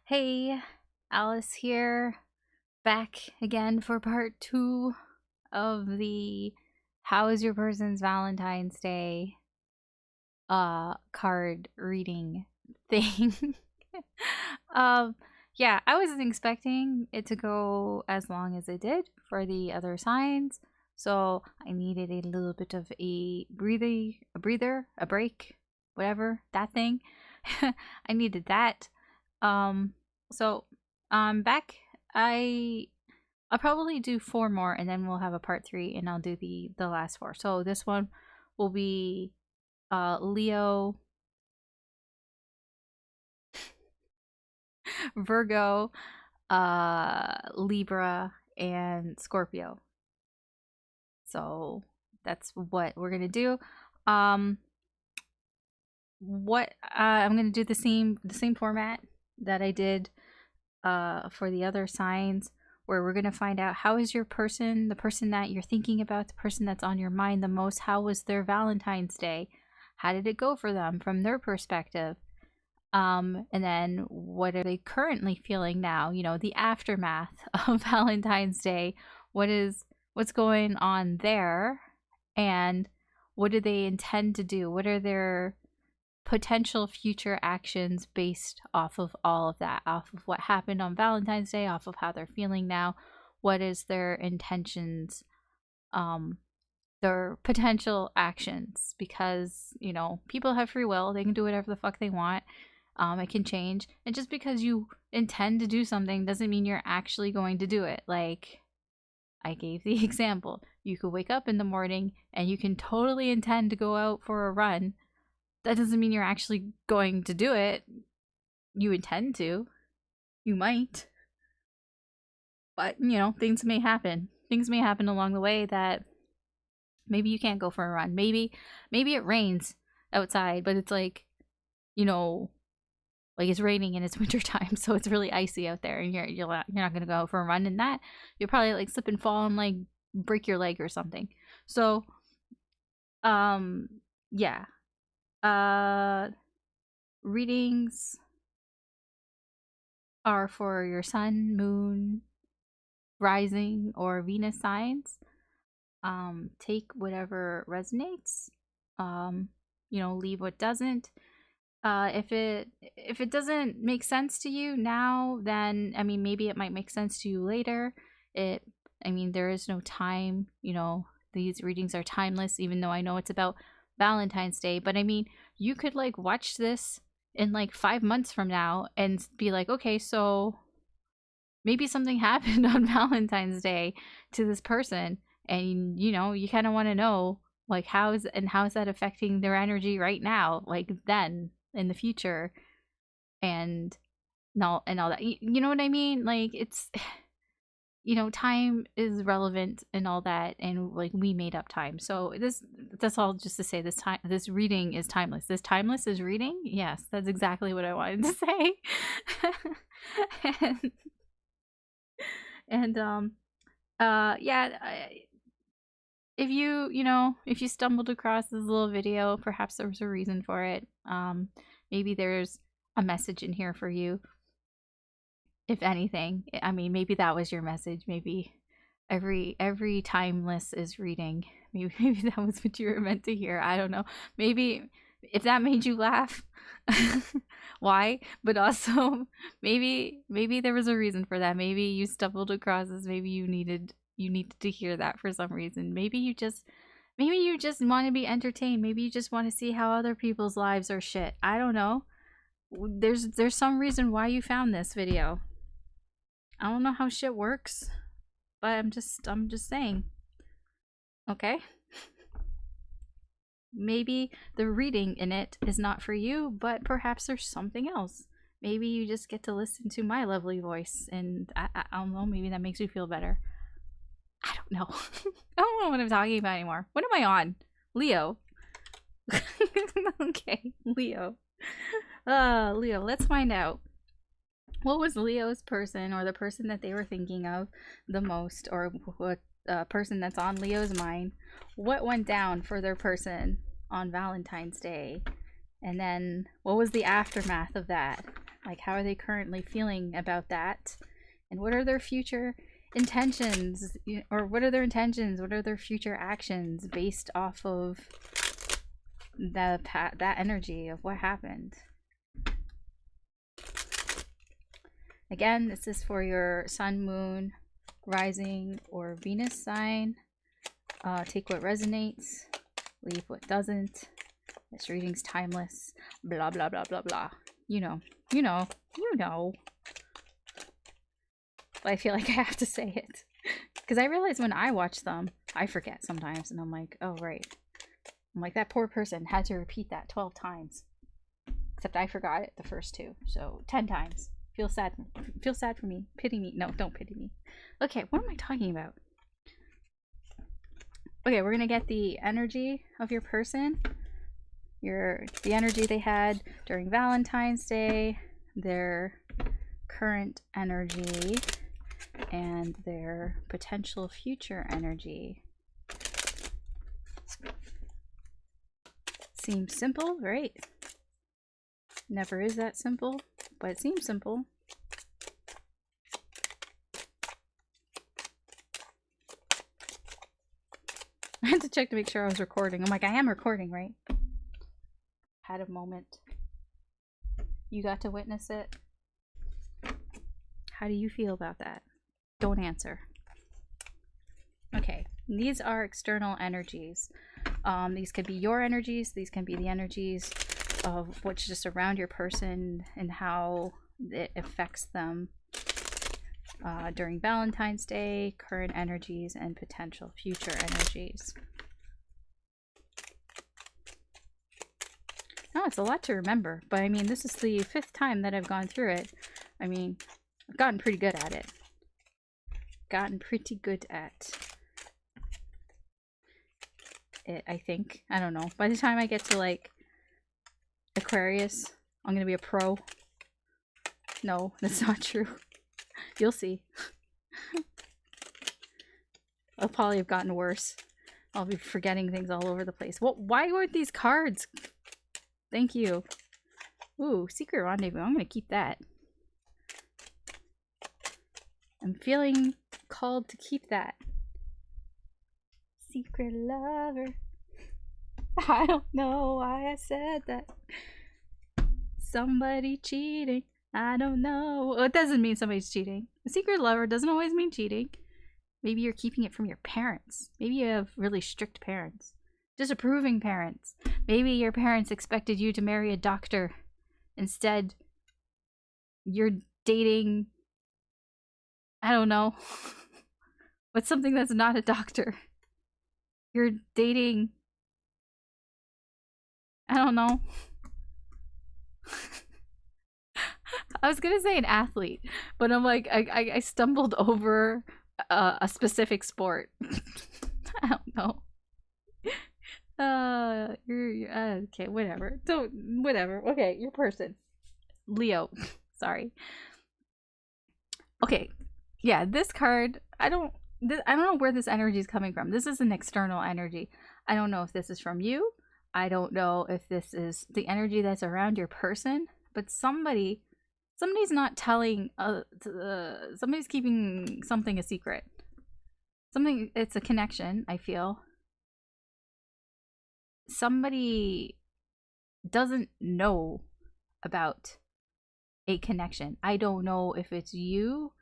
Hey, Alice here, back again for part 2 of the How is Your Person's Valentine's Day card reading thing. um yeah, I wasn't expecting it to go as long as it did for the other signs, so I needed a little bit of a breather, a break, whatever, that thing. I needed that. Um, so back. I'll probably do 4 more, and then we'll have a part 3, and I'll do the last 4. So this one will be Leo, Virgo, Libra, and Scorpio. So that's what we're gonna do. Um, what I'm gonna do the same format that I did for the other signs, where we're going to find out how is your person, the person that you're thinking about, the person that's on your mind the most, how was their Valentine's Day? How did it go for them from their perspective? And then what are they currently feeling now? You know, the aftermath of Valentine's Day. What's going on there? And what do they intend to do? What are their potential future actions based off of all of that, off of what happened on Valentine's Day, off of how they're feeling now? What is their intentions, their potential actions? Because, you know, people have free will, they can do whatever the fuck they want. It can change, and just because you intend to do something doesn't mean you're actually going to do it. Like I gave the example, you could wake up in the morning and you can totally intend to go out for a run. That doesn't mean you're actually going to do it. You intend to. You might. But, you know, things may happen. Things may happen along the way that maybe you can't go for a run. Maybe it rains outside, but it's like, you know, like it's raining and it's wintertime, so it's really icy out there, and you're not gonna go out for a run in that. You'll probably like slip and fall and like break your leg or something. So yeah. Readings are for your sun, moon, rising, or Venus signs. Take whatever resonates. You know, leave what doesn't. If it doesn't make sense to you now, then I mean maybe it might make sense to you later. I mean, there is no time, you know, these readings are timeless, even though I know it's about Valentine's Day. But I mean, you could like watch this in like 5 months from now and be like, okay, so maybe something happened on Valentine's Day to this person, and you know, you kind of want to know like how's that affecting their energy right now, like then in the future, and all that. You know what I mean? Like it's you know, time is relevant and all that, and like we made up time. So that's all just to say this reading is timeless. This timeless is reading. Yes, that's exactly what I wanted to say. and, and yeah, if you stumbled across this little video, perhaps there was a reason for it. Maybe there's a message in here for you. If anything, I mean, maybe that was your message. Maybe every timeless is reading. Maybe that was what you were meant to hear. I don't know. Maybe if that made you laugh, why? But also maybe there was a reason for that. Maybe you stumbled across this. Maybe you needed to hear that for some reason. Maybe you just want to be entertained. Maybe you just want to see how other people's lives are shit. I don't know. There's some reason why you found this video. I don't know how shit works, but I'm just saying. Okay? Maybe the reading in it is not for you, but perhaps there's something else. Maybe you just get to listen to my lovely voice, and I don't know, maybe that makes you feel better. I don't know. I don't know what I'm talking about anymore. What am I on? Leo. Okay, Leo. Leo, let's find out. What was Leo's person, or the person that they were thinking of the most, or what person that's on Leo's mind? What went down for their person on Valentine's Day? And then what was the aftermath of that? Like, how are they currently feeling about that? And what are their future intentions? Or what are their intentions? What are their future actions based off of that energy of what happened? Again, this is for your sun, moon, rising, or Venus sign. Take what resonates, leave what doesn't. This reading's timeless. Blah, blah, blah, blah, blah. You know. But I feel like I have to say it. Because I realize when I watch them, I forget sometimes. And I'm like, oh, right. I'm like, that poor person had to repeat that 12 times. Except I forgot it the first 2. So 10 times. Feel sad for me. Pity me. No, don't pity me. Okay, what am I talking about? Okay, we're gonna get the energy of your person. The energy they had during Valentine's Day, their current energy, and their potential future energy. Seems simple, right? Never is that simple, but it seems simple. I had to check to make sure I was recording. I'm like, I am recording, right? Had a moment. You got to witness it. How do you feel about that? Don't answer. Okay, these are external energies. These could be your energies. These can be the energies of what's just around your person and how it affects them during Valentine's Day, current energies, and potential future energies. Oh, it's a lot to remember, but I mean, this is the 5th time that I've gone through it. I mean, I've gotten pretty good at it. I think. I don't know. By the time I get to, like, Aquarius, I'm gonna be a pro. No, that's not true. You'll see. I'll probably have gotten worse. I'll be forgetting things all over the place. Why weren't these cards? Thank you. Ooh, Secret Rendezvous. I'm gonna keep that. I'm feeling called to keep that. Secret lover. I don't know why I said that. Somebody cheating. I don't know. Well, it doesn't mean somebody's cheating. A secret lover doesn't always mean cheating. Maybe you're keeping it from your parents. Maybe you have really strict parents. Disapproving parents. Maybe your parents expected you to marry a doctor. Instead, you're dating... I don't know. What's something that's not a doctor? You're dating... I don't know. I was gonna say an athlete, but I'm like, I stumbled over a specific sport. I don't know. You're okay, whatever. Whatever. Okay, your person. Leo. Sorry. Okay. Yeah, this card, I don't know where this energy is coming from. This is an external energy. I don't know if this is from you. I don't know if this is the energy that's around your person, but somebody's not telling somebody's keeping something a secret. It's a connection, I feel. Somebody doesn't know about a connection. I don't know if it's you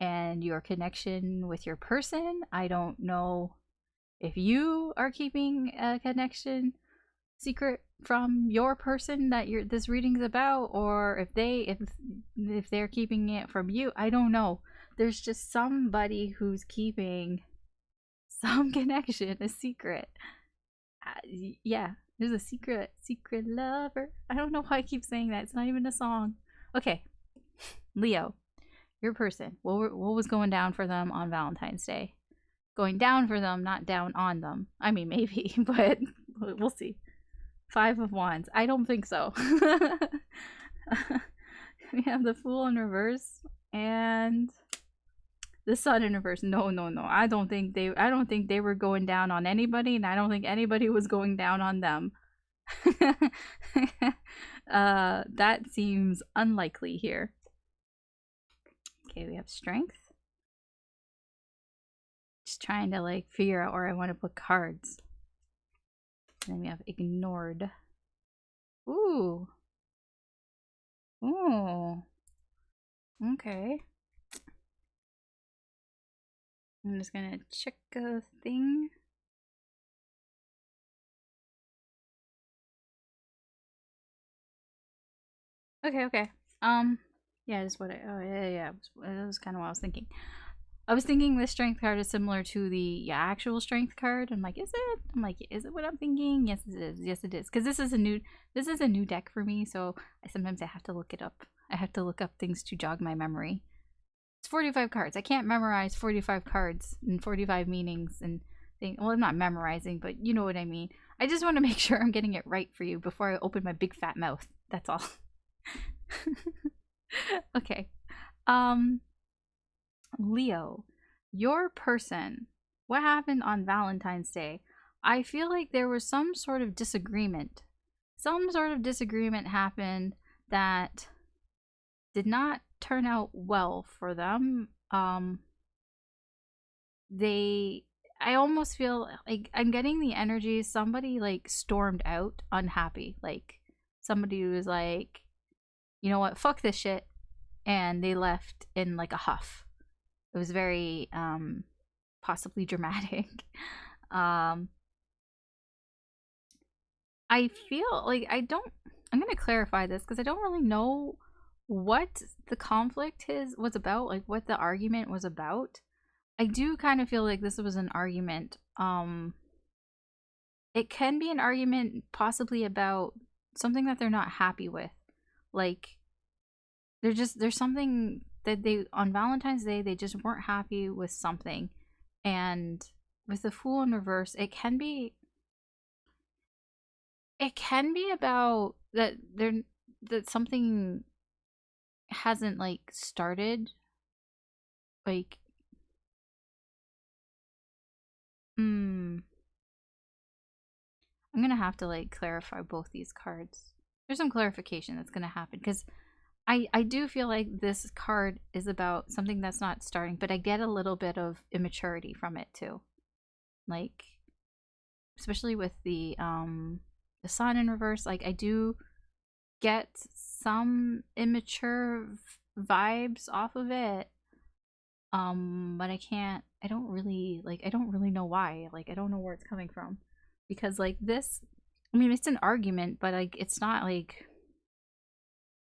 and your connection with your person. I don't know if you are keeping a connection secret from your person that this reading's about, or if they're keeping it from you. I don't know. There's just somebody who's keeping some connection a secret. Yeah, there's a secret lover. I don't know why I keep saying that. It's not even a song. Okay, Leo, your person. What was going down for them on Valentine's Day? Going down for them, not down on them. I mean, maybe, but we'll see. 5 of Wands. I don't think so. We have the Fool in reverse and the Sun in reverse. No. I don't think they were going down on anybody, and I don't think anybody was going down on them. That seems unlikely here. Okay, we have strength. Just trying to like figure out where I want to put cards. And then we have ignored. Ooh. Ooh. Okay. I'm just gonna check a thing. Okay. Yeah, that's what yeah. That was kind of what I was thinking. I was thinking this strength card is similar to the actual strength card. I'm like, is it? I'm like, is it what I'm thinking? Yes, it is. Yes, it is. Because this is a new deck for me, so sometimes I have to look it up. I have to look up things to jog my memory. It's 45 cards. I can't memorize 45 cards and 45 meanings and things. Well, I'm not memorizing, but you know what I mean. I just want to make sure I'm getting it right for you before I open my big fat mouth. That's all. Okay. Leo, your person. What happened on Valentine's Day? I feel like there was some sort of disagreement. Some sort of disagreement happened that did not turn out well for them. I almost feel like I'm getting the energy somebody like stormed out unhappy. Like somebody was like, you know what, fuck this shit, and they left in like a huff. It was very possibly dramatic. I feel like I'm gonna clarify this because I don't really know what the conflict was about, like what the argument was about. I do kind of feel like this was an argument. It can be an argument possibly about something that they're not happy with. Like there's something that they on Valentine's Day they just weren't happy with something. And with the Fool in reverse, it can be about that something hasn't like started, like I'm gonna have to like clarify both these cards. There's some clarification that's gonna happen because I do feel like this card is about something that's not starting, but I get a little bit of immaturity from it too. Like especially with the sun in reverse, like I do get some immature vibes off of it. But I don't really know why. Like I don't know where it's coming from. Because like this, I mean it's an argument, but like it's not like,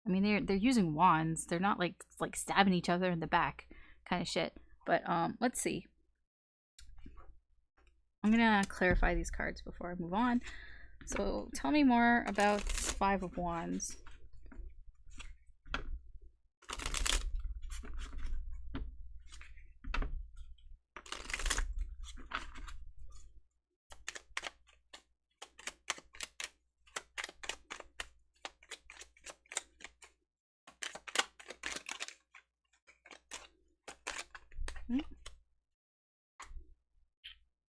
I mean they're using wands. They're not like stabbing each other in the back kind of shit. But let's see. I'm gonna clarify these cards before I move on. So tell me more about Five of Wands.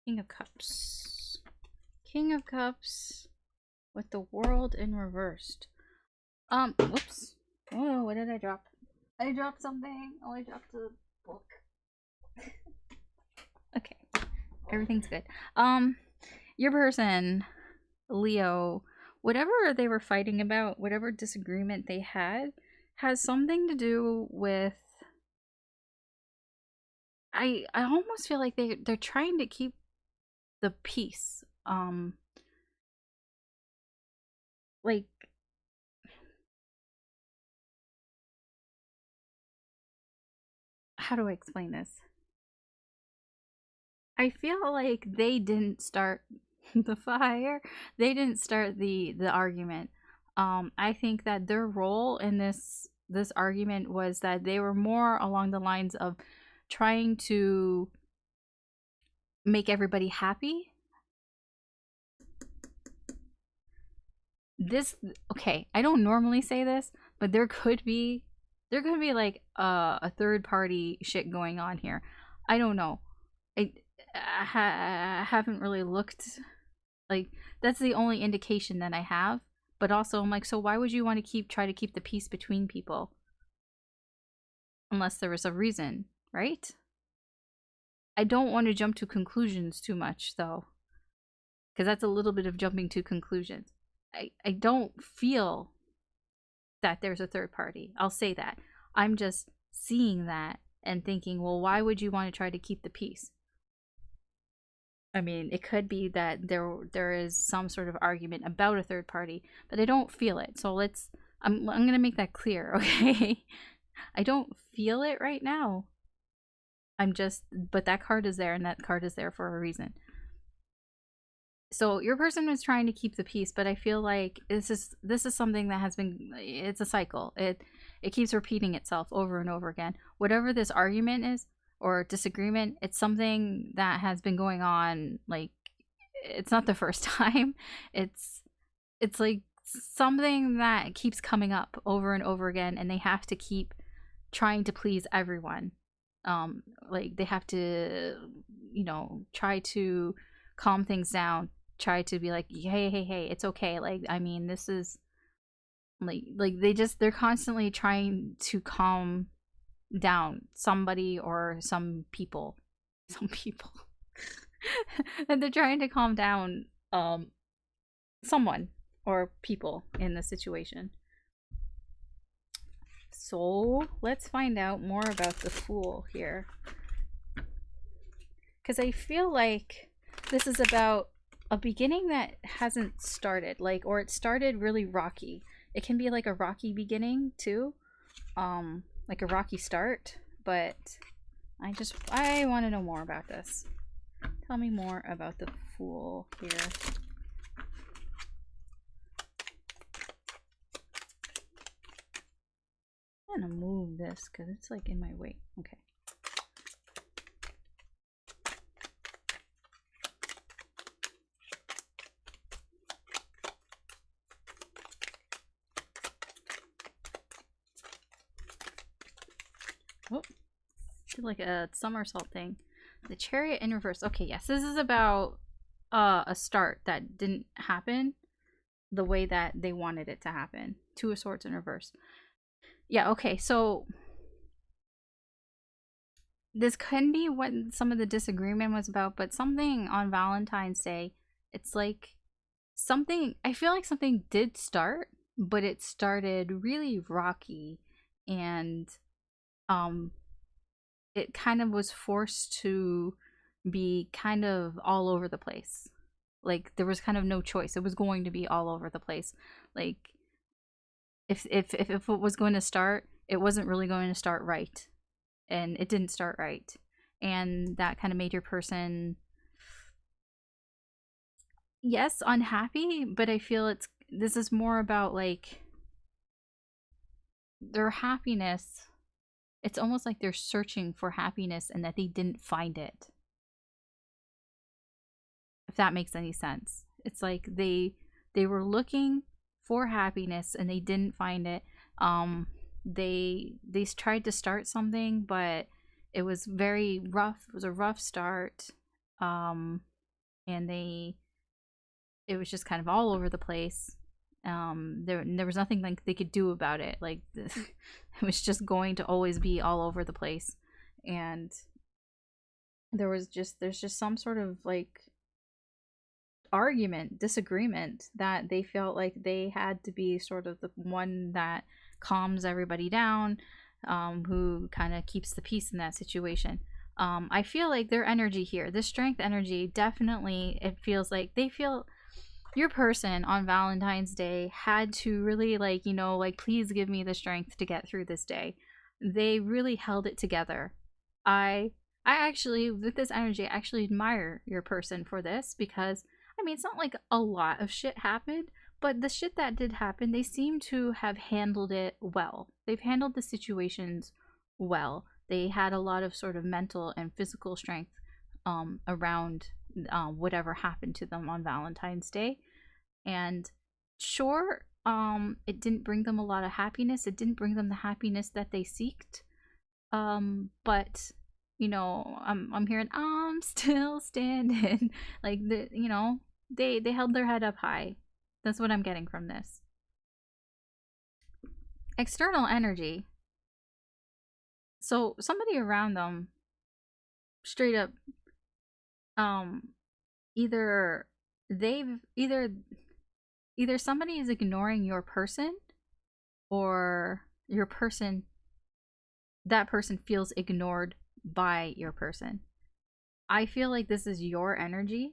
King of Cups. King of Cups with the World in reversed. Whoops. Whoa, what did I drop? I dropped something. Oh, I dropped a book. Okay. Everything's good. Your person, Leo, whatever they were fighting about, whatever disagreement they had, has something to do with I almost feel like they're trying to keep the peace. Like how do I explain this? I feel like they didn't start the fire. They didn't start the argument. I think that their role in this argument was that they were more along the lines of trying to make everybody happy. This okay, I don't normally say this, but there could be like a third party shit going on here. I don't know. I haven't really looked. Like that's the only indication that I have. But also, I'm like, so why would you want to try to keep the peace between people? Unless there was a reason, right? I don't want to jump to conclusions too much, though. Because that's a little bit of jumping to conclusions. I don't feel that there's a third party. I'll say that. I'm just seeing that and thinking, well, why would you want to try to keep the peace? I mean, it could be that there is some sort of argument about a third party, but I don't feel it. So I'm going to make that clear, okay? I don't feel it right now. But that card is there, and that card is there for a reason. So your person is trying to keep the peace, but I feel like this is something that has been, it's a cycle. It keeps repeating itself over and over again. Whatever this argument is or disagreement, it's something that has been going on. Like, it's not the first time. It's like something that keeps coming up over and over again, and they have to keep trying to please everyone. Like, they have to, try to calm things down, try to be like, hey, it's okay. Like, I mean, this is like they're constantly trying to calm down somebody or some people and they're trying to calm down someone or people in the situation. So let's find out more about the Fool here, because I feel like this is about a beginning that hasn't started, like, or it started really rocky. It can be like a rocky beginning too, like a rocky start, but I want to know more about this. Tell me more about the Fool here. I'm gonna move this because it's like in my way. Okay. Oh, do like a somersault thing. The Chariot in reverse. Okay, yes, this is about a start that didn't happen the way that they wanted it to happen. Two of Swords in reverse. Yeah, okay, so this can be what some of the disagreement was about, but something on Valentine's Day, it's like something, I feel like something did start, but it started really rocky, and it kind of was forced to be kind of all over the place. Like, there was kind of no choice. It was going to be all over the place. Like, if it was going to start, it wasn't really going to start right, and it didn't start right, and that kind of made your person, yes, unhappy. But I feel this is more about like their happiness. It's almost like they're searching for happiness and that they didn't find it, if that makes any sense. It's like they were looking for happiness and they didn't find it. They tried to start something, but it was very rough. It was a rough start. And it was just kind of all over the place. There was nothing like they could do about it. Like, it was just going to always be all over the place. And there's just some sort of like argument, disagreement, that they felt like they had to be sort of the one that calms everybody down, who kind of keeps the peace in that situation. I feel like their energy here, the strength energy, definitely, it feels like they feel your person on Valentine's Day had to really, like, please give me the strength to get through this day. They really held it together. I actually, with this energy, I actually admire your person for this, because I mean, it's not like a lot of shit happened, but the shit that did happen, they seem to have handled it well. They've handled the situations well. They had a lot of sort of mental and physical strength around whatever happened to them on Valentine's Day. And sure, it didn't bring them a lot of happiness. It didn't bring them the happiness that they seeked. But I'm hearing I'm still standing. Like, they held their head up high. That's what I'm getting from this. external energy. So somebody around them straight up either they've either somebody is ignoring your person, or your person, that person feels ignored by your person. I feel like this is your energy,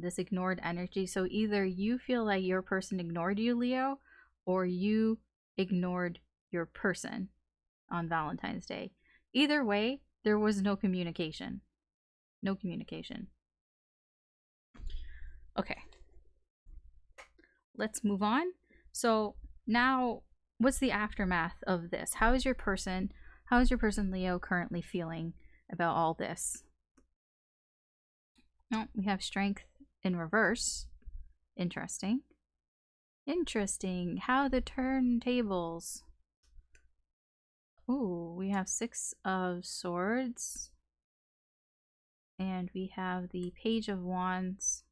this ignored energy. So either you feel like your person ignored you, Leo, or you ignored your person on Valentine's Day. Either way, there was no communication. No communication. Okay. Let's move on. So now, what's the aftermath of this? How is your person, Leo, currently feeling about all this? Oh, we have strength in reverse. Interesting. Interesting. How the turntables. Ooh, we have 6 of Swords. And we have the Page of Wands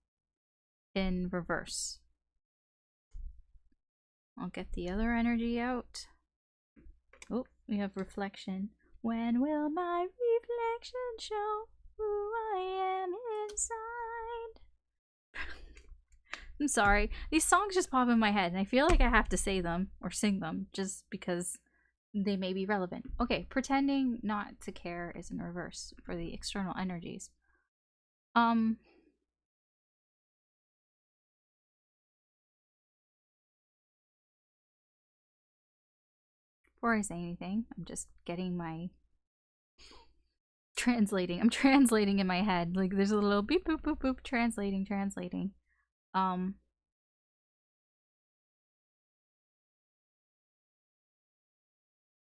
in reverse. I'll get the other energy out. Oh, we have Reflection. When will my reflection show who I am inside? I'm sorry. These songs just pop in my head, and I feel like I have to say them or sing them just because they may be relevant. Okay, pretending not to care is in reverse for the external energies. Before I say anything, I'm just getting my translating. I'm translating in my head. Like there's a little beep boop boop boop translating.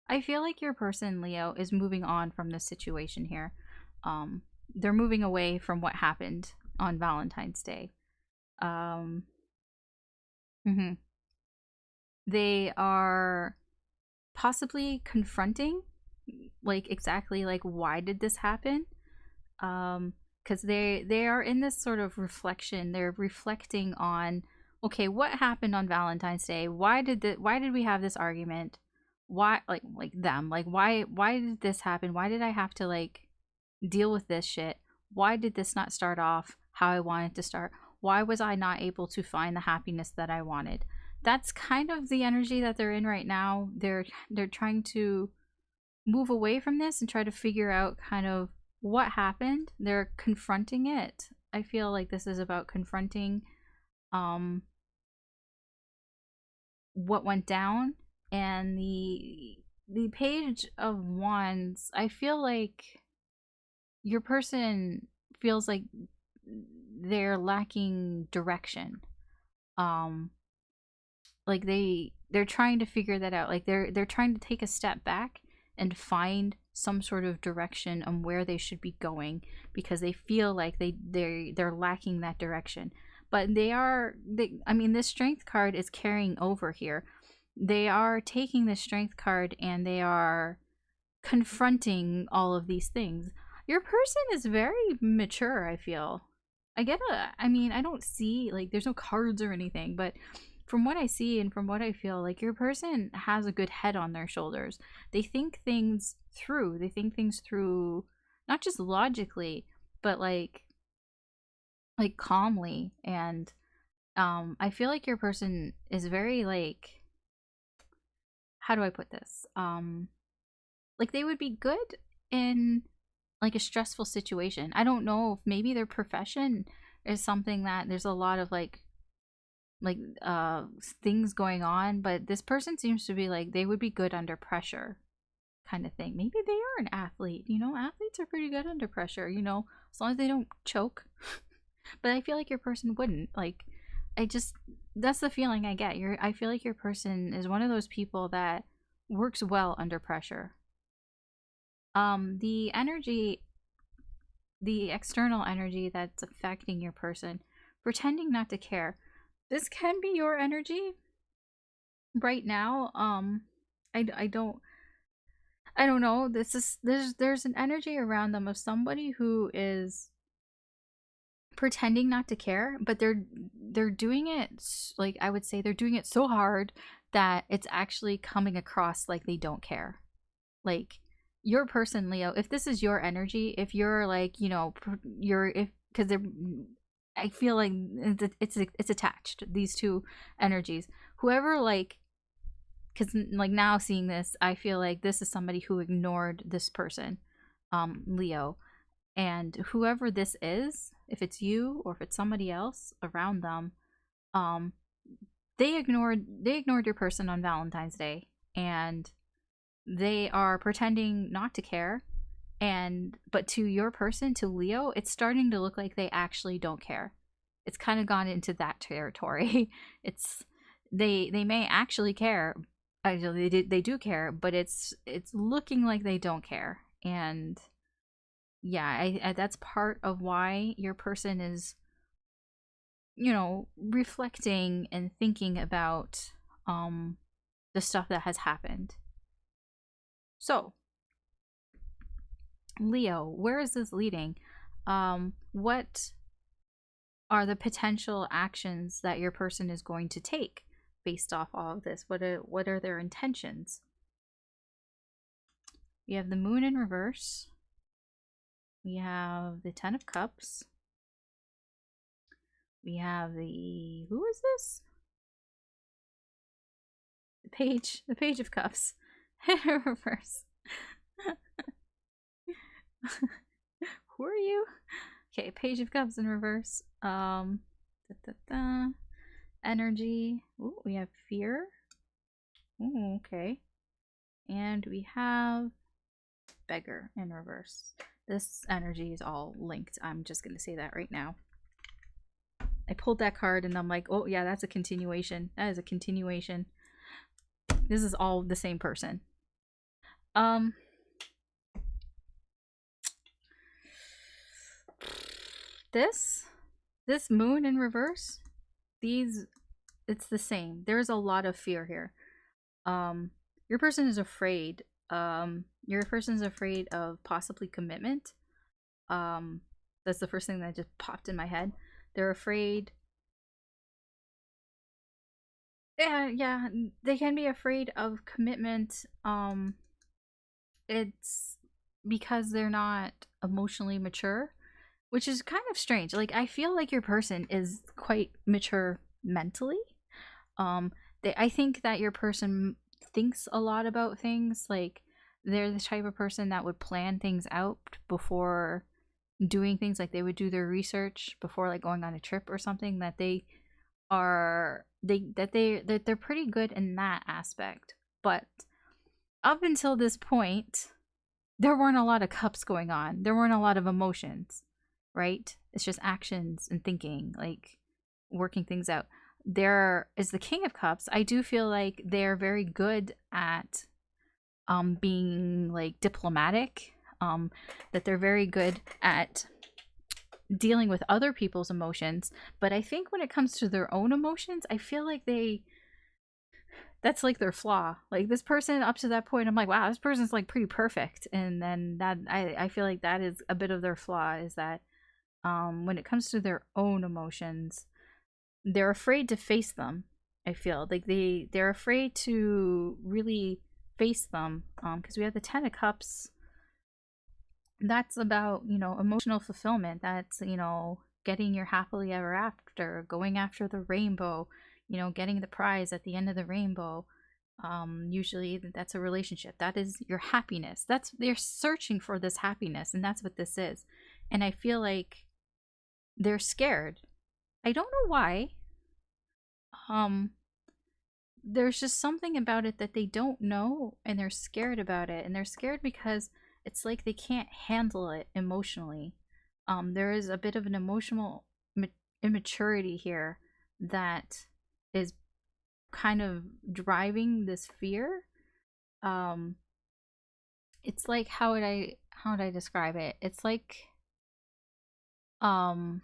I feel like your person, Leo, is moving on from this situation here. They're moving away from what happened on Valentine's Day. They are possibly confronting, like, exactly, like, why did this happen? Because they are in this sort of reflection. They're reflecting on, okay, what happened on Valentine's Day? Why did we have this argument? Why, like them, like, why did this happen? Why did I have to, like, deal with this shit? Why did this not start off how I wanted to start? Why was I not able to find the happiness that I wanted? That's kind of the energy that they're in right now. They're trying to move away from this and try to figure out kind of what happened. They're confronting it. I feel like this is about confronting what went down. And the Page of Wands, I feel like your person feels like they're lacking direction. Like they're trying to figure that out. Like they're trying to take a step back and find some sort of direction on where they should be going, because they feel like they're lacking that direction. But I mean, this Strength card is carrying over here. They are taking the Strength card and they are confronting all of these things. Your person is very mature, I feel. I mean, I don't see, like, there's no cards or anything, but from what I see and from what I feel, like, your person has a good head on their shoulders. They think things through. They think things through, not just logically, but like calmly. And I feel like your person is very, like, how do I put this? Like, they would be good in, like, a stressful situation. I don't know if maybe their profession is something that there's a lot of like things going on, but this person seems to be like they would be good under pressure, kind of thing. Maybe they are an athlete, you know. Athletes are pretty good under pressure, you know, as long as they don't choke. But I feel like your person wouldn't. Like, that's the feeling I get. I feel like your person is one of those people that works well under pressure. The energy, the external energy that's affecting your person, pretending not to care. This can be your energy right now. I don't know. There's an energy around them of somebody who is pretending not to care, but they're doing it, like, I would say they're doing it so hard that it's actually coming across like they don't care. Like your person, Leo, if this is your energy, if you're like, you know, you're, if, because they're, I feel like it's attached, these two energies. Whoever, like, because like now seeing this, I feel like this is somebody who ignored this person, Leo. And whoever this is, if it's you or if it's somebody else around them, um, they ignored your person on Valentine's Day, and they are pretending not to care. And but to your person, to Leo, it's starting to look like they actually don't care. It's kind of gone into that territory. It's they may actually care. Actually, they do care, but it's looking like they don't care. And yeah, that's part of why your person is, you know, reflecting and thinking about the stuff that has happened. So, Leo, where is this leading? What are the potential actions that your person is going to take based off all of this? What are their intentions? We have the moon in reverse. We have the 10 of cups. We have the, who is this? The page of cups in reverse. Who are you? Okay, page of cups in reverse. Energy. Ooh, we have fear. Ooh, okay. And we have beggar in reverse. This energy is all linked. I'm just gonna say that right now. I pulled that card and I'm like, oh yeah, that's a continuation. That is a continuation. This is all the same person. This moon in reverse, it's the same. There's a lot of fear here. Your person is afraid. Your person is afraid of possibly commitment. That's the first thing that just popped in my head. They're afraid. Yeah, they can be afraid of commitment. It's because they're not emotionally mature, which is kind of strange. Like, I feel like your person is quite mature mentally. I think that your person thinks a lot about things. Like, they're the type of person that would plan things out before doing things. Like, they would do their research before, like, going on a trip or something. That they're pretty good in that aspect. But up until this point, there weren't a lot of cups going on. There weren't a lot of emotions, right? It's just actions and thinking, like working things out. There is the King of Cups. I do feel like they're very good at being like diplomatic, that they're very good at dealing with other people's emotions. But I think when it comes to their own emotions, I feel like that's like their flaw. Like, this person up to that point, I'm like, wow, this person's like pretty perfect. And then that I feel like that is a bit of their flaw, is that when it comes to their own emotions, they're afraid to face them. I feel like they're afraid to really face them, because we have the 10 of cups. That's about, you know, emotional fulfillment. That's, you know, getting your happily ever after, going after the rainbow, you know, getting the prize at the end of the rainbow. Usually that's a relationship. That is your happiness. That's, they're searching for this happiness, and that's what this is. And I feel like they're scared. I don't know why. There's just something about it that they don't know, and they're scared about it. And they're scared because it's like they can't handle it emotionally. There is a bit of an emotional immaturity here that is kind of driving this fear. It's like, how would I describe it? It's like um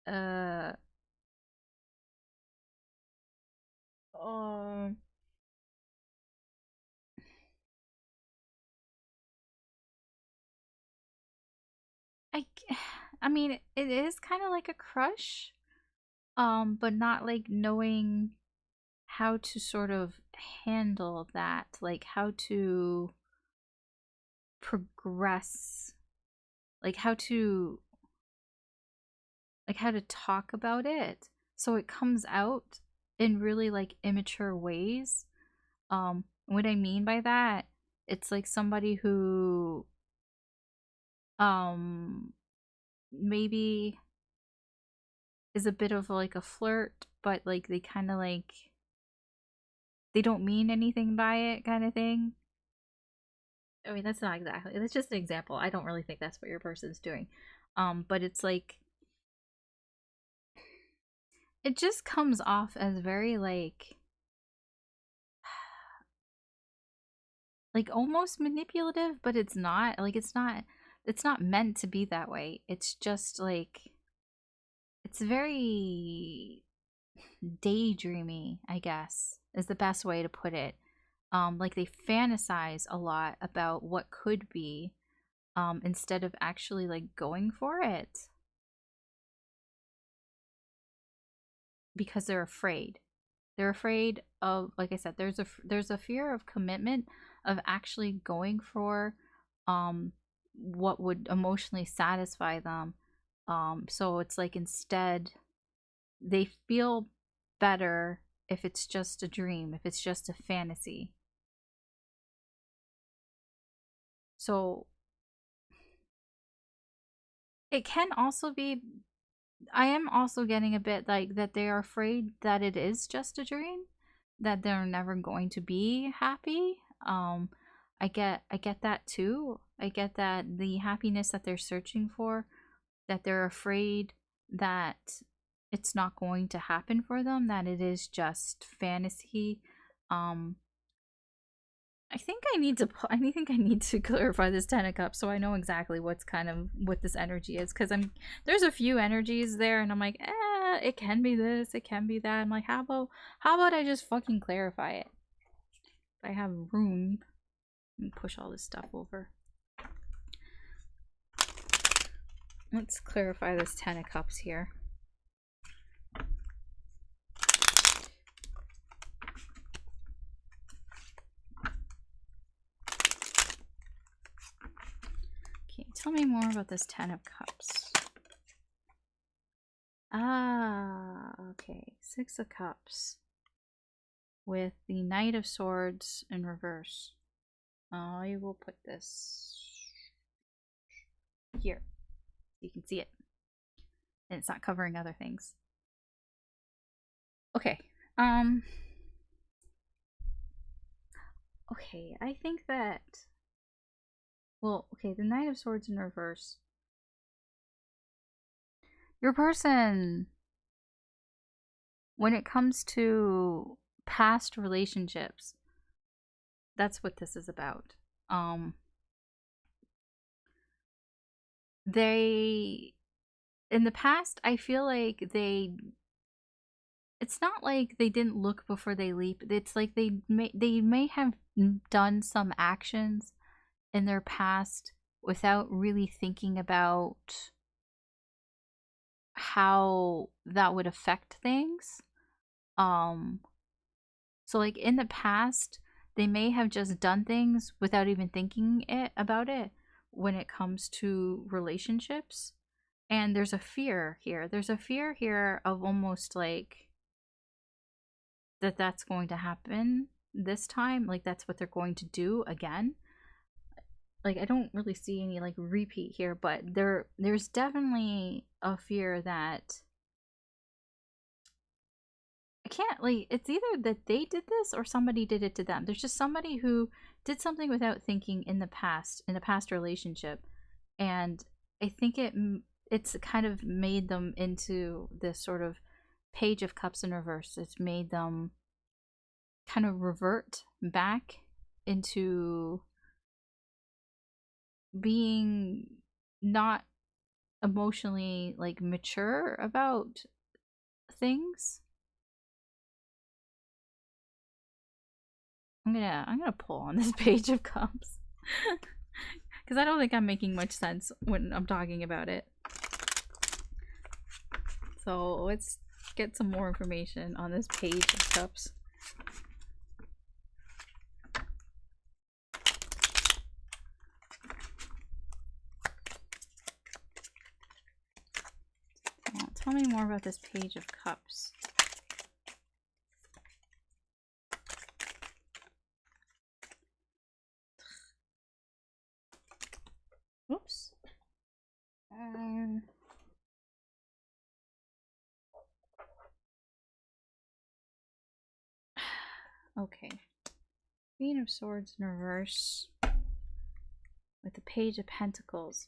uh um I I mean, it is kind of like a crush, but not like knowing. how to sort of handle that, like how to progress, like how to talk about it so it comes out in really like immature ways. What I mean by that, it's like somebody who maybe is a bit of like a flirt, but like they kind of like they don't mean anything by it kind of thing. I mean, that's not exactly, that's just an example. I don't really think that's what your person's doing. But it's like it just comes off as very like almost manipulative, but it's not. Like it's not meant to be that way. It's just like it's very daydreamy, I guess, is the best way to put it. Like they fantasize a lot about what could be, instead of actually like going for it because they're afraid. They're afraid of, like I said, there's a fear of commitment, of actually going for what would emotionally satisfy them. So it's like instead they feel better if it's just a dream, if it's just a fantasy. So it can also be, I am also getting a bit like that they are afraid that it is just a dream, that they're never going to be happy. I get that too. I get that the happiness that they're searching for, that they're afraid that it's not going to happen for them, that it is just fantasy. Um I think I need to clarify this 10 of cups so I know exactly what's kind of what this energy is, because there's a few energies there and I'm like, it can be this, it can be that. I'm like, how about I just fucking clarify it? If I have room, let me push all this stuff over. Let's clarify this 10 of cups here. Okay, tell me more about this 10 of cups. Ah, okay. 6 of cups with the Knight of Swords in reverse. I will put this here. You can see it. And it's not covering other things. Okay. Okay, I think that, well, okay, the Knight of Swords in reverse. Your person, when it comes to past relationships, that's what this is about. They, in the past, I feel like it's not like they didn't look before they leap. It's like they may have done some actions in their past without really thinking about how that would affect things. So like in the past, they may have just done things without even thinking about it when it comes to relationships. And there's a fear here. There's a fear here of almost like that's going to happen this time, like that's what they're going to do again. Like I don't really see any like repeat here, but there's definitely a fear that I can't, like, it's either that they did this or somebody did it to them. There's just somebody who did something without thinking in the past relationship, and I think it's kind of made them into this sort of Page of Cups in reverse. It's made them kind of revert back into being not emotionally like mature about things. I'm gonna pull on this Page of Cups because I don't think I'm making much sense when I'm talking about it. So let's get some more information on this Page of Cups. Tell me more about this Page of Cups. Oops. Okay. Queen of Swords in reverse with the Page of Pentacles.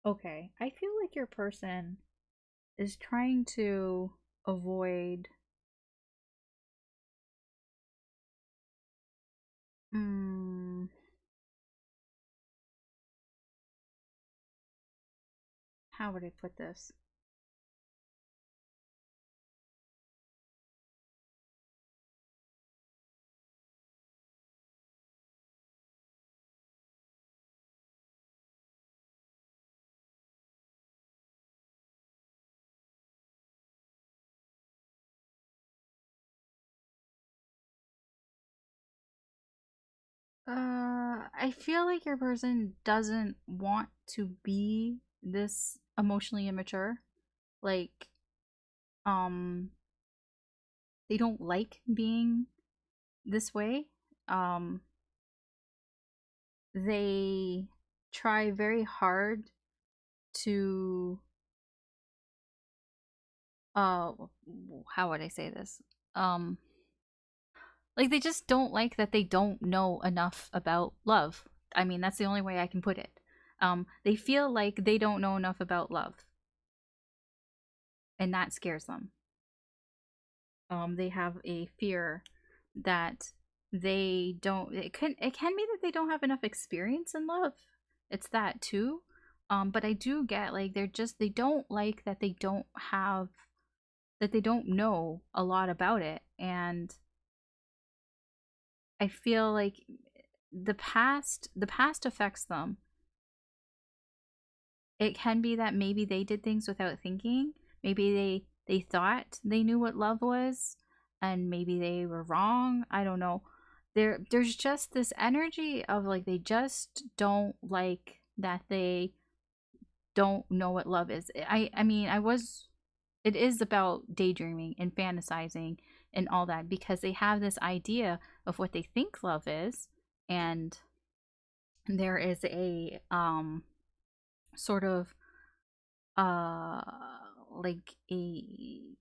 Okay, I feel like your person is trying to avoid how would I put this? I feel like your person doesn't want to be this emotionally immature. Like, they don't like being this way. They try very hard to, how would I say this? Like, they just don't like that they don't know enough about love. I mean, that's the only way I can put it. They feel like they don't know enough about love, and that scares them. They have a fear that they don't. It can be that they don't have enough experience in love. It's that too. But I do get, like, they don't like that they don't have, that they don't know a lot about it. And I feel like the past affects them. It can be that maybe they did things without thinking. Maybe they thought they knew what love was, and maybe they were wrong. I don't know. There's just this energy of, like, they just don't like that they don't know what love is. I mean, it is about daydreaming and fantasizing and all that, because they have this idea of what they think love is. And there is a sort of like a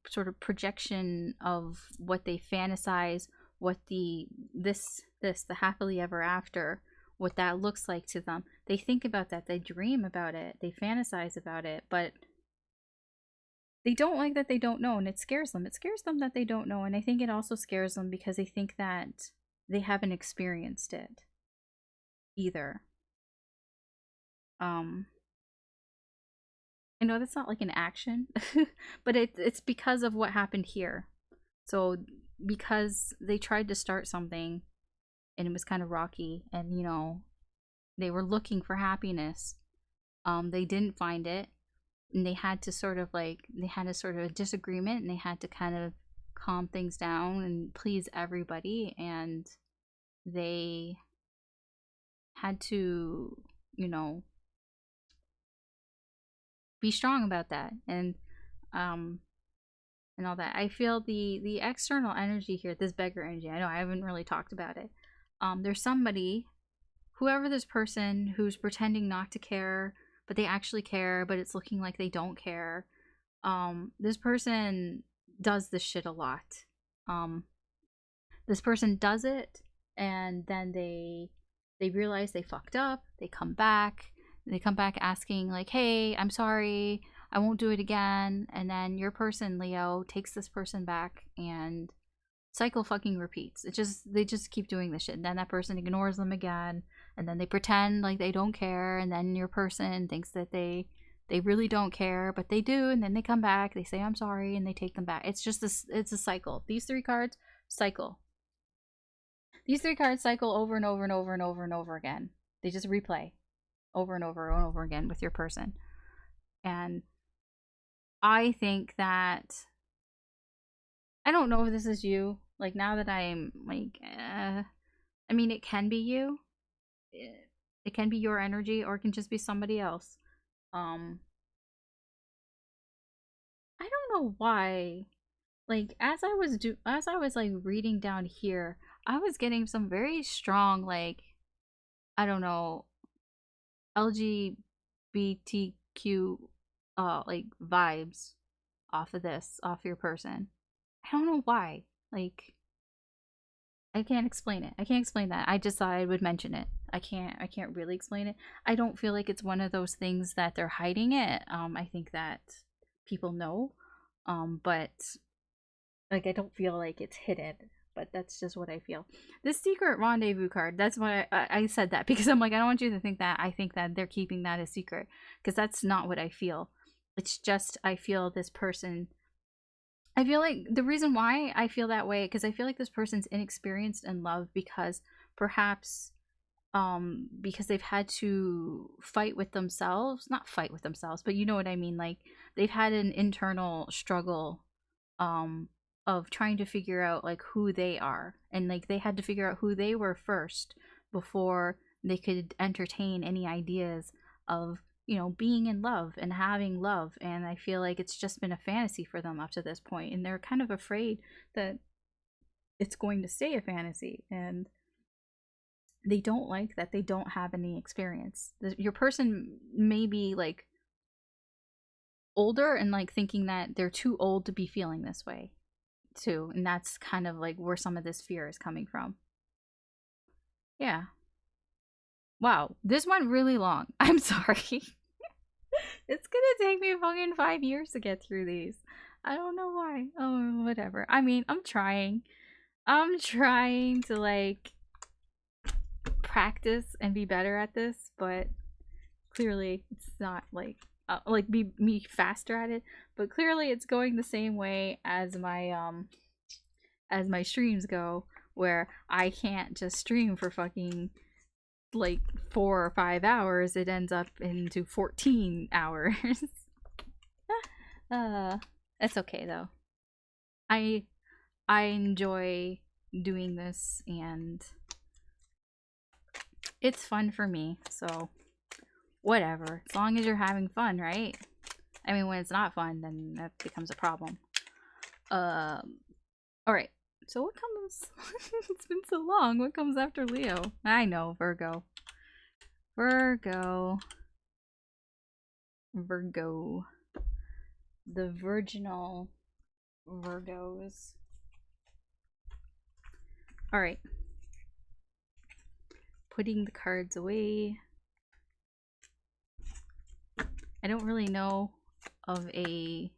sort of projection of what they fantasize, what the happily ever after, what that looks like to them. They think about that, they dream about it, they fantasize about it, but they don't like that they don't know, and it scares them. It scares them that they don't know, and I think it also scares them because they think that they haven't experienced it either. I know that's not like an action, but it's because of what happened here. So because they tried to start something and it was kind of rocky, and they were looking for happiness, they didn't find it, and they had to sort of a disagreement, and they had to kind of calm things down and please everybody, and they had to, be strong about that. And all that. I feel the external energy here, this beggar energy. I know I haven't really talked about it. There's somebody, whoever this person, who's pretending not to care, but they actually care, but it's looking like they don't care. This person does this shit a lot. This person does it, and then they realize they fucked up. They come back. They come back asking, like, "Hey, I'm sorry. I won't do it again." And then your person, Leo, takes this person back, and cycle fucking repeats. They just keep doing this shit. And then that person ignores them again, and then they pretend like they don't care, and then your person thinks that they really don't care, but they do, and then they come back, they say I'm sorry, and they take them back. It's just this, it's a cycle. These three cards cycle. These three cards cycle over and over and over and over and over again. They just replay over and over and over again with your person. And I think that, I don't know if this is you. Like, now that I'm like, I I mean, it can be you. It can be your energy, or it can just be somebody else. I don't know why. Like as I was like reading down here, I was getting some very strong, like, I don't know, LGBTQ like vibes off of this, off your person. I don't know why. Like, I can't explain it. I can't explain that. I just thought I would mention it. I can't really explain it. I don't feel like it's one of those things that they're hiding it. I think that people know. But like, I don't feel like it's hidden. But that's just what I feel. This secret rendezvous card, that's why I said that, because I'm like, I don't want you to think that I think that they're keeping that a secret, because that's not what I feel. It's just, I feel this person, I feel like the reason why I feel that way, because I feel like this person's inexperienced in love, because perhaps because they've had to fight with themselves, not fight with themselves, but you know what I mean, like they've had an internal struggle of trying to figure out like who they are, and like they had to figure out who they were first before they could entertain any ideas of, you know, being in love and having love. And I feel like it's just been a fantasy for them up to this point, and they're kind of afraid that it's going to stay a fantasy, and they don't like that they don't have any experience. Your person may be like older and like thinking that they're too old to be feeling this way too, and that's kind of like where some of this fear is coming from. Yeah. Wow, this went really long. I'm sorry. It's gonna take me fucking 5 years to get through these. I don't know why. Oh, whatever. I mean, I'm trying. I'm trying to like practice and be better at this, but clearly it's not like be me faster at it, but clearly it's going the same way as my streams go, where I can't just stream for fucking like 4 or 5 hours. It ends up into 14 hours. It's okay though. I enjoy doing this, and it's fun for me, so whatever. As long as you're having fun, right? I mean, when it's not fun, then that becomes a problem. Alright. So what comes... It's been so long. What comes after Leo? I know, Virgo. Virgo. Virgo. The virginal Virgos. Alright. Putting the cards away. I don't really know of a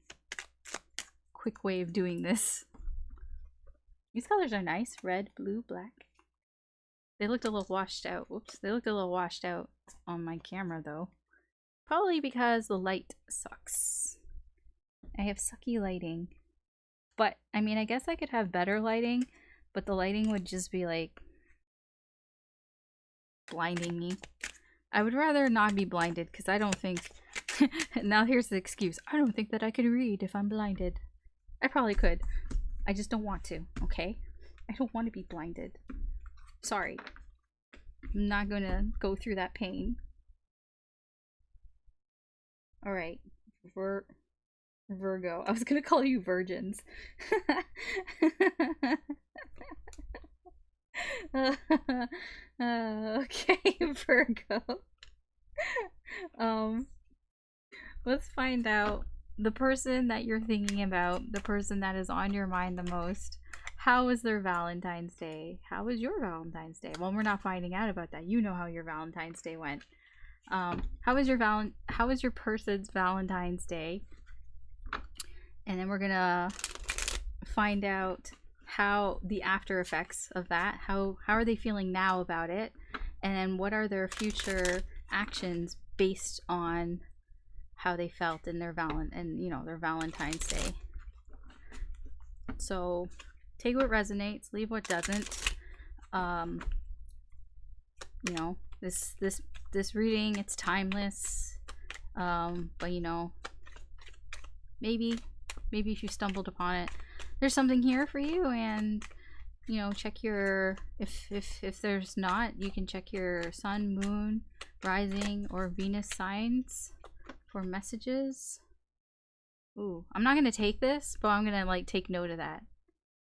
quick way of doing this. These colors are nice. Red, blue, black. They looked a little washed out. Whoops. They looked a little washed out on my camera though. Probably because the light sucks. I have sucky lighting. But, I mean, I guess I could have better lighting, but the lighting would just be like blinding me. I would rather not be blinded, because I don't think... Now here's the excuse. I don't think that I could read if I'm blinded. I probably could. I just don't want to, okay? I don't want to be blinded. Sorry. I'm not gonna go through that pain. Alright. Virgo. I was gonna call you virgins. Okay, Virgo. Let's find out the person that you're thinking about, the person that is on your mind the most. How was their Valentine's Day? How was your Valentine's Day? Well, we're not finding out about that. You know how your Valentine's Day went. How was your person's Valentine's Day? And then we're gonna find out how the after effects of that, how are they feeling now about it, and then what are their future actions based on how they felt in their their Valentine's Day. So take what resonates, leave what doesn't. You know, this reading, it's timeless. But you know, maybe if you stumbled upon it, there's something here for you, and you know, check your, if there's not, you can check your sun, moon, rising, or Venus signs for messages. Ooh, I'm not gonna take this, but I'm gonna like take note of that.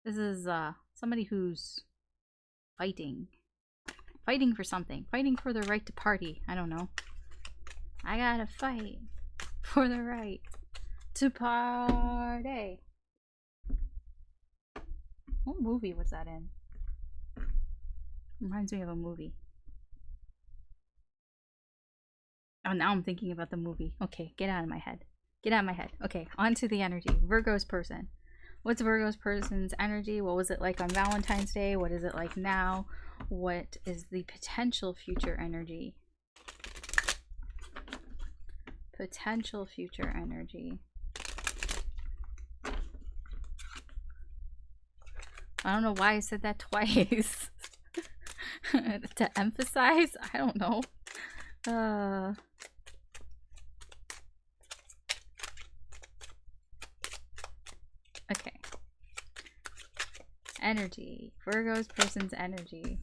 This is somebody who's fighting for something, fighting for the right to party. I don't know. I gotta fight for the right to party. What movie was that in? Reminds me of a movie. Oh, now I'm thinking about the movie. Okay, get out of my head. Get out of my head. Okay, on to the energy. Virgo's person. What's Virgo's person's energy? What was it like on Valentine's Day? What is it like now? What is the potential future energy? Potential future energy. I don't know why I said that twice. To emphasize? I don't know. Okay. Energy. Virgo's person's energy.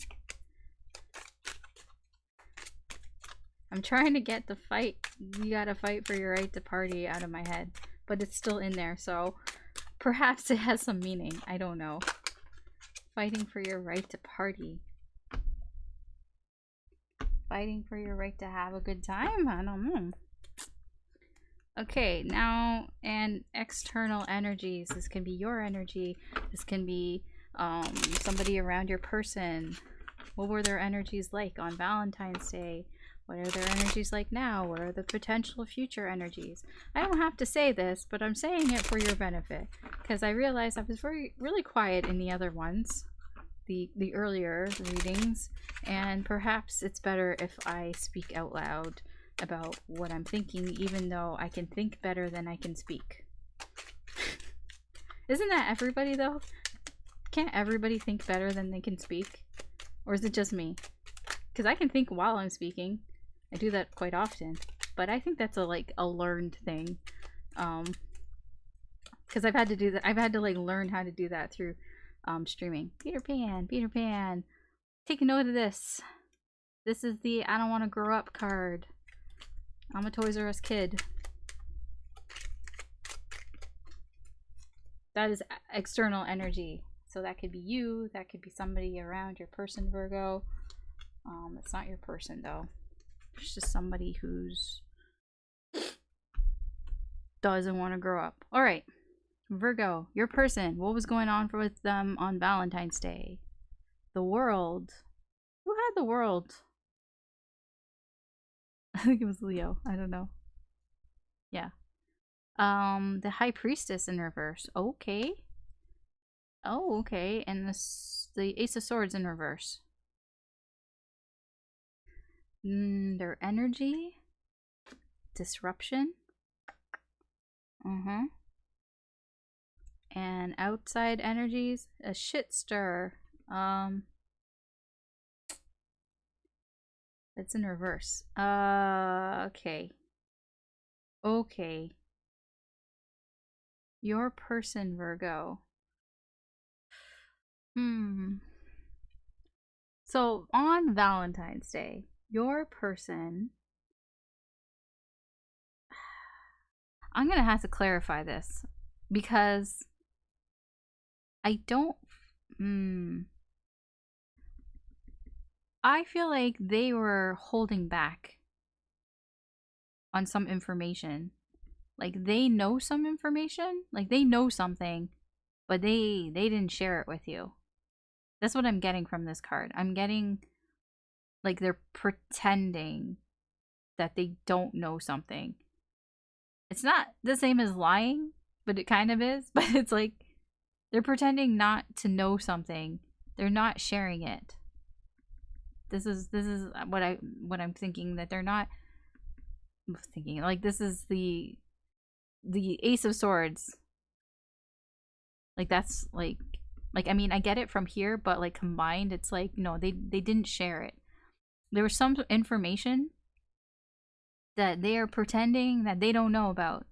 I'm trying to get the fight. You gotta fight for your right to party out of my head. But it's still in there, so perhaps it has some meaning. I don't know. Fighting for your right to party. Fighting for your right to have a good time? I don't know. Okay, now, and external energies. This can be your energy. This can be somebody around your person. What were their energies like on Valentine's Day? What are their energies like now? What are the potential future energies? I don't have to say this, but I'm saying it for your benefit. Because I realized I was really quiet in the other ones. The earlier readings. And perhaps it's better if I speak out loud about what I'm thinking, even though I can think better than I can speak. Isn't that everybody, though? Can't everybody think better than they can speak? Or is it just me? Because I can think while I'm speaking. I do that quite often. But I think that's a learned thing. Because I've had to do that. I've had to learn how to do that through streaming. Peter Pan. Take a note of this. This is the I don't want to grow up card. I'm a Toys R Us kid. That is external energy. So that could be you. That could be somebody around your person, Virgo. It's not your person, though. It's just somebody who's doesn't want to grow up. All right. Virgo, your person. What was going on with them on Valentine's Day? The World. Who had the World? I think it was Leo. I don't know. Yeah. The High Priestess in reverse. Okay. Oh, okay. And the Ace of Swords in reverse. Their energy. Disruption. And outside energies. A shit stir. It's in reverse. Okay. Okay. Your person, Virgo. So, on Valentine's Day, your person... I'm gonna have to clarify this. Because... I don't... I feel like they were holding back on some information. Like, they know some information. Like, they know something, but they didn't share it with you. That's what I'm getting from this card. I'm getting, like, they're pretending that they don't know something. It's not the same as lying, but it kind of is. But it's like, they're pretending not to know something. They're not sharing it. This is what I'm thinking, that they're not thinking. Like, this is the Ace of Swords. Like, that's like I mean, I get it from here, but like combined, it's like, no, they didn't share it. There was some information that they are pretending that they don't know about.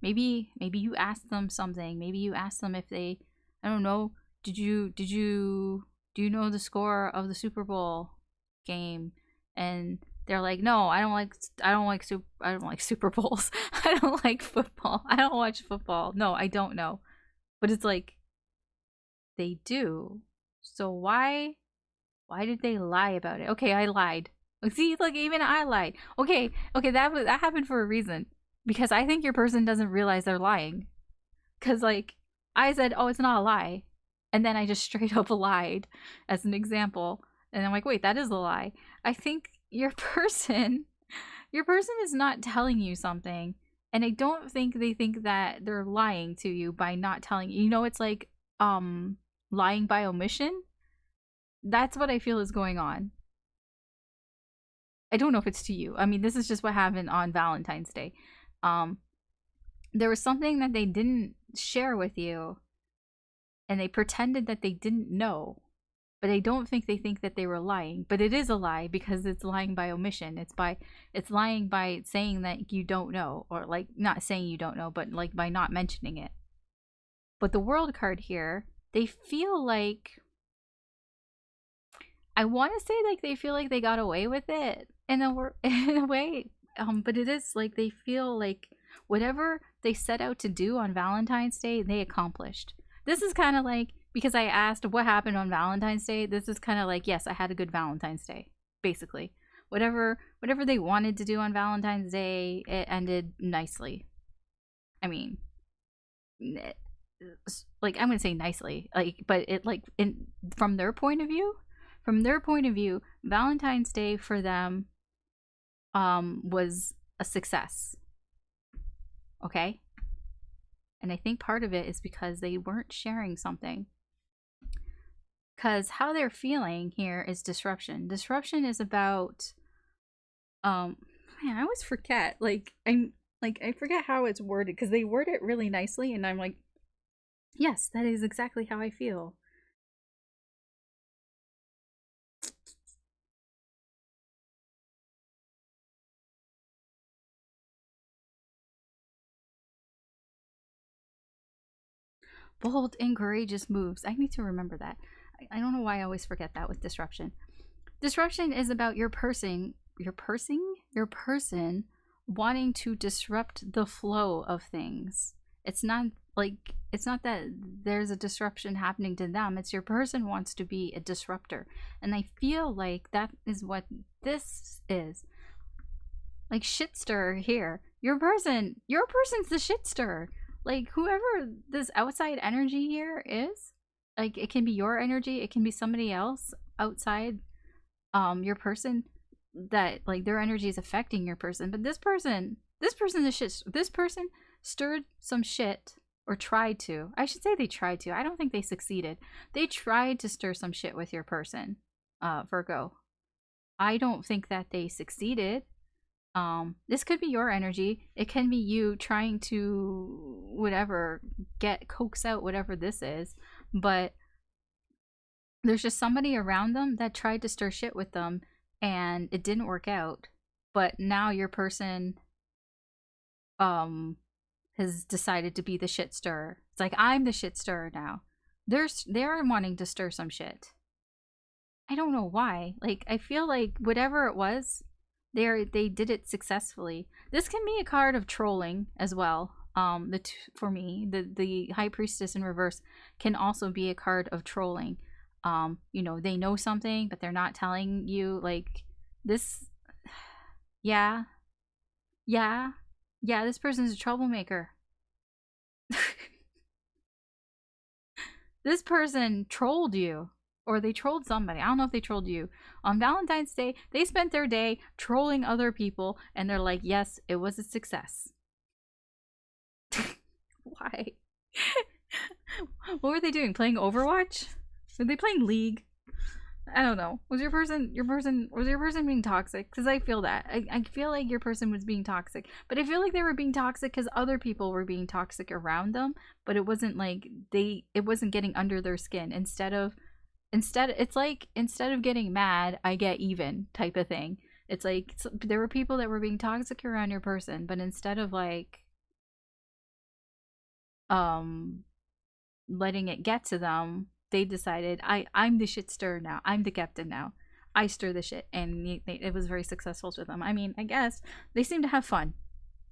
Maybe you asked them something. Maybe you asked them if they, I don't know, do you know the score of the Super Bowl game? And they're like, no, I don't like Super Bowls. I don't like football. I don't watch football. No, I don't know. But it's like they do. So why did they lie about it? Okay, I lied. See, like even I lied. Okay, that happened for a reason. Because I think your person doesn't realize they're lying. Cause like I said, oh, it's not a lie. And then I just straight up lied as an example. And I'm like, wait, that is a lie. I think your person is not telling you something. And I don't think they think that they're lying to you by not telling you. You know, it's like lying by omission. That's what I feel is going on. I don't know if it's to you. I mean, this is just what happened on Valentine's Day. There was something that they didn't share with you, and they pretended that they didn't know. But I don't think they think that they were lying. But it is a lie because it's lying by omission. It's lying by saying that you don't know, or like not saying you don't know, but like by not mentioning it. But the World card here, they feel like, I want to say like they feel like they got away with it in a way. But it is like they feel like whatever they set out to do on Valentine's Day, they accomplished. This is kind of like, because I asked what happened on Valentine's Day, this is kind of like, yes, I had a good Valentine's Day, basically. Whatever they wanted to do on Valentine's Day, it ended nicely. I mean, like I'm gonna say nicely, like, but it like from their point of view, Valentine's Day for them was a success. Okay? And I think part of it is because they weren't sharing something. Because how they're feeling here is disruption. Disruption is about man, I always forget. I forget how it's worded because they word it really nicely and I'm like, yes, that is exactly how I feel. Bold and courageous moves. I need to remember that. I don't know why I always forget that with disruption. Disruption is about your person wanting to disrupt the flow of things. It's not that there's a disruption happening to them. It's your person wants to be a disruptor. And I feel like that is what this is. Like shit stir here. Your person's the shit stir. Like whoever this outside energy here is, like it can be your energy, it can be somebody else outside your person that like their energy is affecting your person. But this person is shit. This person stirred some shit, or tried to. I should say they tried to. I don't think they succeeded. They tried to stir some shit with your person, Virgo. I don't think that they succeeded. This could be your energy. It can be you trying to whatever, coax out whatever this is, but there's just somebody around them that tried to stir shit with them and it didn't work out. But now your person has decided to be the shit stirrer. It's like, I'm the shit stirrer now. They're wanting to stir some shit. I don't know why. Like I feel like whatever it was, they did it successfully. This can be a card of trolling as well. For me, the High Priestess in reverse can also be a card of trolling. You know, they know something but they're not telling you. Like this, yeah, this person's a troublemaker. This person trolled you. Or they trolled somebody. I don't know if they trolled you. On Valentine's Day, they spent their day trolling other people, and they're like, yes, it was a success. Why? What were they doing? Playing Overwatch? Were they playing League? I don't know. Was your person being toxic? Because I feel that. I feel like your person was being toxic. But I feel like they were being toxic because other people were being toxic around them. But it wasn't like it wasn't getting under their skin. It's like instead of getting mad, I get even type of thing. It's like there were people that were being toxic around your person, but instead of like letting it get to them, they decided I'm the shit stirrer now. I'm the captain now. I stir the shit, and it was very successful to them. I mean, I guess they seem to have fun.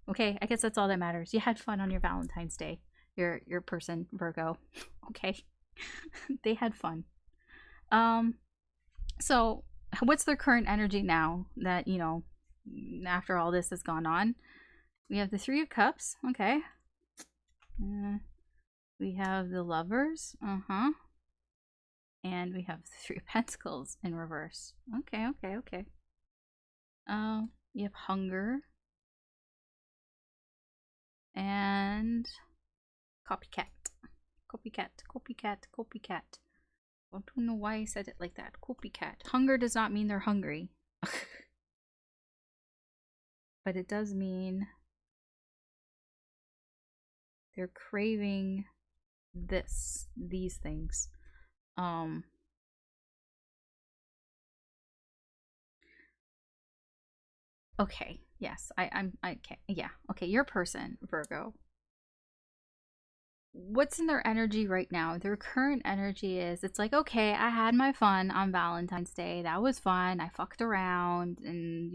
Okay, I guess that's all that matters. You had fun on your Valentine's Day. Your person, Virgo. Okay. They had fun. So what's their current energy now that, after all this has gone on? We have the Three of Cups. Okay. We have the Lovers. And we have the Three of Pentacles in reverse. Okay. You have Hunger. And Copycat. I don't know why I said it like that. Copycat. Hunger does not mean they're hungry. But it does mean they're craving these things. Okay. Yes. Okay. Yeah. Okay. Your person, Virgo. What's in their energy right now? Their current energy is, it's like, okay, I had my fun on Valentine's Day. That was fun. I fucked around and,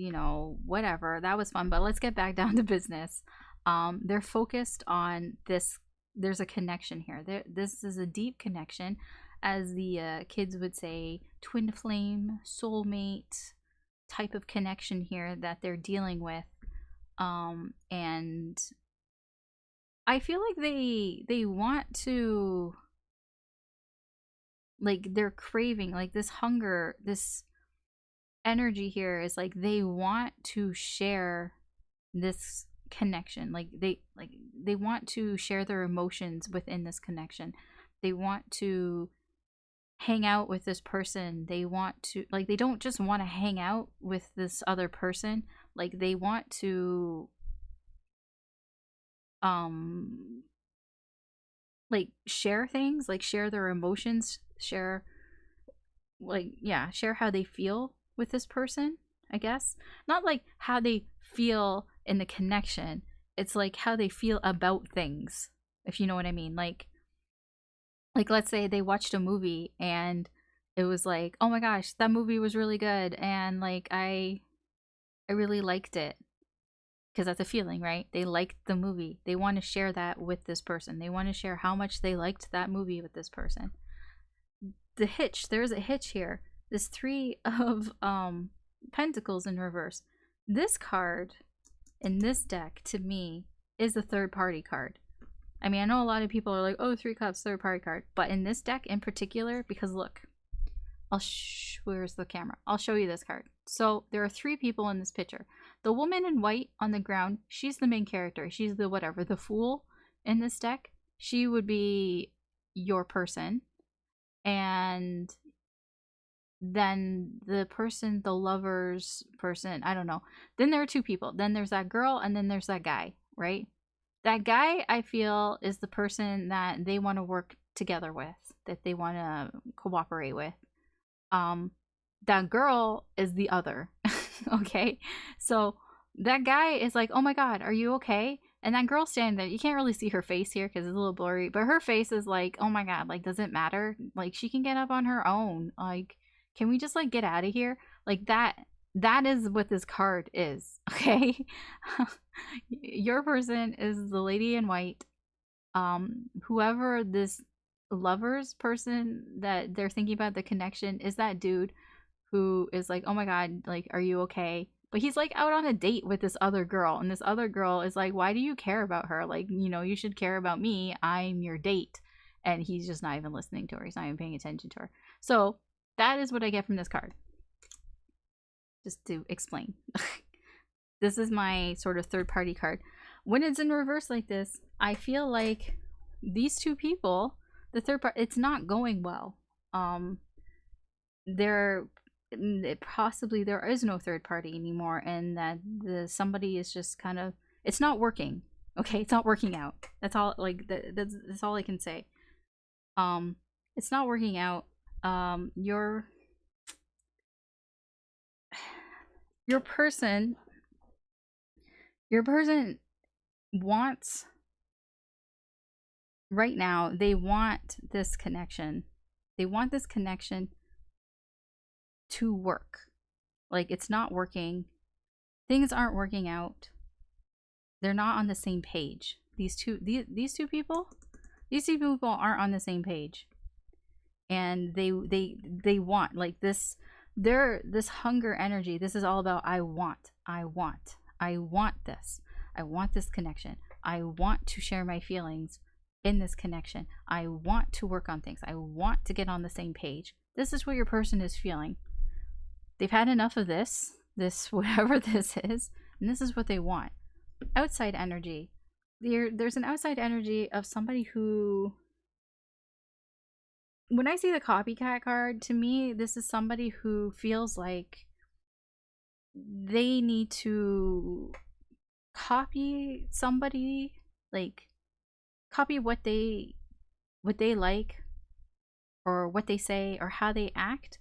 whatever. That was fun. But let's get back down to business. They're focused on this. There's a connection here. This is a deep connection, as the kids would say, twin flame, soulmate type of connection here that they're dealing with. And I feel like they want to, like, they're craving, like, this hunger, this energy here is like they want to share this connection. Like they want to share their emotions within this connection. They want to hang out with this person. They want to, like, they don't just want to hang out with this other person. Like, they want to like share things, like share their emotions, share, like, yeah, share how they feel with this person, I guess. Not like how they feel in the connection, it's like how they feel about things, if you know what I mean. Like let's say they watched a movie and it was like, oh my gosh, that movie was really good, and like I really liked it. Because that's a feeling, right? They liked the movie. They want to share that with this person. They want to share how much they liked that movie with this person. The hitch, there's a hitch here. This Three of Pentacles in reverse. This card in this deck, to me, is the third party card. I mean, I know a lot of people are like, oh, Three Cups, third party card. But in this deck in particular, because look, where's the camera? I'll show you this card. So there are three people in this picture. The woman in white on the ground, she's the main character. She's the whatever, the fool in this deck. She would be your person. And then the person, the lover's person, I don't know. Then there are two people. Then there's that girl and then there's that guy, right? That guy, I feel, is the person that they want to work together with, that they want to cooperate with. That girl is the other. Okay, so that guy is like, oh my god, are you okay? And that girl standing there, you can't really see her face here because it's a little blurry, but her face is like, oh my god, like, does it matter? Like, she can get up on her own. Like, can we just like get out of here? Like, that is what this card is. Okay. Your person is the lady in white. Whoever this lover's person that they're thinking about, the connection, is that dude who is like, oh my god, like, are you okay? But he's like out on a date with this other girl, and this other girl is like, why do you care about her? Like, you should care about me. I'm your date. And he's just not even listening to her. He's not even paying attention to her. So that is what I get from this card. Just to explain. This is my sort of third party card. When it's in reverse like this, I feel like these two people, the third part, it's not going well. Possibly there is no third party anymore, and that somebody is just kind of, it's not working. Okay, it's not working out. That's all. Like, that's all I can say. It's not working out. Your person wants, right now, they want this connection. They want this connection to work. Like, it's not working. Things aren't working out. They're not on the same page. These two people aren't on the same page. And they want, like, this hunger energy. This is all about I want this. I want this connection. I want to share my feelings in this connection. I want to work on things. I want to get on the same page. This is what your person is feeling. They've had enough of this whatever this is, and this is what they want. Outside energy. There's an outside energy of somebody who, when I see the copycat card, to me, this is somebody who feels like they need to copy somebody, like copy what they like, or what they say, or how they act,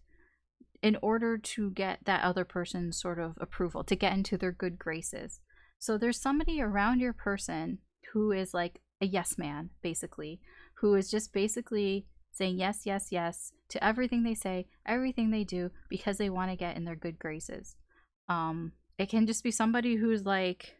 in order to get that other person's sort of approval, to get into their good graces. So there's somebody around your person who is like a yes man, basically, who is just basically saying yes, yes, yes to everything they say, everything they do, because they want to get in their good graces. It can just be somebody who's like,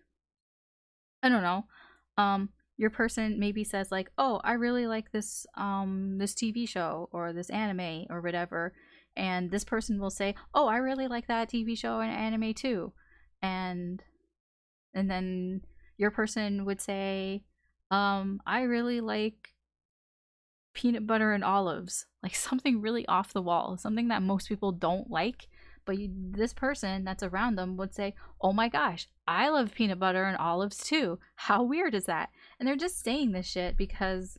I don't know, your person maybe says like, oh, I really like this this TV show or this anime or whatever, and this person will say, oh, I really like that TV show and anime too, and then your person would say, I really like peanut butter and olives, like something really off the wall, something that most people don't like, but this person that's around them would say, oh my gosh, I love peanut butter and olives too. How weird is that? And they're just saying this shit because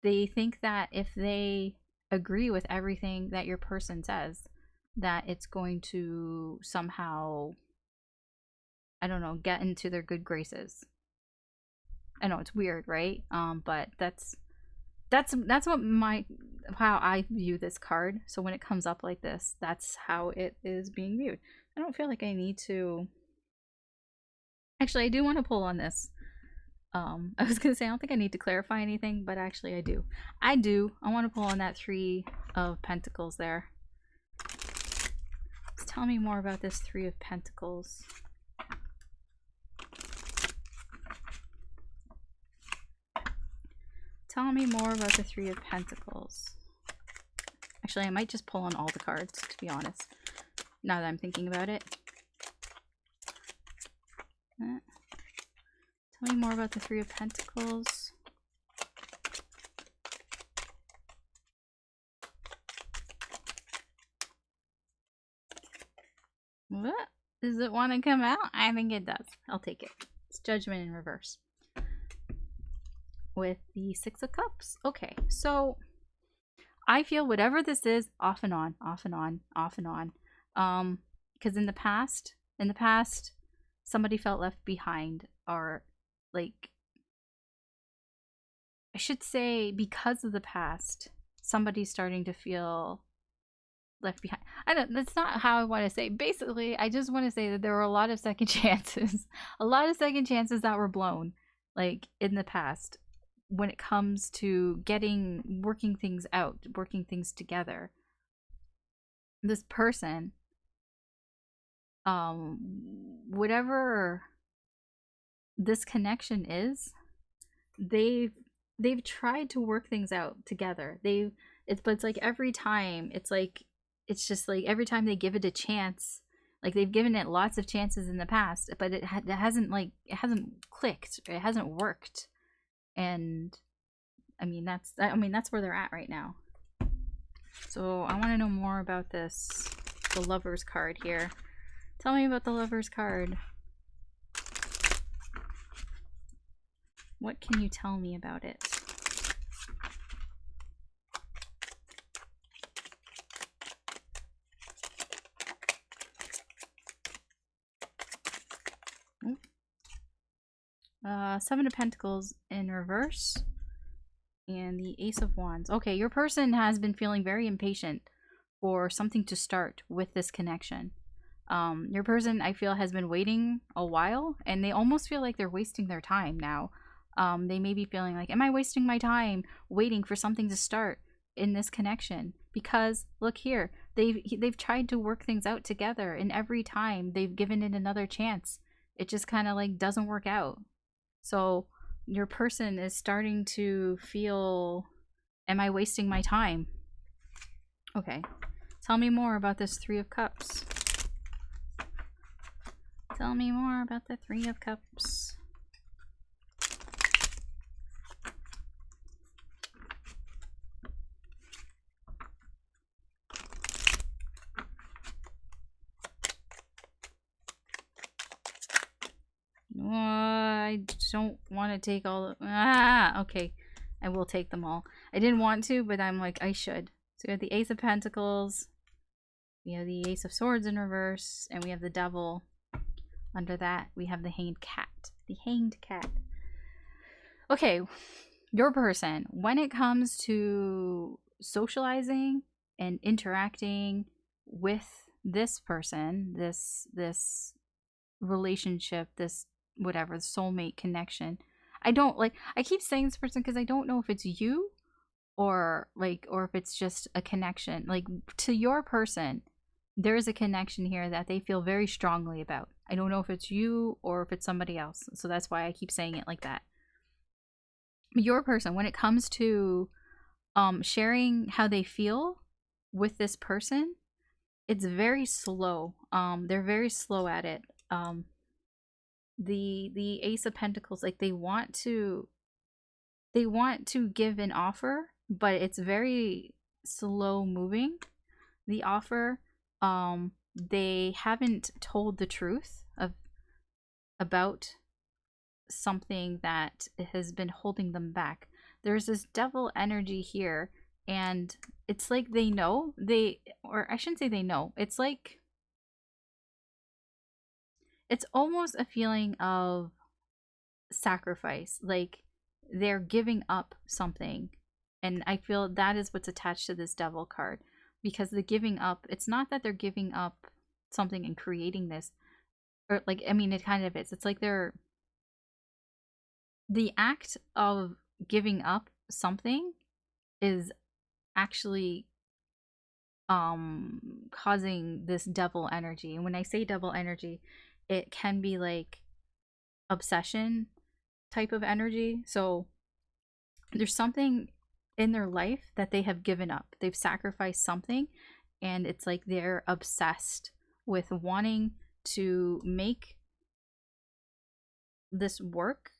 they think that if they agree with everything that your person says, that it's going to somehow, I don't know, get into their good graces. I know it's weird, right? But that's what how I view this card. So when it comes up like this, that's how it is being viewed. I don't feel like I need to. Actually, I do want to pull on this. I was gonna say I don't think I need to clarify anything, but actually I do. I want to pull on that 3 of Pentacles there. Tell me more about this 3 of Pentacles. Tell me more about the 3 of Pentacles. Actually, I might just pull on all the cards, to be honest, now that I'm thinking about it. Tell me more about the 3 of Pentacles. What? Does it want to come out? I think it does. I'll take it. It's Judgment in reverse. With the 6 of Cups. Okay, so I feel whatever this is, off and on, off and on, off and on. Because in the past, somebody felt left behind, or like, I should say, because of the past, somebody's starting to feel left behind. I don't, that's not how I want to say. Basically, I just want to say that there were a lot of second chances. A lot of second chances that were blown, like, in the past, when it comes to working things out, working things together. This person, whatever this connection is, they've tried to work things out together. But it's like every time, it's just like every time they give it a chance, like they've given it lots of chances in the past, but it hasn't clicked, it hasn't worked. And I mean that's where they're at right now. So I want to know more about this, the Lover's card here. Tell me about the Lover's card. What can you tell me about it? Seven of Pentacles in reverse. And the Ace of Wands. Okay, your person has been feeling very impatient for something to start with this connection. Your person, I feel, has been waiting a while, and they almost feel like they're wasting their time now. They may be feeling like, am I wasting my time waiting for something to start? in this connection, because look here, they've tried to work things out together, and every time they've given it another chance, it just kind of like doesn't work out. So your person is starting to feel, am I wasting my time? Okay, tell me more about this Three of Cups. Tell me more about the Three of Cups. I don't want to take all of... okay. I will take them all. I didn't want to, but I'm like, I should. So we have the Ace of Pentacles. We have the Ace of Swords in reverse. And we have the Devil. Under that, we have the Hanged Cat. The Hanged Cat. Okay. Your person, when it comes to socializing and interacting with this person, this relationship, this whatever, soulmate connection, I keep saying this person because I don't know if it's you or if it's just a connection. Like, to your person, there is a connection here that they feel very strongly about. I don't know if it's you or if it's somebody else, so that's why I keep saying it like that. Your person, when it comes to sharing how they feel with this person, it's very slow. They're very slow at it. The Ace of Pentacles, like, they want to give an offer, but it's very slow moving, the offer. They haven't told the truth about something that has been holding them back. There's this Devil energy here, and it's like they know, or I shouldn't say they know, it's like, it's almost a feeling of sacrifice, like they're giving up something. And I feel that is what's attached to this Devil card, because the giving up, it's not that they're giving up something and creating this, or like, I mean, it kind of is. It's like the act of giving up something is actually causing this Devil energy. And when I say Devil energy, it can be like obsession type of energy. So there's something in their life that they have given up. They've sacrificed something, and it's like they're obsessed with wanting to make this work,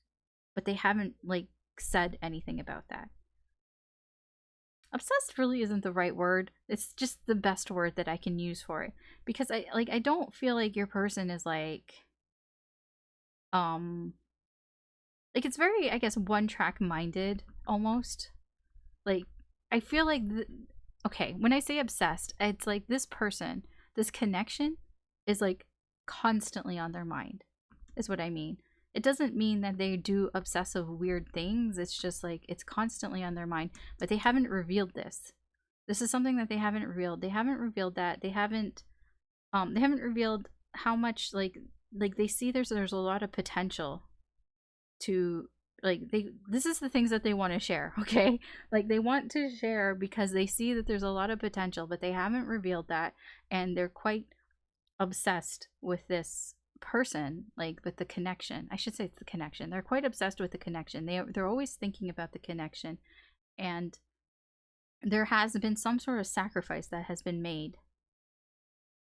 but they haven't like said anything about that. Obsessed really isn't the right word. It's just the best word that I can use for it, because I don't feel like your person is like it's very, I guess, one track minded almost. Like, I feel like okay, when I say obsessed, it's like this person, this connection is like constantly on their mind, is what I mean. It doesn't mean that they do obsessive weird things. It's just like it's constantly on their mind, but they haven't revealed this. This is something that they haven't revealed. They haven't revealed that. They haven't revealed how much like they see there's a lot of potential to, like, this is the things that they want to share, okay? Like, they want to share because they see that there's a lot of potential, but they haven't revealed that, and they're quite obsessed with this person, like with the connection. I should say it's the connection. They're quite obsessed with the connection. They're always thinking about the connection, and there has been some sort of sacrifice that has been made.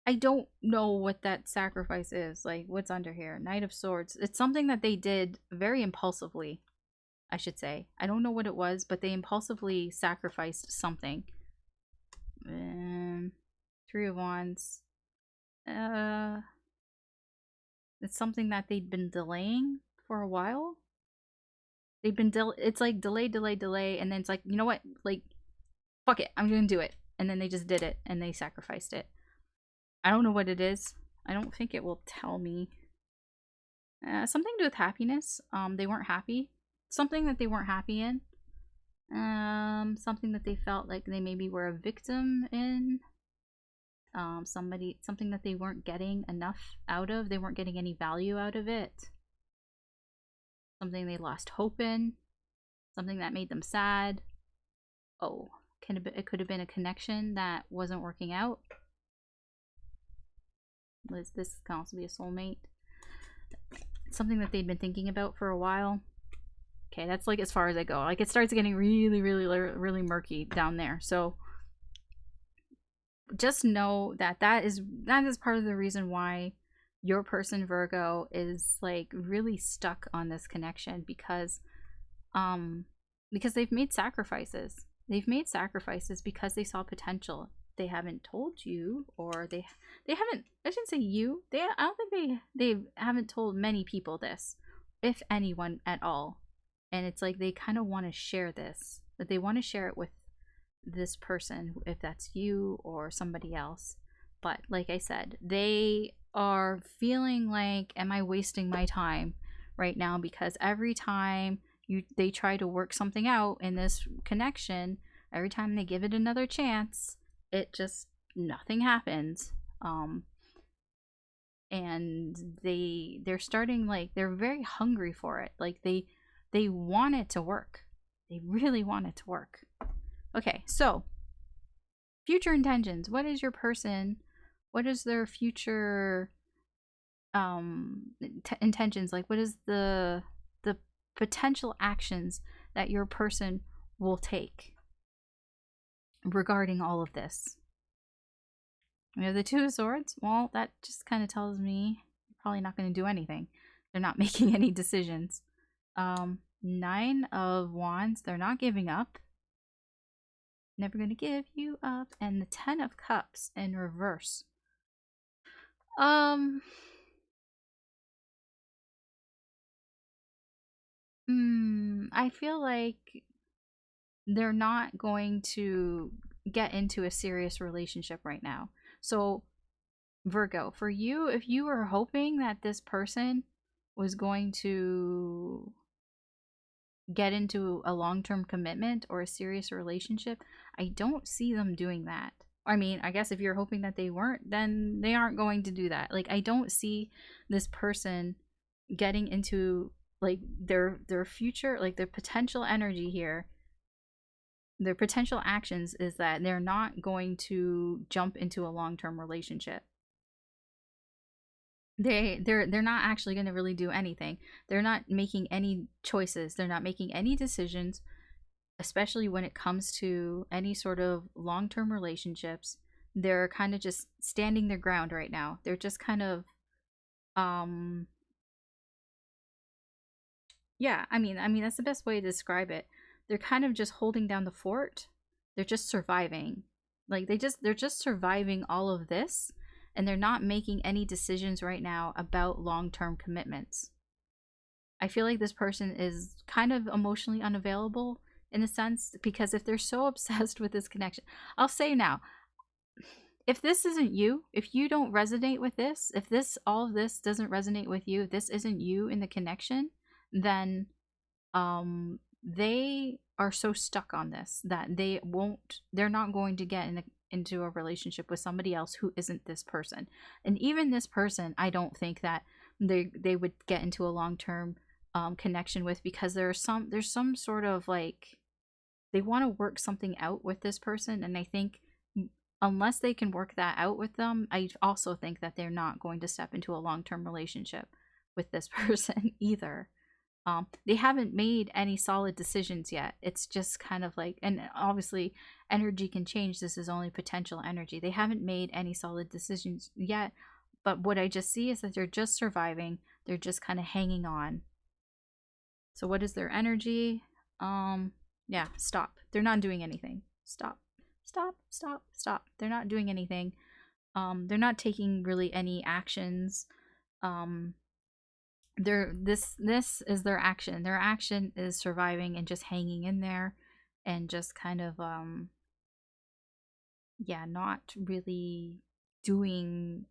I don't know what that sacrifice is. Like, what's under here? Knight of Swords. It's something that they did very impulsively, I should say. I don't know what it was, but they impulsively sacrificed something. Three of Wands. It's something that they'd been delaying for a while. They've been it's like delay, and then it's like, you know what? Like, fuck it, I'm gonna do it. And then they just did it, and they sacrificed it. I don't know what it is. I don't think it will tell me. Something to do with happiness. They weren't happy. Something that they weren't happy in. Something that they felt like they maybe were a victim in. Something that they weren't getting enough out of. They weren't getting any value out of it. Something they lost hope in. Something that made them sad. Oh, It could have been a connection that wasn't working out. This can also be a soulmate. Something that they'd been thinking about for a while. Okay, that's like as far as I go. Like, it starts getting really, really, really murky down there. So just know that that is part of the reason why your person, Virgo, is like really stuck on this connection, because they've made sacrifices. They've made sacrifices because they saw potential. They haven't told you, or they haven't, I shouldn't say you. I don't think they haven't told many people this, if anyone at all. And it's like they kind of want to share this, that they want to share it with this person, if that's you or somebody else. But like I said, they are feeling like, am I wasting my time right now? Because every time they try to work something out in this connection, every time they give it another chance, it just, nothing happens. And they're starting, like, they're very hungry for it. Like, they want it to work. They really want it to work. Okay, so future intentions. What is your person? What is their future intentions? Like, what is the potential actions that your person will take regarding all of this? We have the Two of Swords. Well, that just kind of tells me they're probably not going to do anything. They're not making any decisions. Nine of Wands. They're not giving up. Never going to give you up. And the Ten of Cups in reverse. I feel like they're not going to get into a serious relationship right now. So, Virgo, for you, if you were hoping that this person was going to get into a long-term commitment or a serious relationship, I don't see them doing that. I mean, I guess if you're hoping that they weren't, then they aren't going to do that. Like, I don't see this person getting into, like, their future, like their potential energy here. Their potential actions is that they're not going to jump into a long-term relationship. They're not actually going to really do anything. They're not making any choices. They're not making any decisions, especially when it comes to any sort of long-term relationships. They're kind of just standing their ground right now. They're just kind of yeah, I mean that's the best way to describe it. They're kind of just holding down the fort. They're just surviving. Like, they're just surviving all of this, and they're not making any decisions right now about long-term commitments. I feel like this person is kind of emotionally unavailable in a sense, because if they're so obsessed with this connection, I'll say now, if this isn't you, if you don't resonate with this, if all of this doesn't resonate with you, if this isn't you in the connection, then they are so stuck on this that they're not going to get into a relationship with somebody else who isn't this person. And even this person, I don't think that they would get into a long-term connection with, because there's some sort of, like, they want to work something out with this person, and I think unless they can work that out with them, I also think that they're not going to step into a long-term relationship with this person either. They haven't made any solid decisions yet. It's just kind of like, and obviously energy can change. This is only potential energy. They haven't made any solid decisions yet, but what I just see is that they're just surviving. They're just kind of hanging on. So what is their energy? Yeah, stop. They're not doing anything. Stop. They're not doing anything. They're not taking really any actions. This is their action. Their action is surviving and just hanging in there, and just kind of yeah, not really doing,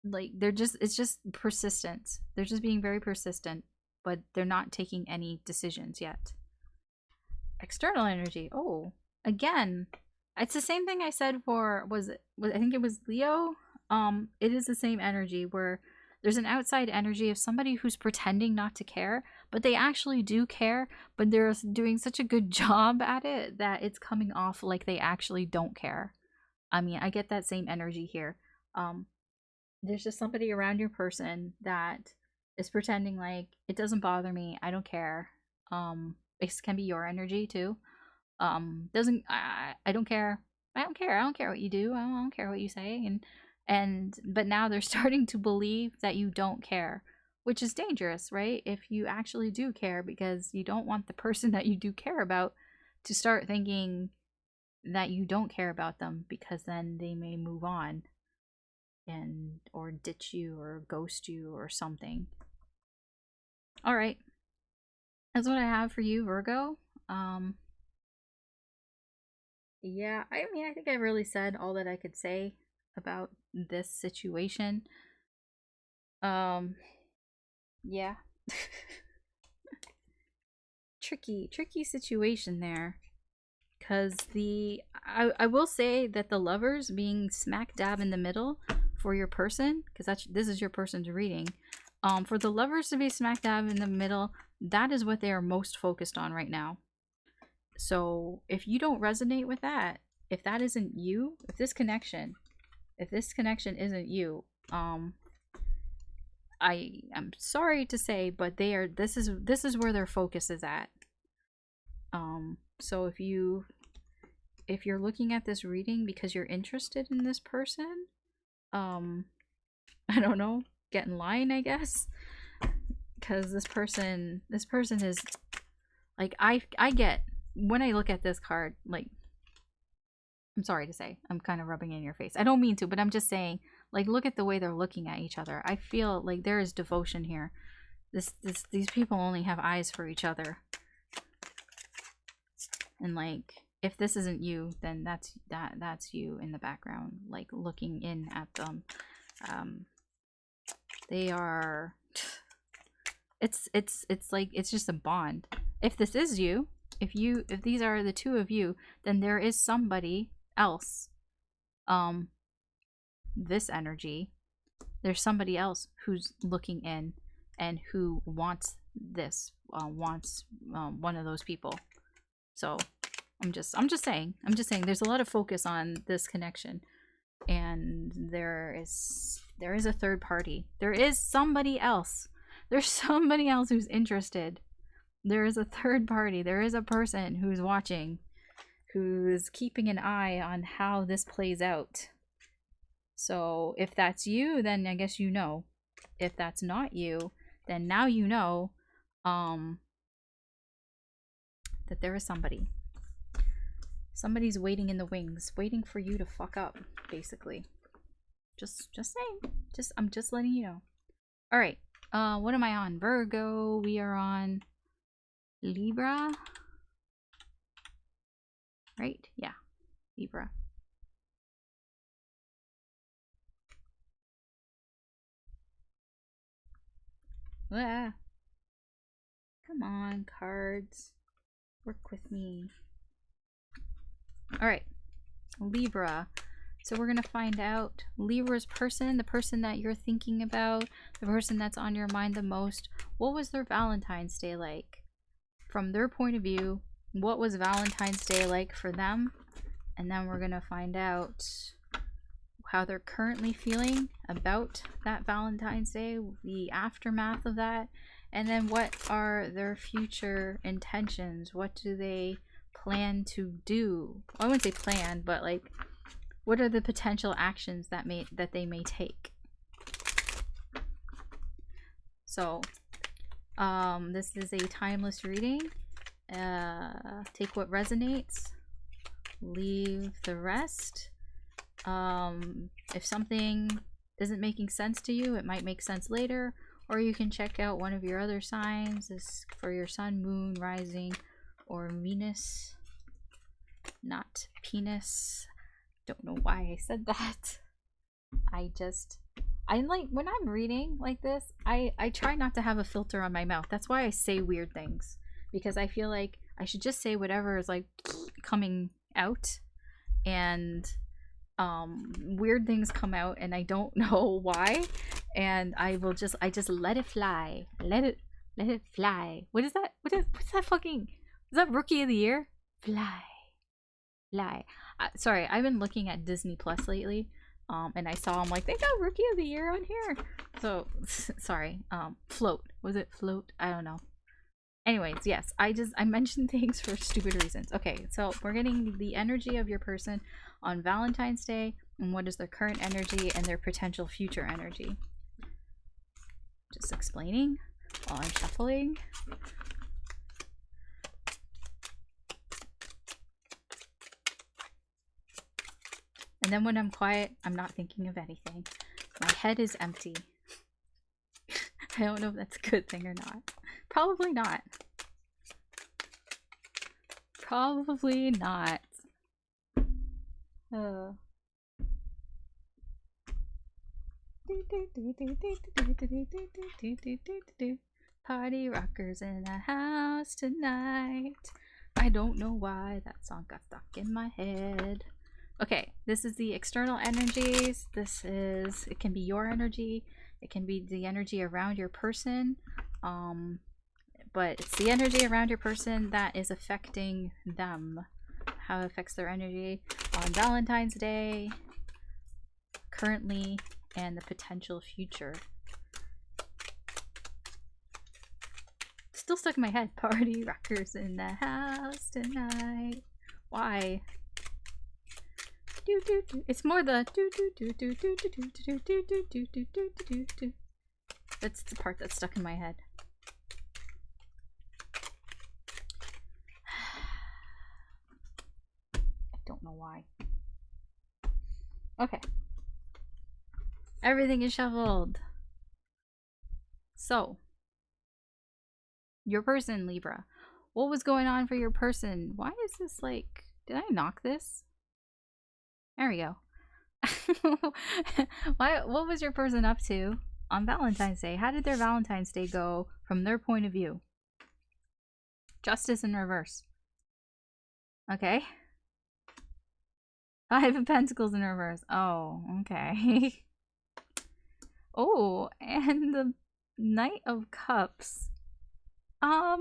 like, it's just persistent. They're just being very persistent, but they're not taking any decisions yet. External energy. Oh, again, it's the same thing I said for I think it was Leo. It is the same energy where there's an outside energy of somebody who's pretending not to care, but they actually do care, but they're doing such a good job at it that it's coming off like they actually don't care. I mean, I get that same energy here. There's just somebody around your person that is pretending like it doesn't bother me, I don't care. It can be your energy too. Doesn't I don't care. I don't care. I don't care what you do. I don't care what you say. And but now they're starting to believe that you don't care, which is dangerous, right? If you actually do care, because you don't want the person that you do care about to start thinking that you don't care about them, because then they may move on and or ditch you or ghost you or something. All right. That's what I have for you, Virgo. Yeah, I mean, I think I really said all that I could say about this situation. Yeah. Tricky situation there. Because I will say that the lovers being smack dab in the middle for your person, because this is your person's reading. For the lovers to be smack dab in the middle, that is what they are most focused on right now. So if you don't resonate with that, if that isn't you, if this connection isn't you, I am sorry to say, but this is where their focus is at. So if you're looking at this reading because you're interested in this person, I don't know, get in line, I guess, because this person is like, I get, when I look at this card, like, I'm sorry to say, I'm kind of rubbing in your face. I don't mean to, but I'm just saying, like, look at the way they're looking at each other. I feel like there is devotion here. These people only have eyes for each other. And like, if this isn't you, then that's you in the background, like looking in at them. They are, it's like, it's just a bond. If this is you, if these are the two of you, then there is somebody else. This energy, there's somebody else who's looking in and who wants this, one of those people. So I'm just saying there's a lot of focus on this connection, and there is a third party. There is somebody else. There's somebody else who's interested. There is a third party. There is a person who's watching, who's keeping an eye on how this plays out. So if that's you, then I guess you know. If that's not you, then now you know that there is somebody. Somebody's waiting in the wings, waiting for you to fuck up, basically. Just saying. I'm just letting you know. All right. What am I on? Virgo. We are on Libra. Right? Yeah. Libra. Ah. Come on, cards. Work with me. Alright. Libra. So we're going to find out Libra's person, the person that you're thinking about, the person that's on your mind the most. What was their Valentine's Day like? From their point of view, what was Valentine's Day like for them? And then we're going to find out how they're currently feeling about that Valentine's Day, the aftermath of that, and then what are their future intentions? What do they plan to do? I wouldn't say plan, but like, what are the potential actions that they may take? So this is a timeless reading. Take what resonates, leave the rest. If something isn't making sense to you, it might make sense later, or you can check out one of your other signs. This for your sun, moon, rising, or Venus, not penis. Don't know why I said that. I like, when I'm reading like this, I try not to have a filter on my mouth. That's why I say weird things, because I feel like I should just say whatever is like coming out, and weird things come out and I don't know why, and I just let it fly, let Let it fly. What is that? What's that fucking? Is that Rookie of the Year? Fly. Fly. Sorry, I've been looking at Disney Plus lately. And I saw they got Rookie of the Year on here. So sorry. Float. Was it Float? I don't know. Anyways, yes, I mentioned things for stupid reasons. Okay, so we're getting the energy of your person on Valentine's Day, and what is their current energy and their potential future energy. Just explaining while I'm shuffling. And then when I'm quiet, I'm not thinking of anything. My head is empty. I don't know if that's a good thing or not. Probably not. Probably not. Party rockers in the house tonight. I don't know why that song got stuck in my head. Okay, this is the external energies. It can be your energy. It can be the energy around your person. But it's the energy around your person that is affecting them. How it affects their energy on Valentine's Day, currently, and the potential future. Still stuck in my head. Party rockers in the house tonight. Why? It's more the That's the part that's stuck in my head. I don't know why. Okay. Everything is shuffled. So, your person, Libra. What was going on for your person? Why is this did I knock this? There we go. What was your person up to on Valentine's Day? How did their Valentine's Day go from their point of view? Justice in reverse. Okay. 5 of Pentacles in reverse. Oh, okay. Oh, and the Knight of Cups. I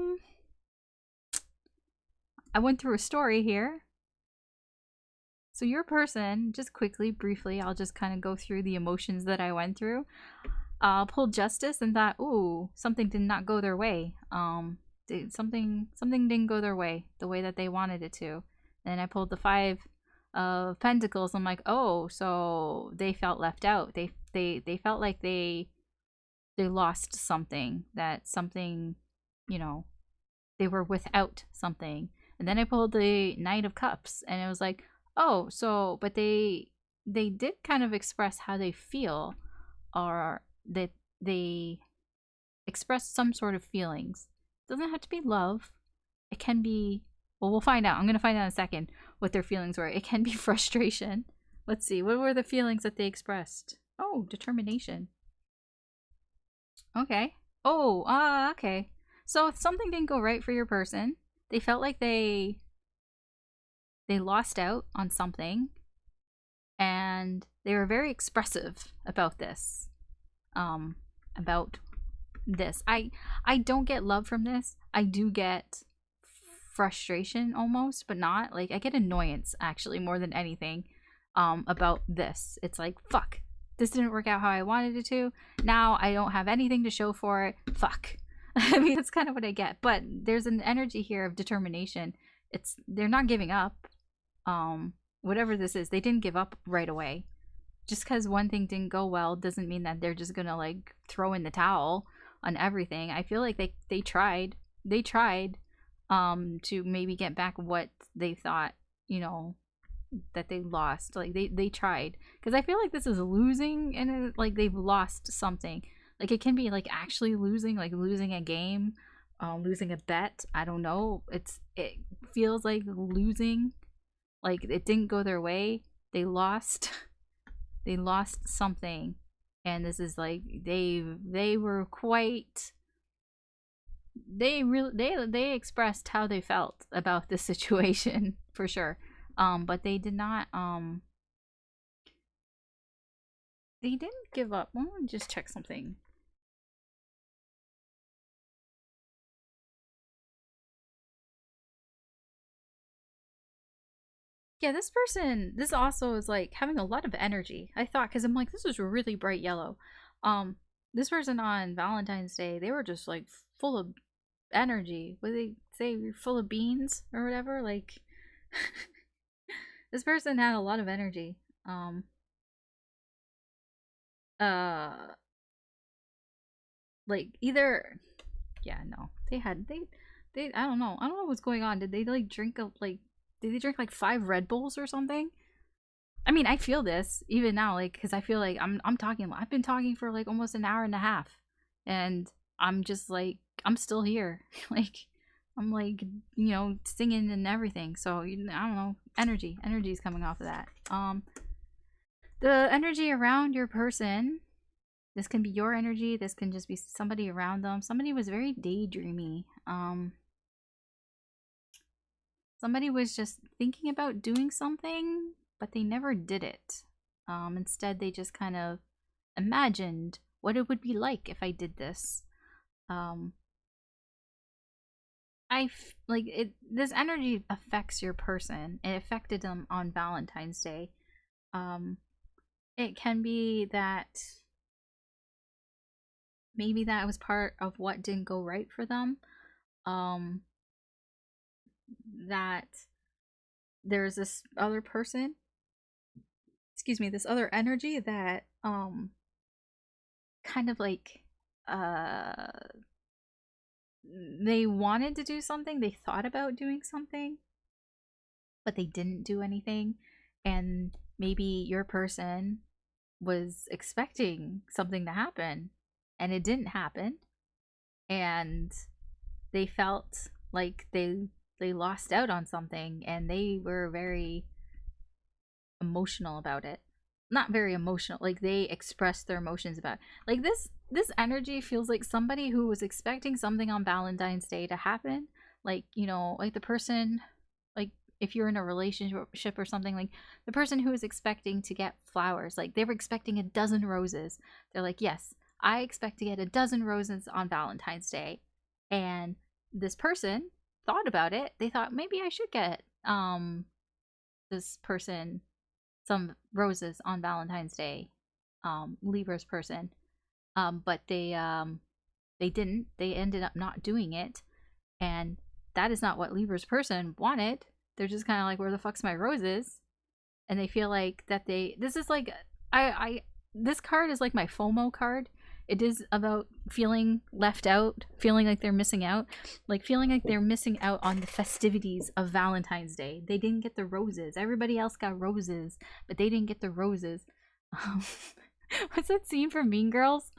went through a story here. So your person, just quickly, briefly, I'll just kind of go through the emotions that I went through. Pulled Justice and thought, ooh, something did not go their way. Something didn't go their way, the way that they wanted it to. And I pulled the 5 of Pentacles. I'm like, oh, so they felt left out. They felt like they lost something. That something, they were without something. And then I pulled the Knight of Cups, and it was like, oh, so, but they did kind of express how they feel, or that they expressed some sort of feelings. It doesn't have to be love. It can be, well, we'll find out. I'm going to find out in a second what their feelings were. It can be frustration. Let's see. What were the feelings that they expressed? Oh, determination. Okay. Oh, okay. So if something didn't go right for your person, they felt like they lost out on something, and they were very expressive about this. About this. I don't get love from this. I do get frustration almost, but not. I get annoyance actually more than anything about this. It's like, fuck. This didn't work out how I wanted it to. Now I don't have anything to show for it. Fuck. I mean, that's kind of what I get. But there's an energy here of determination. They're not giving up. Whatever this is, they didn't give up right away. Just because one thing didn't go well doesn't mean that they're just gonna throw in the towel on everything. I feel like they tried to maybe get back what they thought, that they lost. They tried, because I feel like this is losing, and they've lost something. It can be actually losing, losing a game, losing a bet. I don't know. It feels like losing. It didn't go their way. They lost. They lost something, and this is they were quite. They expressed how they felt about this situation for sure. But they did not. They didn't give up. Let me just check something. Yeah, this also is like having a lot of energy. I thought, because I'm like, this is really bright yellow. Um, this person on Valentine's Day, they were just like full of energy. What do they say? You're full of beans or whatever. Like, this person had a lot of energy. Um, uh, like either, yeah, no, they. I don't know what's going on. Did they like drink a like? Did they drink like 5 Red Bulls or something? I mean, I feel this even now, like, because I feel like I'm talking. I've been talking for like almost an hour and a half, and I'm just like I'm still here, like I'm like singing and everything. So I don't know, energy is coming off of that. The energy around your person. This can be your energy. This can just be somebody around them. Somebody was very daydreamy. Somebody was just thinking about doing something, but they never did it. Instead, they just kind of imagined what it would be like if I did this. Um, like it. This energy affects your person. It affected them on Valentine's Day. Um, it can be that maybe that was part of what didn't go right for them. Um, that there's this other person, excuse me, this other energy that kind of like uh they wanted to do something, they thought about doing something, but they didn't do anything. And maybe your person was expecting something to happen and it didn't happen, and they felt like they lost out on something, and they were very emotional about it. Not very emotional, like they expressed their emotions about it. Like this energy feels like somebody who was expecting something on Valentine's Day to happen, like like the person, like if you're in a relationship or something, like the person who was expecting to get flowers, like they were expecting a dozen roses. They're like, yes, I expect to get a dozen roses on Valentine's Day. And this person thought about it. They thought maybe I should get this person some roses on Valentine's Day, Libra's person. But they didn't. They ended up not doing it, and that is not what Libra's person wanted. They're just kind of like, where the fuck's my roses? And they feel like that they. This is like I this card is like my FOMO card. It is about feeling left out, feeling like they're missing out, like feeling like they're missing out on the festivities of Valentine's Day. They didn't get the roses. Everybody else got roses, but they didn't get the roses. Um, what's that scene from Mean Girls?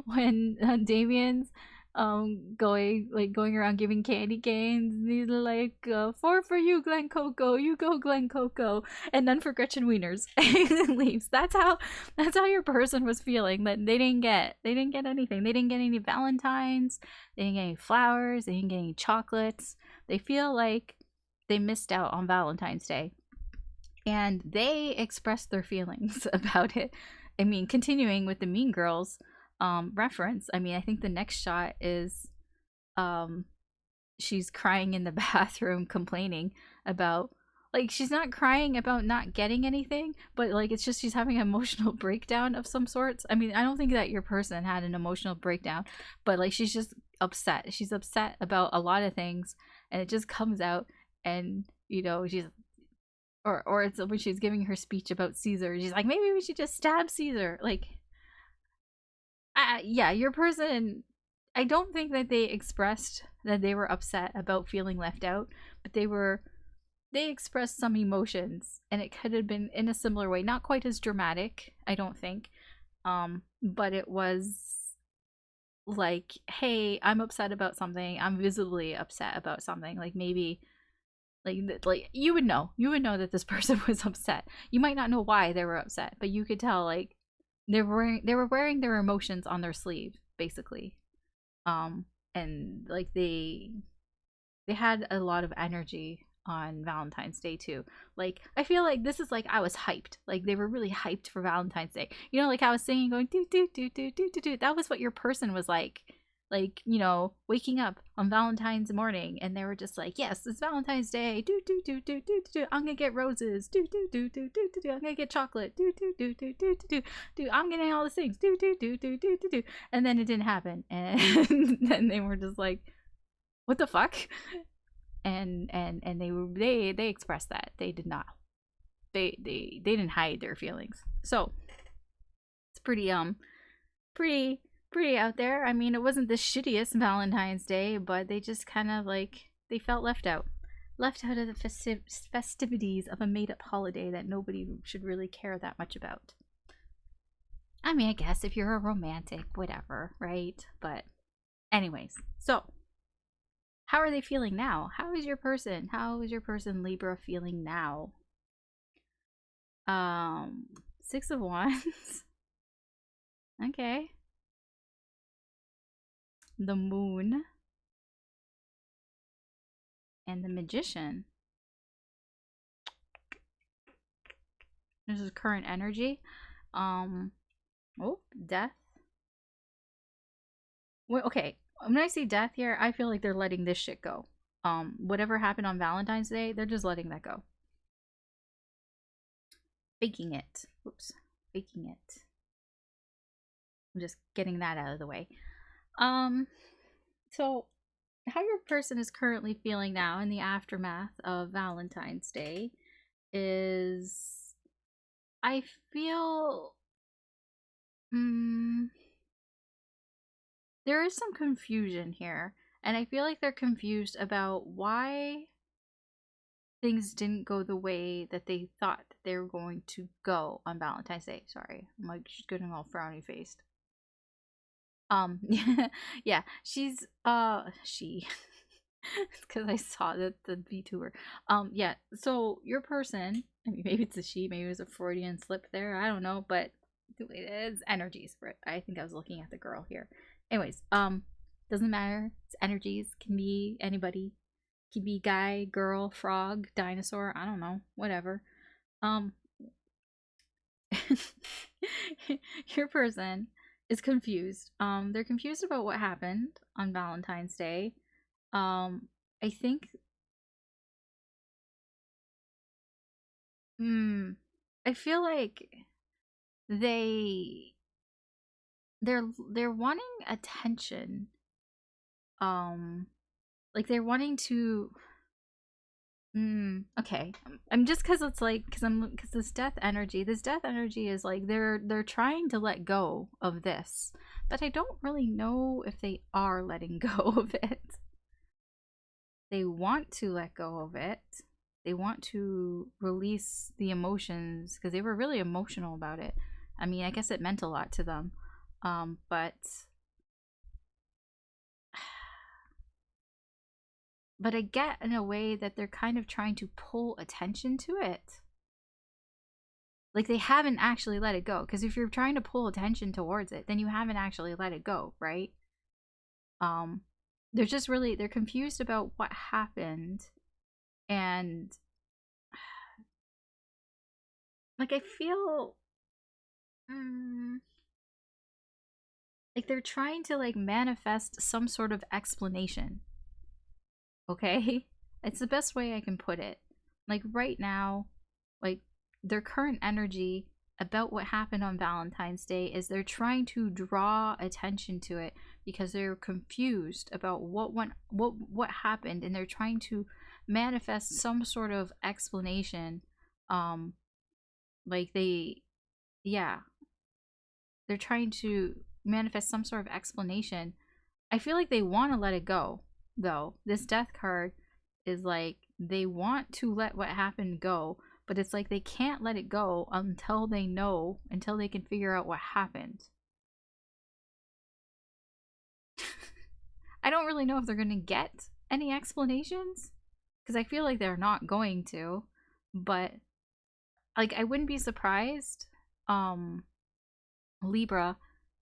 When Damien's going around giving candy canes, and he's like, 4 for you, Glen Coco, you go, Glen Coco, and none for Gretchen Wieners. And leaves. That's how your person was feeling, that they didn't get anything. They didn't get any Valentines, they didn't get any flowers, they didn't get any chocolates. They feel like they missed out on Valentine's Day, and they expressed their feelings about it. I mean, continuing with the Mean Girls reference, I mean, I think the next shot is she's crying in the bathroom, complaining about, like, she's not crying about not getting anything, but like it's just she's having an emotional breakdown of some sorts. I mean, I don't think that your person had an emotional breakdown, but like she's just upset. She's upset about a lot of things, and it just comes out. And she's, or it's when she's giving her speech about Caesar, she's like, maybe we should just stab Caesar. Like, yeah, your person, I don't think that they expressed that they were upset about feeling left out, but they expressed some emotions, and it could have been in a similar way, not quite as dramatic, I don't think. But it was like, hey, I'm upset about something. I'm visibly upset about something. Like, maybe like you would know that this person was upset. You might not know why they were upset, but you could tell, like, they were wearing their emotions on their sleeve, basically. And like they had a lot of energy on Valentine's Day too. Like, I feel like this is like, I was hyped. Like, they were really hyped for Valentine's Day. Like I was singing, going do do do do do do do. That was what your person was like like, you know, waking up on Valentine's morning and they were just like, yes, it's Valentine's Day, do do do do do do, I'm gonna get roses, do do do do do do, I'm gonna get chocolate, do do do do do do do, I'm getting all the things, do do do do do do do, and then it didn't happen, and then they were just like, what the fuck? And they expressed that they did not, they didn't hide their feelings. So it's pretty out there. I mean, it wasn't the shittiest Valentine's Day, but they just kind of like, they felt left out of the festivities of a made-up holiday that nobody should really care that much about. I mean, I guess if you're a romantic, whatever, right? But anyways, so how are they feeling now? How is your person Libra feeling now? 6 of Wands. Okay. The Moon. And the Magician. This is current energy. Oh, Death. Well, okay. When I see Death here, I feel like they're letting this shit go. Whatever happened on Valentine's Day, they're just letting that go. Faking it. Oops. Faking it. I'm just getting that out of the way. So how your person is currently feeling now in the aftermath of Valentine's Day is, I feel, there is some confusion here, and I feel like they're confused about why things didn't go the way that they thought they were going to go on Valentine's Day. Sorry, I'm like, she's getting all frowny faced. Yeah, she's she because I saw that the VTuber. Yeah, so your person, I mean, maybe it's a she, maybe it was a Freudian slip there, I don't know, but it's energies. I think I was looking at the girl here. Anyways, doesn't matter. It's energies, can be anybody, can be guy, girl, frog, dinosaur, I don't know, whatever. Your person is confused. They're confused about what happened on Valentine's Day. I think I feel like they're wanting attention. Like they're wanting to okay. I'm just because it's like, because this death energy is like they're trying to let go of this, but I don't really know if they are letting go of it. They want to let go of it. They want to release the emotions because they were really emotional about it. I mean, I guess it meant a lot to them. But I get in a way that they're kind of trying to pull attention to it. Like they haven't actually let it go. Because if you're trying to pull attention towards it, then you haven't actually let it go, right? They're just really, they're confused about what happened. And like I feel like they're trying to like manifest some sort of explanation. Okay? It's the best way I can put it. Like right now, like their current energy about what happened on Valentine's Day is they're trying to draw attention to it because they're confused about what happened, and they're trying to manifest some sort of explanation. Like they're trying to manifest some sort of explanation. I feel like they want to let it go, though. This death card is like they want to let what happened go, but it's like they can't let it go until they know, until they can figure out what happened. I don't really know if they're going to get any explanations, because I feel like they're not going to, but like I wouldn't be surprised, Libra,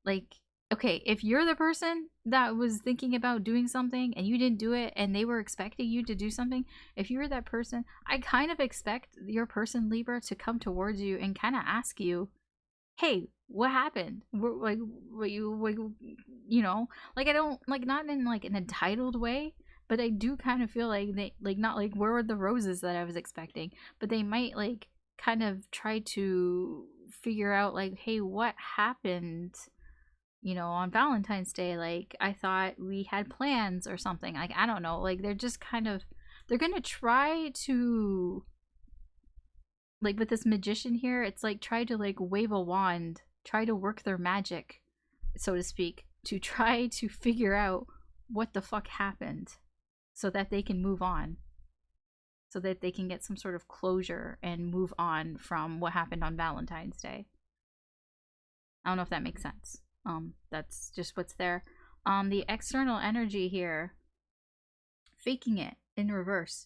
like, okay, if you're the person that was thinking about doing something and you didn't do it and they were expecting you to do something, if you were that person, I kind of expect your person, Libra, to come towards you and kind of ask you, hey, what happened? Like, like, like, I don't, like, not in like an entitled way, but I do kind of feel like they, like, not like where were the roses that I was expecting, but they might like kind of try to figure out like, hey, what happened, on Valentine's Day? Like, I thought we had plans or something. Like, I don't know. Like, they're just kind of, they're gonna try to, like, with this magician here, it's like try to like wave a wand, try to work their magic, so to speak, to try to figure out what the fuck happened so that they can move on, so that they can get some sort of closure and move on from what happened on Valentine's Day. I don't know if that makes sense. That's just what's there. The external energy here, faking it in reverse.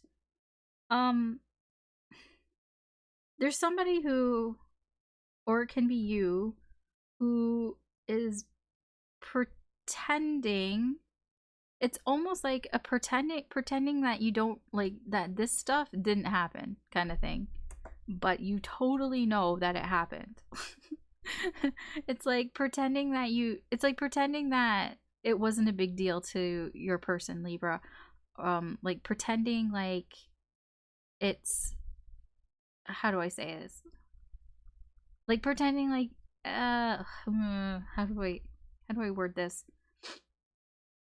There's somebody who, or it can be you, who is pretending. It's almost like a pretending that you don't, like, that this stuff didn't happen kind of thing, but you totally know that it happened. It's like pretending that it wasn't a big deal to your person, Libra. Like pretending like it's, how do I say this? Like pretending like how do I word this?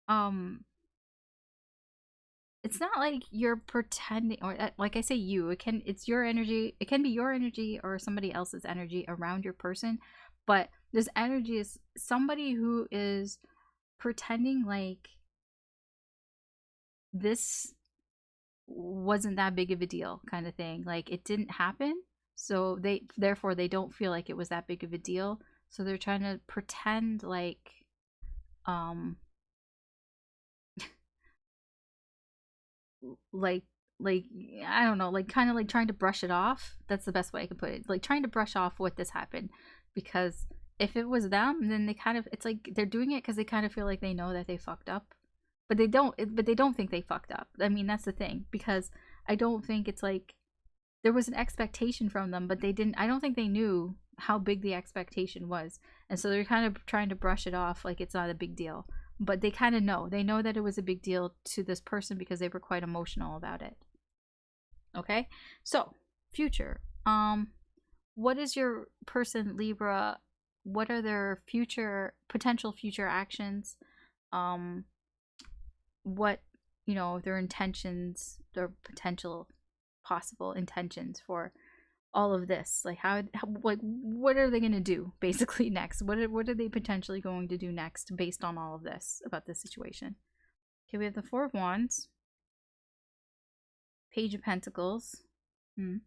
Um it's not like you're pretending, or like I say it's your energy. It can be your energy or somebody else's energy around your person, but this energy is somebody who is pretending like this wasn't that big of a deal kind of thing. Like it didn't happen, so therefore they don't feel like it was that big of a deal. So they're trying to pretend um like like I don't know, like kind of like trying to brush it off. That's the best way I can put it. Like trying to brush off what this happened, because if it was them, then they kind of, it's like they're doing it because they kind of feel like they know that they fucked up, but they don't. But they don't think they fucked up. I mean, that's the thing, because I don't think it's like there was an expectation from them, but they didn't. I don't think they knew how big the expectation was, and so they're kind of trying to brush it off like it's not a big deal. But they kind of know. They know that it was a big deal to this person because they were quite emotional about it. Okay? So, future. What is your person, Libra? What are their potential future actions? Um what, their intentions, their potential possible intentions for all of this, like how like what are they going to do basically next? What are they potentially going to do next based on all of this about this situation? Okay, we have the Four of Wands, Page of Pentacles, and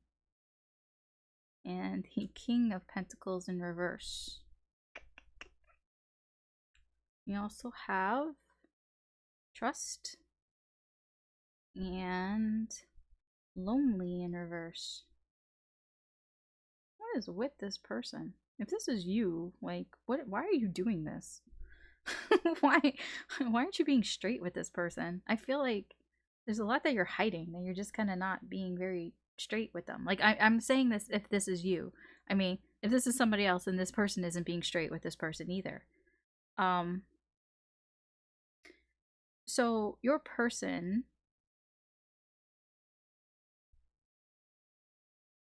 the King of Pentacles in reverse. We also have Trust and Lonely in reverse. What is with this person? If this is you, like, why are you doing this? why aren't you being straight with this person? I feel like there's a lot that you're hiding, that you're just kind of not being very straight with them. Like I'm saying this, if this is you. I mean, if this is somebody else, then this person isn't being straight with this person either. So your person,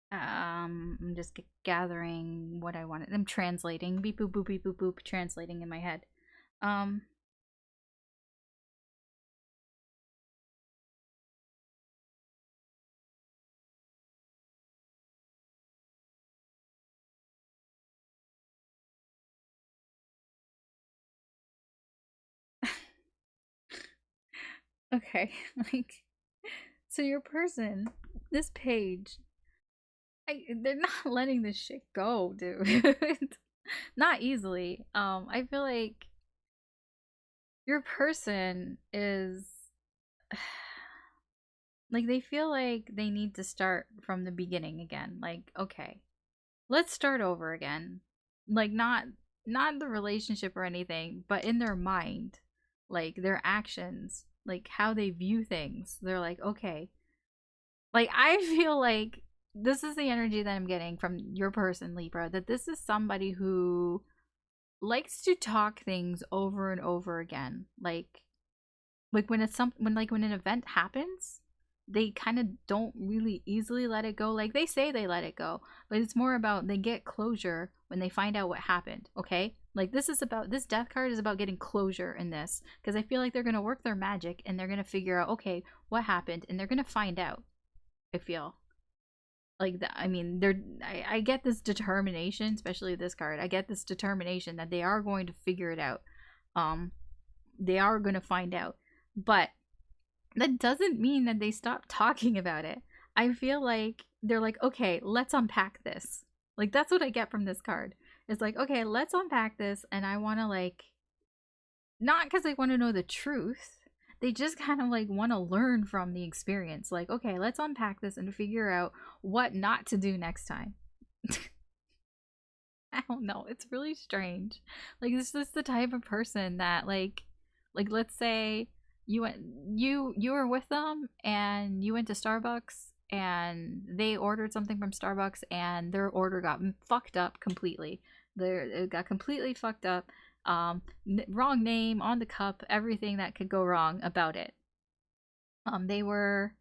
I'm just gathering what I wanted. I'm translating, beep boop boop beep boop boop, translating in my head. Okay, like, so your person, this page, they're not letting this shit go, dude. Not easily. I feel like your person is like, they feel like they need to start from the beginning again. Like, okay, let's start over again. Like, not the relationship or anything, but in their mind, like their actions, like how they view things. They're like, okay, like I feel like this is the energy that I'm getting from your person, Libra, that this is somebody who likes to talk things over and over again. Like when when an event happens, they kind of don't really easily let it go. Like they say they let it go, but it's more about they get closure when they find out what happened. Okay, like this death card is about getting closure in this, because I feel like they're gonna work their magic and they're gonna figure out, okay, what happened, and they're gonna find out. I feel like that. I mean, I get this determination, especially this card. I get this determination that they are going to figure it out. um they are going to find out, but that doesn't mean that they stop talking about it. I feel like they're like, okay, let's unpack this. Like that's what I get from this card. It's like, okay, let's unpack this, and I want to like, not because they want to know the truth. They just kind of like want to learn from the experience. Like, okay, let's unpack this and figure out what not to do next time. I don't know. It's really strange. Like this is the type of person that like let's say you were with them and you went to Starbucks and they ordered something from Starbucks and their order got fucked up completely. It got completely fucked up. Wrong name on the cup, everything that could go wrong about it. They were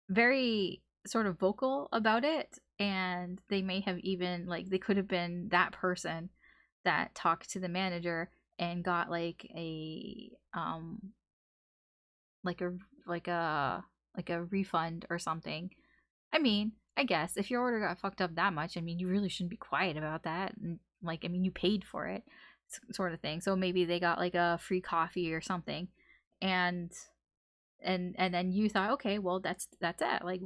very sort of vocal about it, and they may have even like they could have been that person that talked to the manager and got like a like a refund or something. I mean, I guess if your order got fucked up that much, I mean, you really shouldn't be quiet about that. And like, I mean, you paid for it, sort of thing. So maybe they got like a free coffee or something, and and then you thought, okay, well, that's it. Like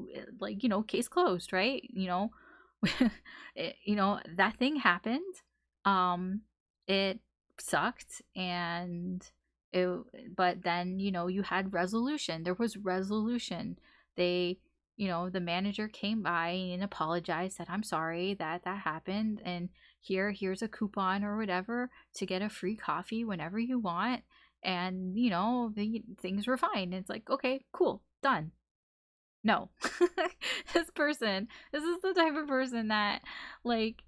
you know, case closed, right? You know, you know that thing happened. It sucked, and it. But then you know you had resolution. There was resolution. They, you know, the manager came by and apologized, said, I'm sorry that that happened, and here's a coupon or whatever to get a free coffee whenever you want. And you know things were fine. It's like, okay, cool, done. No. This is the type of person that like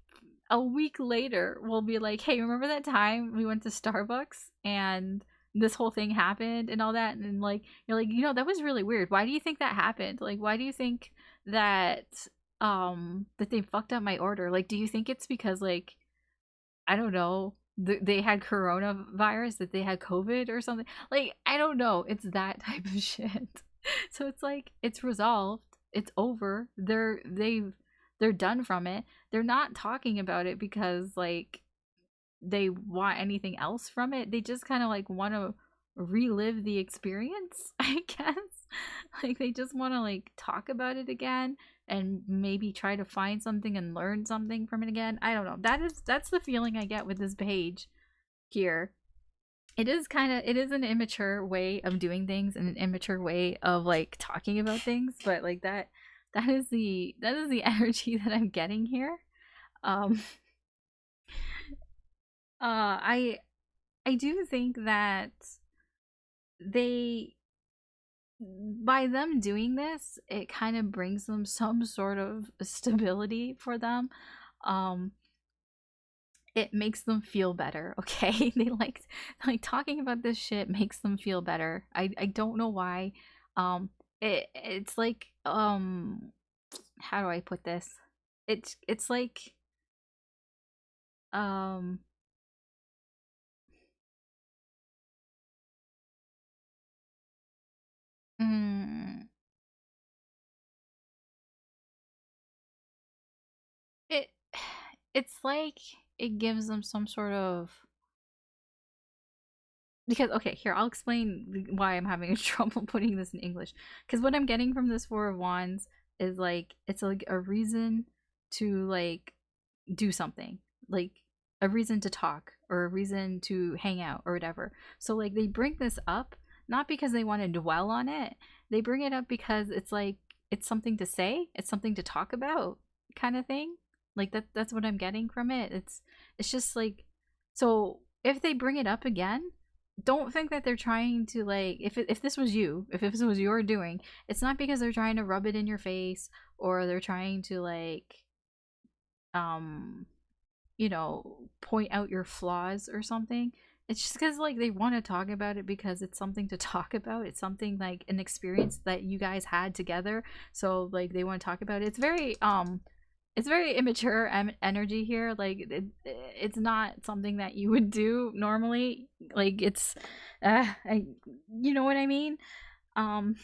a week later will be like, hey, remember that time we went to Starbucks and this whole thing happened and all that? And like, you're like, you know, that was really weird. Why do you think that happened? Like, why do you think that that they fucked up my order? Like, do you think it's because like, I don't know, they had coronavirus, that they had COVID or something? Like, I don't know. It's that type of shit. So it's like it's resolved. It's over. They're done from it. They're not talking about it because like they want anything else from it. They just kind of like want to relive the experience, I guess. Like they just want to like talk about it again and maybe try to find something and learn something from it again. I don't know. That's the feeling I get with this page here. It is an immature way of doing things and an immature way of like talking about things, but like that is the energy that I'm getting here. Um I do think that they, by them doing this, it kind of brings them some sort of stability for them. Um it makes them feel better, okay? They like talking about this shit makes them feel better. I don't know why. It's like how do I put this? It's like um mm, it it's like it gives them some sort of, because okay, here I'll explain why I'm having trouble putting this in English. Because what I'm getting from this Four of Wands is like it's like a reason to like do something, like a reason to talk or a reason to hang out or whatever. So like they bring this up not because they want to dwell on it. They bring it up because it's like it's something to say, it's something to talk about, kind of thing. Like that's what I'm getting from it. It's just like, so if they bring it up again, don't think that they're trying to like if this was you, if this was your doing, it's not because they're trying to rub it in your face or they're trying to like um point out your flaws or something. It's just because like they want to talk about it because it's something to talk about. It's something like an experience that you guys had together. So like they want to talk about it. It's very immature energy here. Like it's not something that you would do normally. Like it's you know what I mean? Um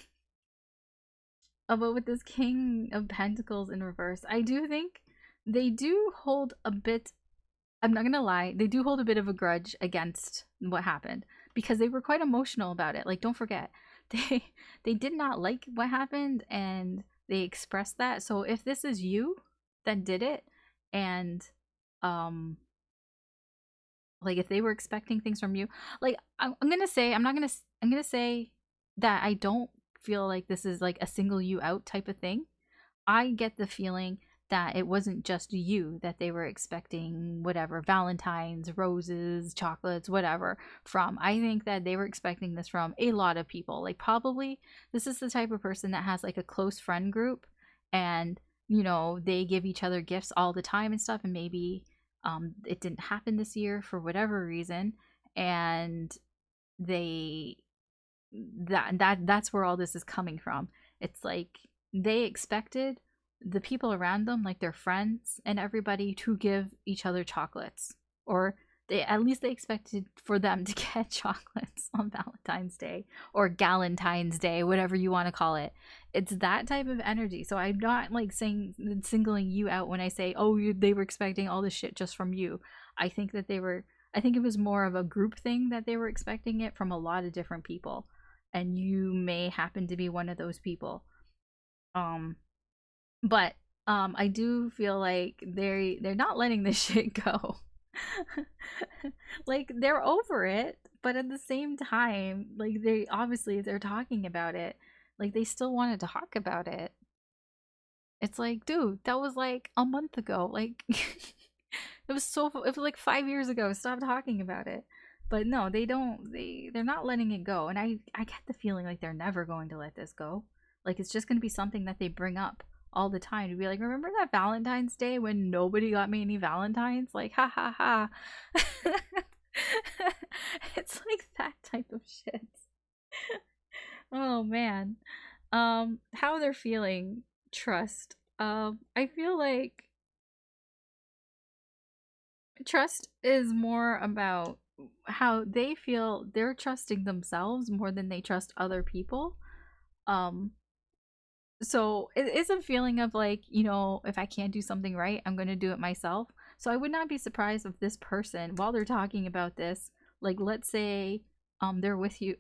but with this King of Pentacles in reverse, I do think they do hold a bit, I'm not gonna lie, they do hold a bit of a grudge against what happened because they were quite emotional about it. Like, don't forget, they they did not like what happened and they expressed that. So if this is you that did it, and um, like if they were expecting things from you, like I'm gonna say, I'm gonna say that I don't feel like this is like a single you out type of thing. I get the feeling that it wasn't just you that they were expecting whatever Valentine's, roses, chocolates, whatever from. I think that they were expecting this from a lot of people. Like, probably this is the type of person that has like a close friend group and they give each other gifts all the time and stuff, and maybe it didn't happen this year for whatever reason, and they that's where all this is coming from. It's like they expected the people around them, like their friends and everybody, to give each other chocolates, or they at least they expected for them to get chocolates on Valentine's Day or Galentine's Day, whatever you want to call it. It's that type of energy. So I'm not like saying singling you out when I say, oh, they were expecting all this shit just from you. I think that they were. I think it was more of a group thing that they were expecting it from a lot of different people, and you may happen to be one of those people. Um, but I do feel like they're not letting this shit go. Like they're over it, but at the same time, like they obviously they're talking about it. Like they still want to talk about it. It's like, dude, that was like a month ago. Like it was like 5 years ago. Stop talking about it. But no, they don't. They're not letting it go, and I get the feeling like they're never going to let this go. Like it's just going to be something that they bring up all the time to be like, remember that Valentine's Day when nobody got me any Valentines? Like, ha ha ha. It's like that type of shit. Oh man. How they're feeling, trust. I feel like trust is more about how they feel they're trusting themselves more than they trust other people. Um, so it's a feeling of like, if I can't do something right, I'm going to do it myself. So I would not be surprised if this person, while they're talking about this, like let's say they're with you.